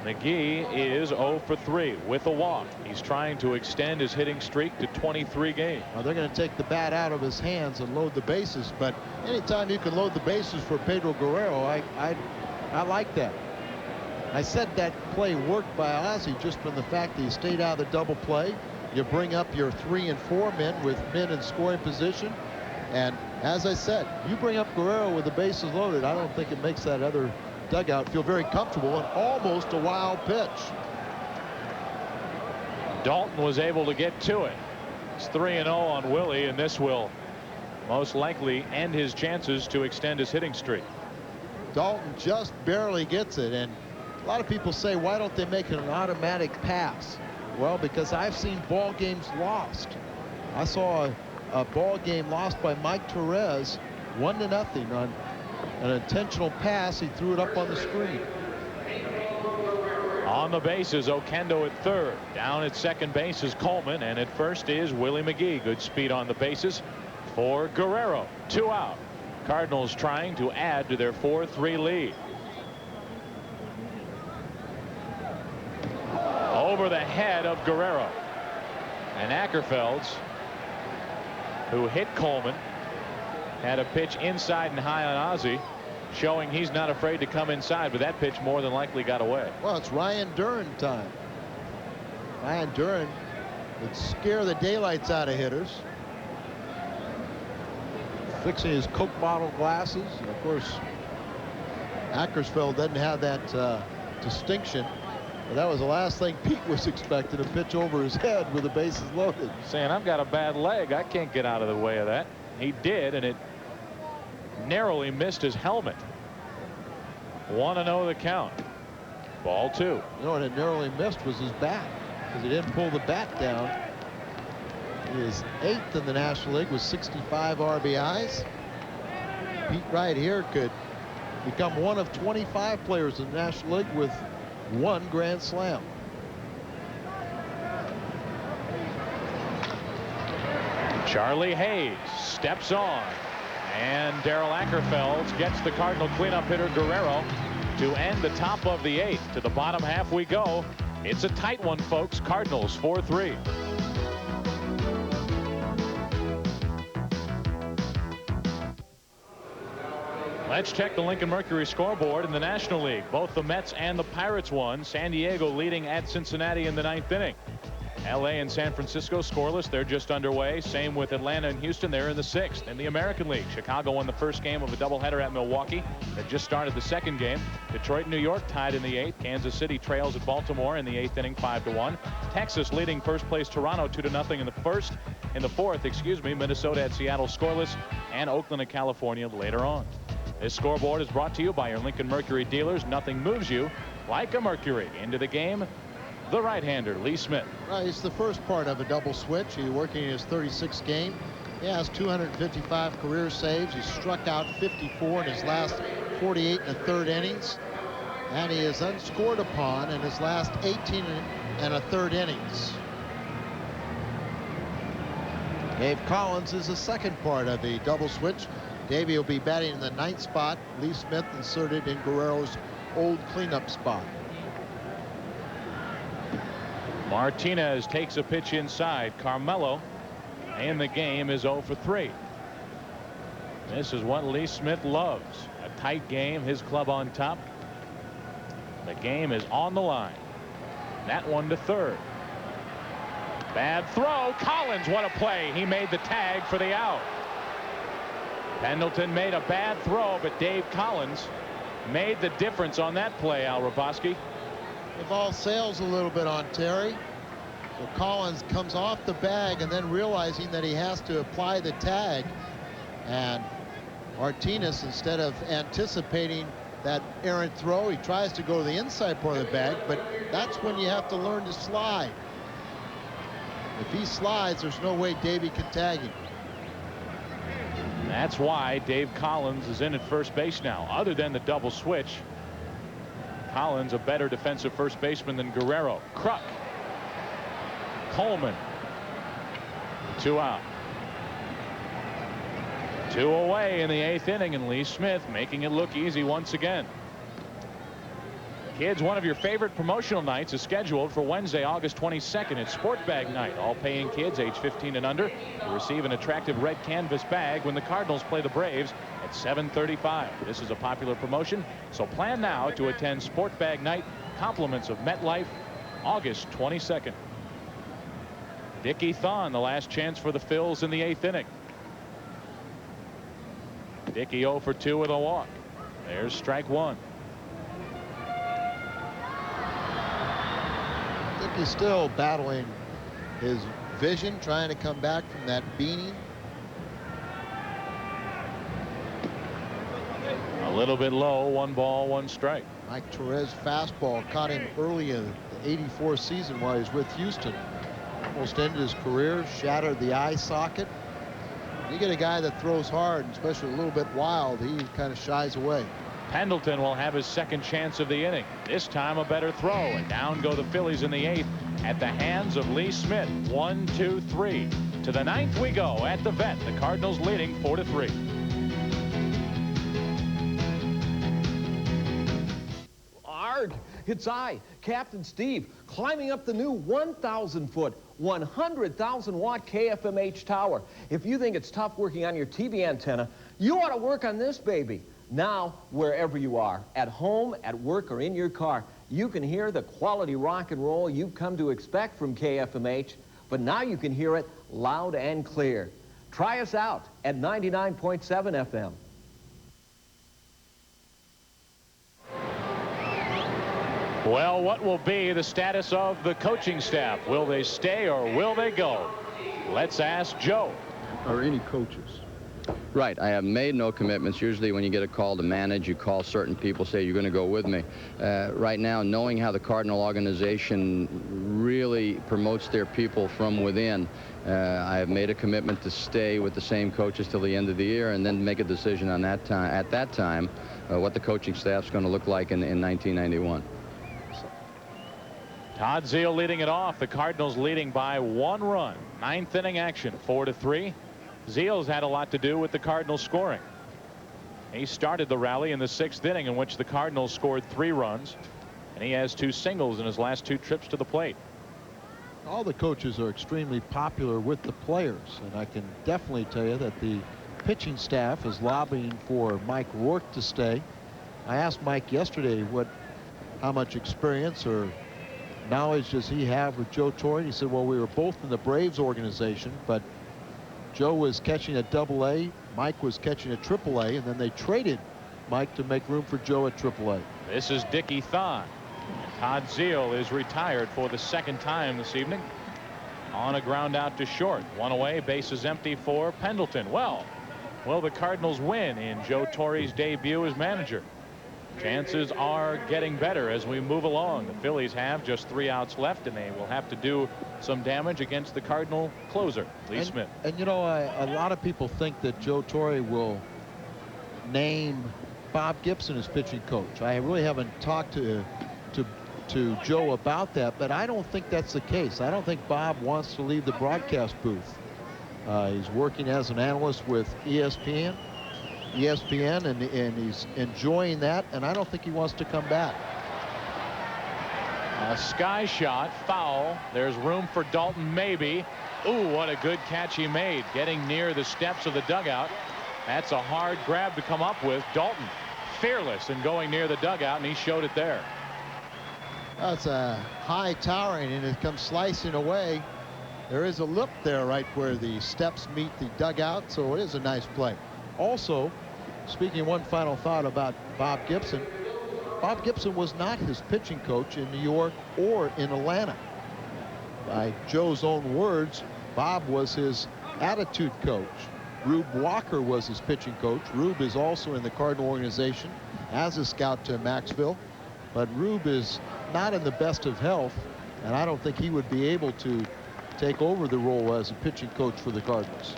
Speaker 3: McGee is 0 for 3 with a walk. He's trying to extend his hitting streak to 23 games.
Speaker 4: Well, they're going to take the bat out of his hands and load the bases, but anytime you can load the bases for Pedro Guerrero, I like that. I said that play worked by Ozzie just from the fact that he stayed out of the double play. You bring up your 3 and 4 men with men in scoring position, and as I said, you bring up Guerrero with the bases loaded. I don't think it makes that other dugout feel very comfortable, and almost a wild pitch.
Speaker 3: Dalton was able to get to it. It's 3-0 on Willie, and this will most likely end his chances to extend his hitting streak.
Speaker 4: Dalton just barely gets it, and a lot of people say, why don't they make it an automatic pass? Well, because I've seen ball games lost. I saw a ball game lost by Mike Torres 1-0 on an intentional pass. He threw it up on the screen.
Speaker 3: On the bases, Oquendo at third. Down at second base is Coleman, and at first is Willie McGee. Good speed on the bases for Guerrero. 2 out. Cardinals trying to add to their 4-3 lead. Over the head of Guerrero, and Ackerfelds, who hit Coleman, had a pitch inside and high on Ozzie, showing he's not afraid to come inside, but that pitch more than likely got away.
Speaker 4: Well, it's Ryan Duran time. Ryan Duran would scare the daylights out of hitters. Fixing his Coke bottle glasses. And of course, Ackersfeld doesn't have that distinction. But that was the last thing Pete was expecting, a pitch over his head with the bases loaded.
Speaker 3: Saying, I've got a bad leg. I can't get out of the way of that. He did, and it narrowly missed his helmet. 1-0 the count. Ball 2.
Speaker 4: You know what it narrowly missed was his bat, because he didn't pull the bat down. He is 8th in the National League with 65 RBIs. Pete right here could become one of 25 players in the National League with 1 grand slam.
Speaker 3: Charlie Hayes steps on, and Darrell Ackerfelds gets the Cardinal cleanup hitter Guerrero to end the top of the 8th. To the bottom half we go. It's a tight one, folks. Cardinals 4-3. Let's check the Lincoln Mercury scoreboard in the National League. Both the Mets and the Pirates won. San Diego leading at Cincinnati in the 9th inning. LA and San Francisco scoreless. They're just underway. Same with Atlanta and Houston. They're in the 6th. In the American League, Chicago won the first game of a doubleheader at Milwaukee. That just started the second game. Detroit and New York tied in the 8th. Kansas City trails at Baltimore in the 8th inning 5-1. Texas leading first place Toronto 2-0 in the first. In the 4th, Minnesota at Seattle scoreless, and Oakland at California later on. This scoreboard is brought to you by your Lincoln Mercury dealers. Nothing moves you like a Mercury. Into the game, the right-hander, Lee Smith.
Speaker 4: Right, it's the first part of a double switch. He's working in his 36th game. He has 255 career saves. He struck out 54 in his last 48 1/3 innings. And he is unscored upon in his last 18 1/3 innings. Dave Collins is the second part of the double switch. Davey will be batting in the 9th spot. Lee Smith inserted in Guerrero's old cleanup spot.
Speaker 3: Martinez takes a pitch inside. Carmelo in the game is 0 for 3. This is what Lee Smith loves. A tight game, his club on top. The game is on the line. That one to third. Bad throw. Collins, what a play. He made the tag for the out. Pendleton made a bad throw, but Dave Collins made the difference on that play, Hrabosky.
Speaker 4: The ball sails a little bit on Terry. So Collins comes off the bag and then realizing that he has to apply the tag. And Martinez, instead of anticipating that errant throw, he tries to go to the inside part of the bag, but that's when you have to learn to slide. If he slides, there's no way Davey can tag him.
Speaker 3: That's why Dave Collins is in at first base now. Other than the double switch, Collins a better defensive first baseman than Guerrero. Kruk. Coleman. 2 out. 2 away in the 8th inning, and Lee Smith making it look easy once again. Kids, one of your favorite promotional nights is scheduled for Wednesday, August 22nd. It's Sport Bag Night. All paying kids age 15 and under will receive an attractive red canvas bag when the Cardinals play the Braves at 7:35. This is a popular promotion, so plan now to attend Sport Bag Night. Compliments of MetLife, August 22nd. Dickie Thon, the last chance for the Phils in the 8th inning. Dickie 0 for 2 with a walk. There's strike 1.
Speaker 4: Dickie's still battling his vision, trying to come back from that beating.
Speaker 3: A little bit low. 1 ball, 1 strike.
Speaker 4: Mike Torre's fastball caught him early in the '84 season while he was with Houston. Almost ended his career, shattered the eye socket. You get a guy that throws hard, and especially a little bit wild, he kind of shies away.
Speaker 3: Pendleton will have his second chance of the inning. This time a better throw, and down go the Phillies in the 8th at the hands of Lee Smith. 1, 2, 3. To the 9th we go at the vet. The Cardinals leading 4-3.
Speaker 8: Arg! It's I, Captain Steve, climbing up the new 1,000-foot, 100,000-watt KFMH tower. If you think it's tough working on your TV antenna, you ought to work on this baby. Now, wherever you are, at home, at work, or in your car, you can hear the quality rock and roll you've come to expect from KFMH, but now you can hear it loud and clear. Try us out at 99.7 FM.
Speaker 3: Well, what will be the status of the coaching staff? Will they stay or will they go? Let's ask Joe.
Speaker 1: Are any coaches?
Speaker 2: Right. I have made no commitments. Usually when you get a call to manage, you call certain people, say you're going to go with me. Right now, knowing how the Cardinal organization really promotes their people from within, I have made a commitment to stay with the same coaches till the end of the year and then make a decision on that time, at that time, what the coaching staff's going to look like in 1991.
Speaker 3: Todd Zeile leading it off. The Cardinals leading by 1 run. 9th inning action, 4-3. Zeile's had a lot to do with the Cardinals scoring. He started the rally in the 6th inning, in which the Cardinals scored 3 runs, and he has 2 singles in his last 2 trips to the plate.
Speaker 4: All the coaches are extremely popular with the players, and I can definitely tell you that the pitching staff is lobbying for Mike Rourke to stay. I asked Mike yesterday how much experience or knowledge does he have with Joe Torre. He said, well, we were both in the Braves organization, but Joe was catching at AA, Mike was catching at AAA, and then they traded Mike to make room for Joe at AAA.
Speaker 3: This is Dickie Thon. Todd Zeile is retired for the 2nd time this evening on a ground out to short. 1 away, bases empty for Pendleton. Well, will the Cardinals win in Joe Torre's debut as manager? Chances are getting better as we move along. The Phillies have just 3 outs left, and they will have to do some damage against the Cardinal closer, Lee Smith.
Speaker 4: And you know, a lot of people think that Joe Torre will name Bob Gibson as pitching coach. I really haven't talked to Joe about that, but I don't think that's the case. I don't think Bob wants to leave the broadcast booth. He's working as an analyst with ESPN, and he's enjoying that, and I don't think he wants to come back.
Speaker 3: A sky shot, foul. There's room for Dalton, maybe. Ooh, what a good catch he made, getting near the steps of the dugout. That's a hard grab to come up with. Dalton fearless and going near the dugout, and he showed it there.
Speaker 4: That's a high towering, and it comes slicing away. There is a lip there right where the steps meet the dugout, so it is a nice play. Also, speaking one final thought about Bob Gibson. Bob Gibson was not his pitching coach in New York or in Atlanta. By Joe's own words, Bob was his attitude coach. Rube Walker was his pitching coach. Rube is also in the Cardinal organization as a scout to Maxville. But Rube is not in the best of health, and I don't think he would be able to take over the role as a pitching coach for the Cardinals.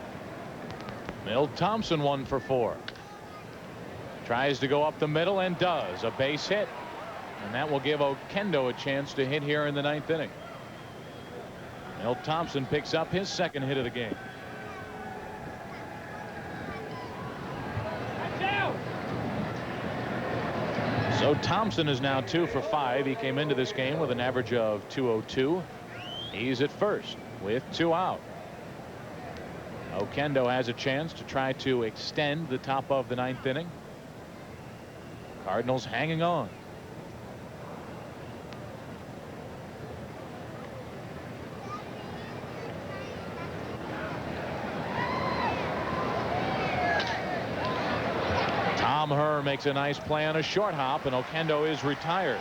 Speaker 3: Milt Thompson 1 for 4. Tries to go up the middle and does. A base hit. And that will give Oquendo a chance to hit here in the 9th inning. Milt Thompson picks up his 2nd hit of the game. So Thompson is now 2 for 5. He came into this game with an average of .202. He's at first with 2 out. Oquendo has a chance to try to extend the top of the 9th inning. Cardinals hanging on. Tom Hrabosky makes a nice play on a short hop, and Oquendo is retired.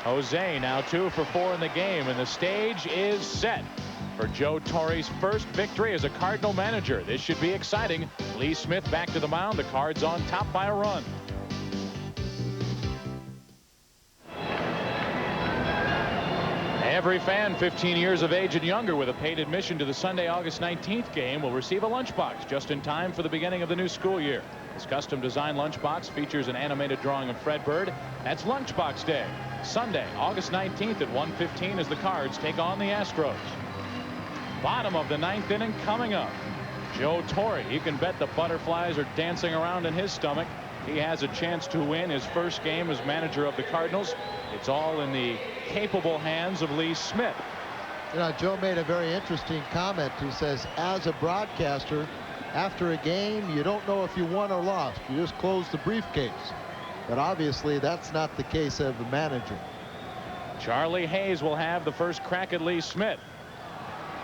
Speaker 3: Jose now 2 for 4 in the game, and the stage is set for Joe Torre's first victory as a Cardinal manager. This should be exciting. Lee Smith back to the mound. The Cards on top by a run. Every fan 15 years of age and younger with a paid admission to the Sunday, August 19th game will receive a lunchbox just in time for the beginning of the new school year. This custom designed lunchbox features an animated drawing of Fred Bird. That's Lunchbox Day, Sunday, August 19th at 1:15 as the Cards take on the Astros. Bottom of the 9th inning coming up. Joe Torre, you can bet the butterflies are dancing around in his stomach. He has a chance to win his first game as manager of the Cardinals. It's all in the capable hands of Lee Smith.
Speaker 4: You know, Joe made a very interesting comment. He says, as a broadcaster, after a game, you don't know if you won or lost. You just close the briefcase. But obviously, that's not the case of the manager.
Speaker 3: Charlie Hayes will have the first crack at Lee Smith.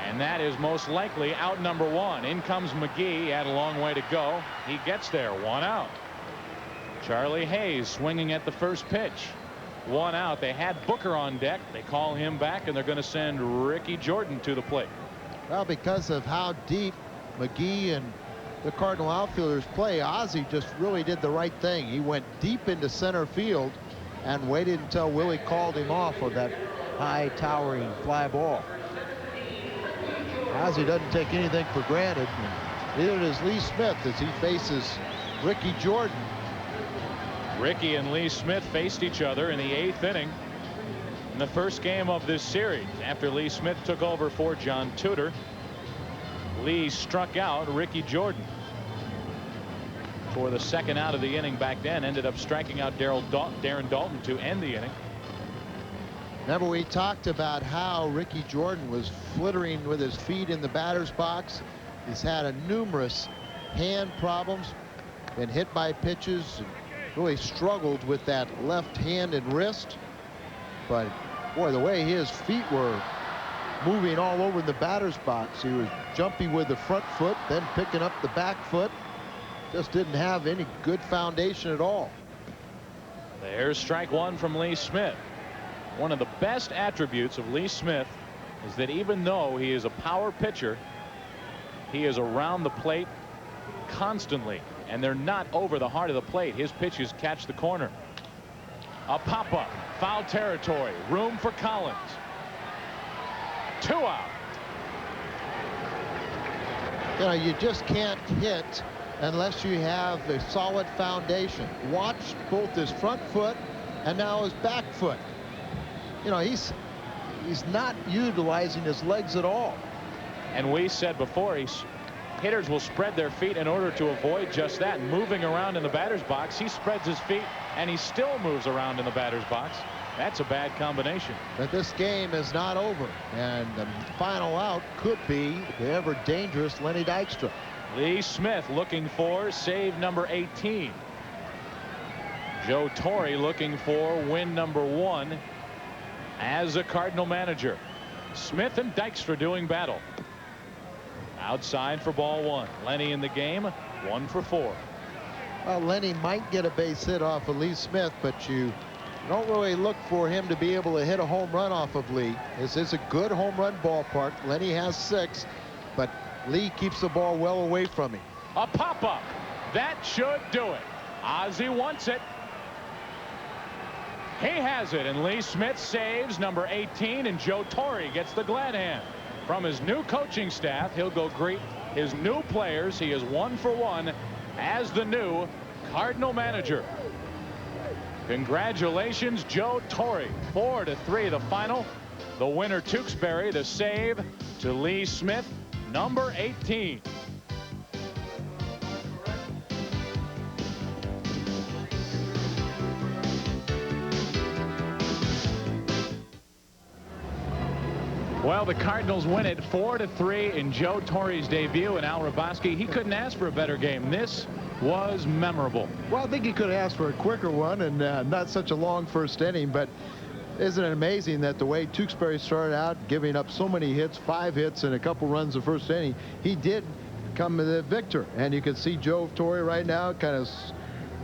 Speaker 3: And that is most likely out number 1. In comes McGee. He had a long way to go. He gets there. 1 out. Charlie Hayes swinging at the first pitch. 1 out. They had Booker on deck. They call him back, and they're going to send Ricky Jordan to the plate.
Speaker 4: Well, because of how deep McGee and the Cardinal outfielders play, Ozzie just really did the right thing. He went deep into center field and waited until Willie called him off of that high towering fly ball. Ozzie doesn't take anything for granted. Neither does Lee Smith as he faces Ricky Jordan.
Speaker 3: Ricky and Lee Smith faced each other in the 8th inning in the first game of this series. After Lee Smith took over for John Tudor, Lee struck out Ricky Jordan for the 2nd out of the inning back then. Ended up striking out Darren Dalton to end the inning.
Speaker 4: Remember, we talked about how Ricky Jordan was flittering with his feet in the batter's box. He's had numerous hand problems, been hit by pitches, and really struggled with that left hand and wrist. But boy, the way his feet were moving all over the batter's box, he was jumping with the front foot, then picking up the back foot. Just didn't have any good foundation at all.
Speaker 3: There's strike 1 from Lee Smith. One of the best attributes of Lee Smith is that even though he is a power pitcher, he is around the plate constantly, and they're not over the heart of the plate. His pitches catch the corner. A pop-up, foul territory, room for Collins. 2 out.
Speaker 4: You know, you just can't hit unless you have a solid foundation. Watch both his front foot and now his back foot. You know, he's not utilizing his legs at all.
Speaker 3: And we said before, hitters will spread their feet in order to avoid just that. Moving around in the batter's box, he spreads his feet and he still moves around in the batter's box. That's a bad combination.
Speaker 4: But this game is not over, and the final out could be the ever dangerous Lenny Dykstra.
Speaker 3: Lee Smith looking for save number 18. Joe Torre looking for win number 1 as a Cardinal manager. Smith and Dykstra doing battle. Outside for ball 1. Lenny in the game. 1 for 4.
Speaker 4: Well, Lenny might get a base hit off of Lee Smith, but you don't really look for him to be able to hit a home run off of Lee. This is a good home run ballpark. Lenny has 6, but Lee keeps the ball well away from him.
Speaker 3: A pop-up. That should do it. Ozzie wants it. He has it, and Lee Smith saves number 18, and Joe Torre gets the glad hand. From his new coaching staff, he'll go greet his new players. He is 1 for 1 as the new Cardinal manager. Congratulations, Joe Torre. 4-3 the final. The winner, Tewksbury, the save to Lee Smith, number 18. Well, the Cardinals win it 4-3 in Joe Torre's debut, and Hrabosky, he couldn't ask for a better game. This was memorable.
Speaker 4: Well, I think he could have asked for a quicker one and not such a long first inning, but isn't it amazing that the way Tewksbury started out, giving up so many hits, 5 hits and a couple runs the first inning, he did come the victor. And you can see Joe Torre right now kind of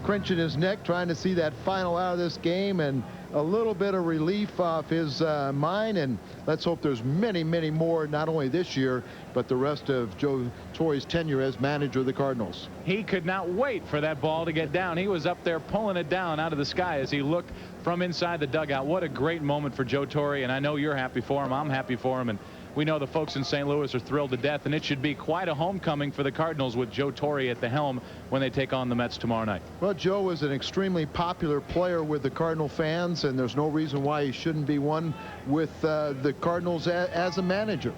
Speaker 4: clenching his neck, trying to see that final out of this game, and a little bit of relief off his mind. And let's hope there's many, many more, not only this year, but the rest of Joe Torre's tenure as manager of the Cardinals.
Speaker 3: He could not wait for that ball to get down. He was up there pulling it down out of the sky as he looked from inside the dugout. What a great moment for Joe Torre, and I know you're happy for him. I'm happy for him, and we know the folks in St. Louis are thrilled to death, and it should be quite a homecoming for the Cardinals with Joe Torre at the helm when they take on the Mets tomorrow night.
Speaker 4: Well, Joe was an extremely popular player with the Cardinal fans, and there's no reason why he shouldn't be one with the Cardinals as a manager.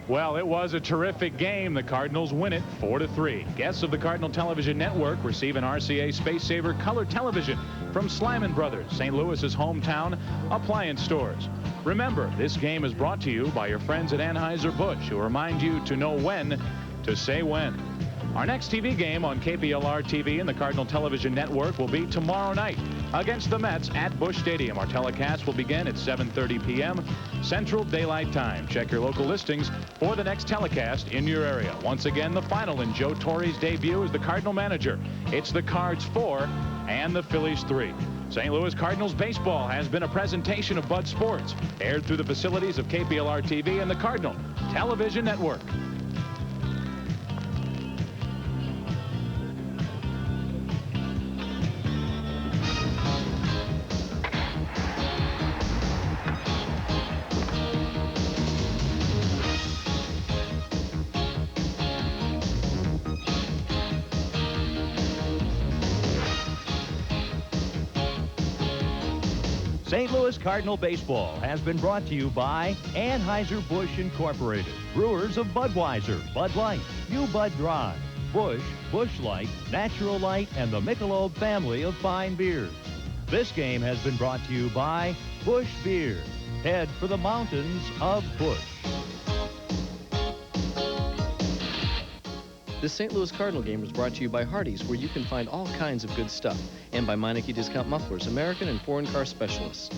Speaker 3: Well, it was a terrific game. The Cardinals win it 4-3. Guests of the Cardinal Television Network receive an RCA Space Saver color television from Slyman Brothers, St. Louis's hometown appliance stores. Remember, this game is brought to you by your friends at Anheuser-Busch, who remind you to know when to say when. Our next TV game on KPLR TV and the Cardinal Television Network will be tomorrow night against the Mets at Busch Stadium. Our telecast will begin at 7:30 p.m. Central Daylight Time. Check your local listings for the next telecast in your area. Once again, the final in Joe Torre's debut as the Cardinal manager. It's the Cards 4 and the Phillies 3. St. Louis Cardinals baseball has been a presentation of Bud Sports, aired through the facilities of KPLR TV and the Cardinal Television Network.
Speaker 6: St. Louis Cardinal Baseball has been brought to you by Anheuser-Busch Incorporated, brewers of Budweiser, Bud Light, U Bud Dry, Busch, Busch Light, Natural Light, and the Michelob family of fine beers. This game has been brought to you by Busch Beer. Head for the mountains of Busch.
Speaker 9: This St. Louis Cardinal game was brought to you by Hardee's, where you can find all kinds of good stuff, and by Meineke Discount Mufflers, American and foreign car specialists.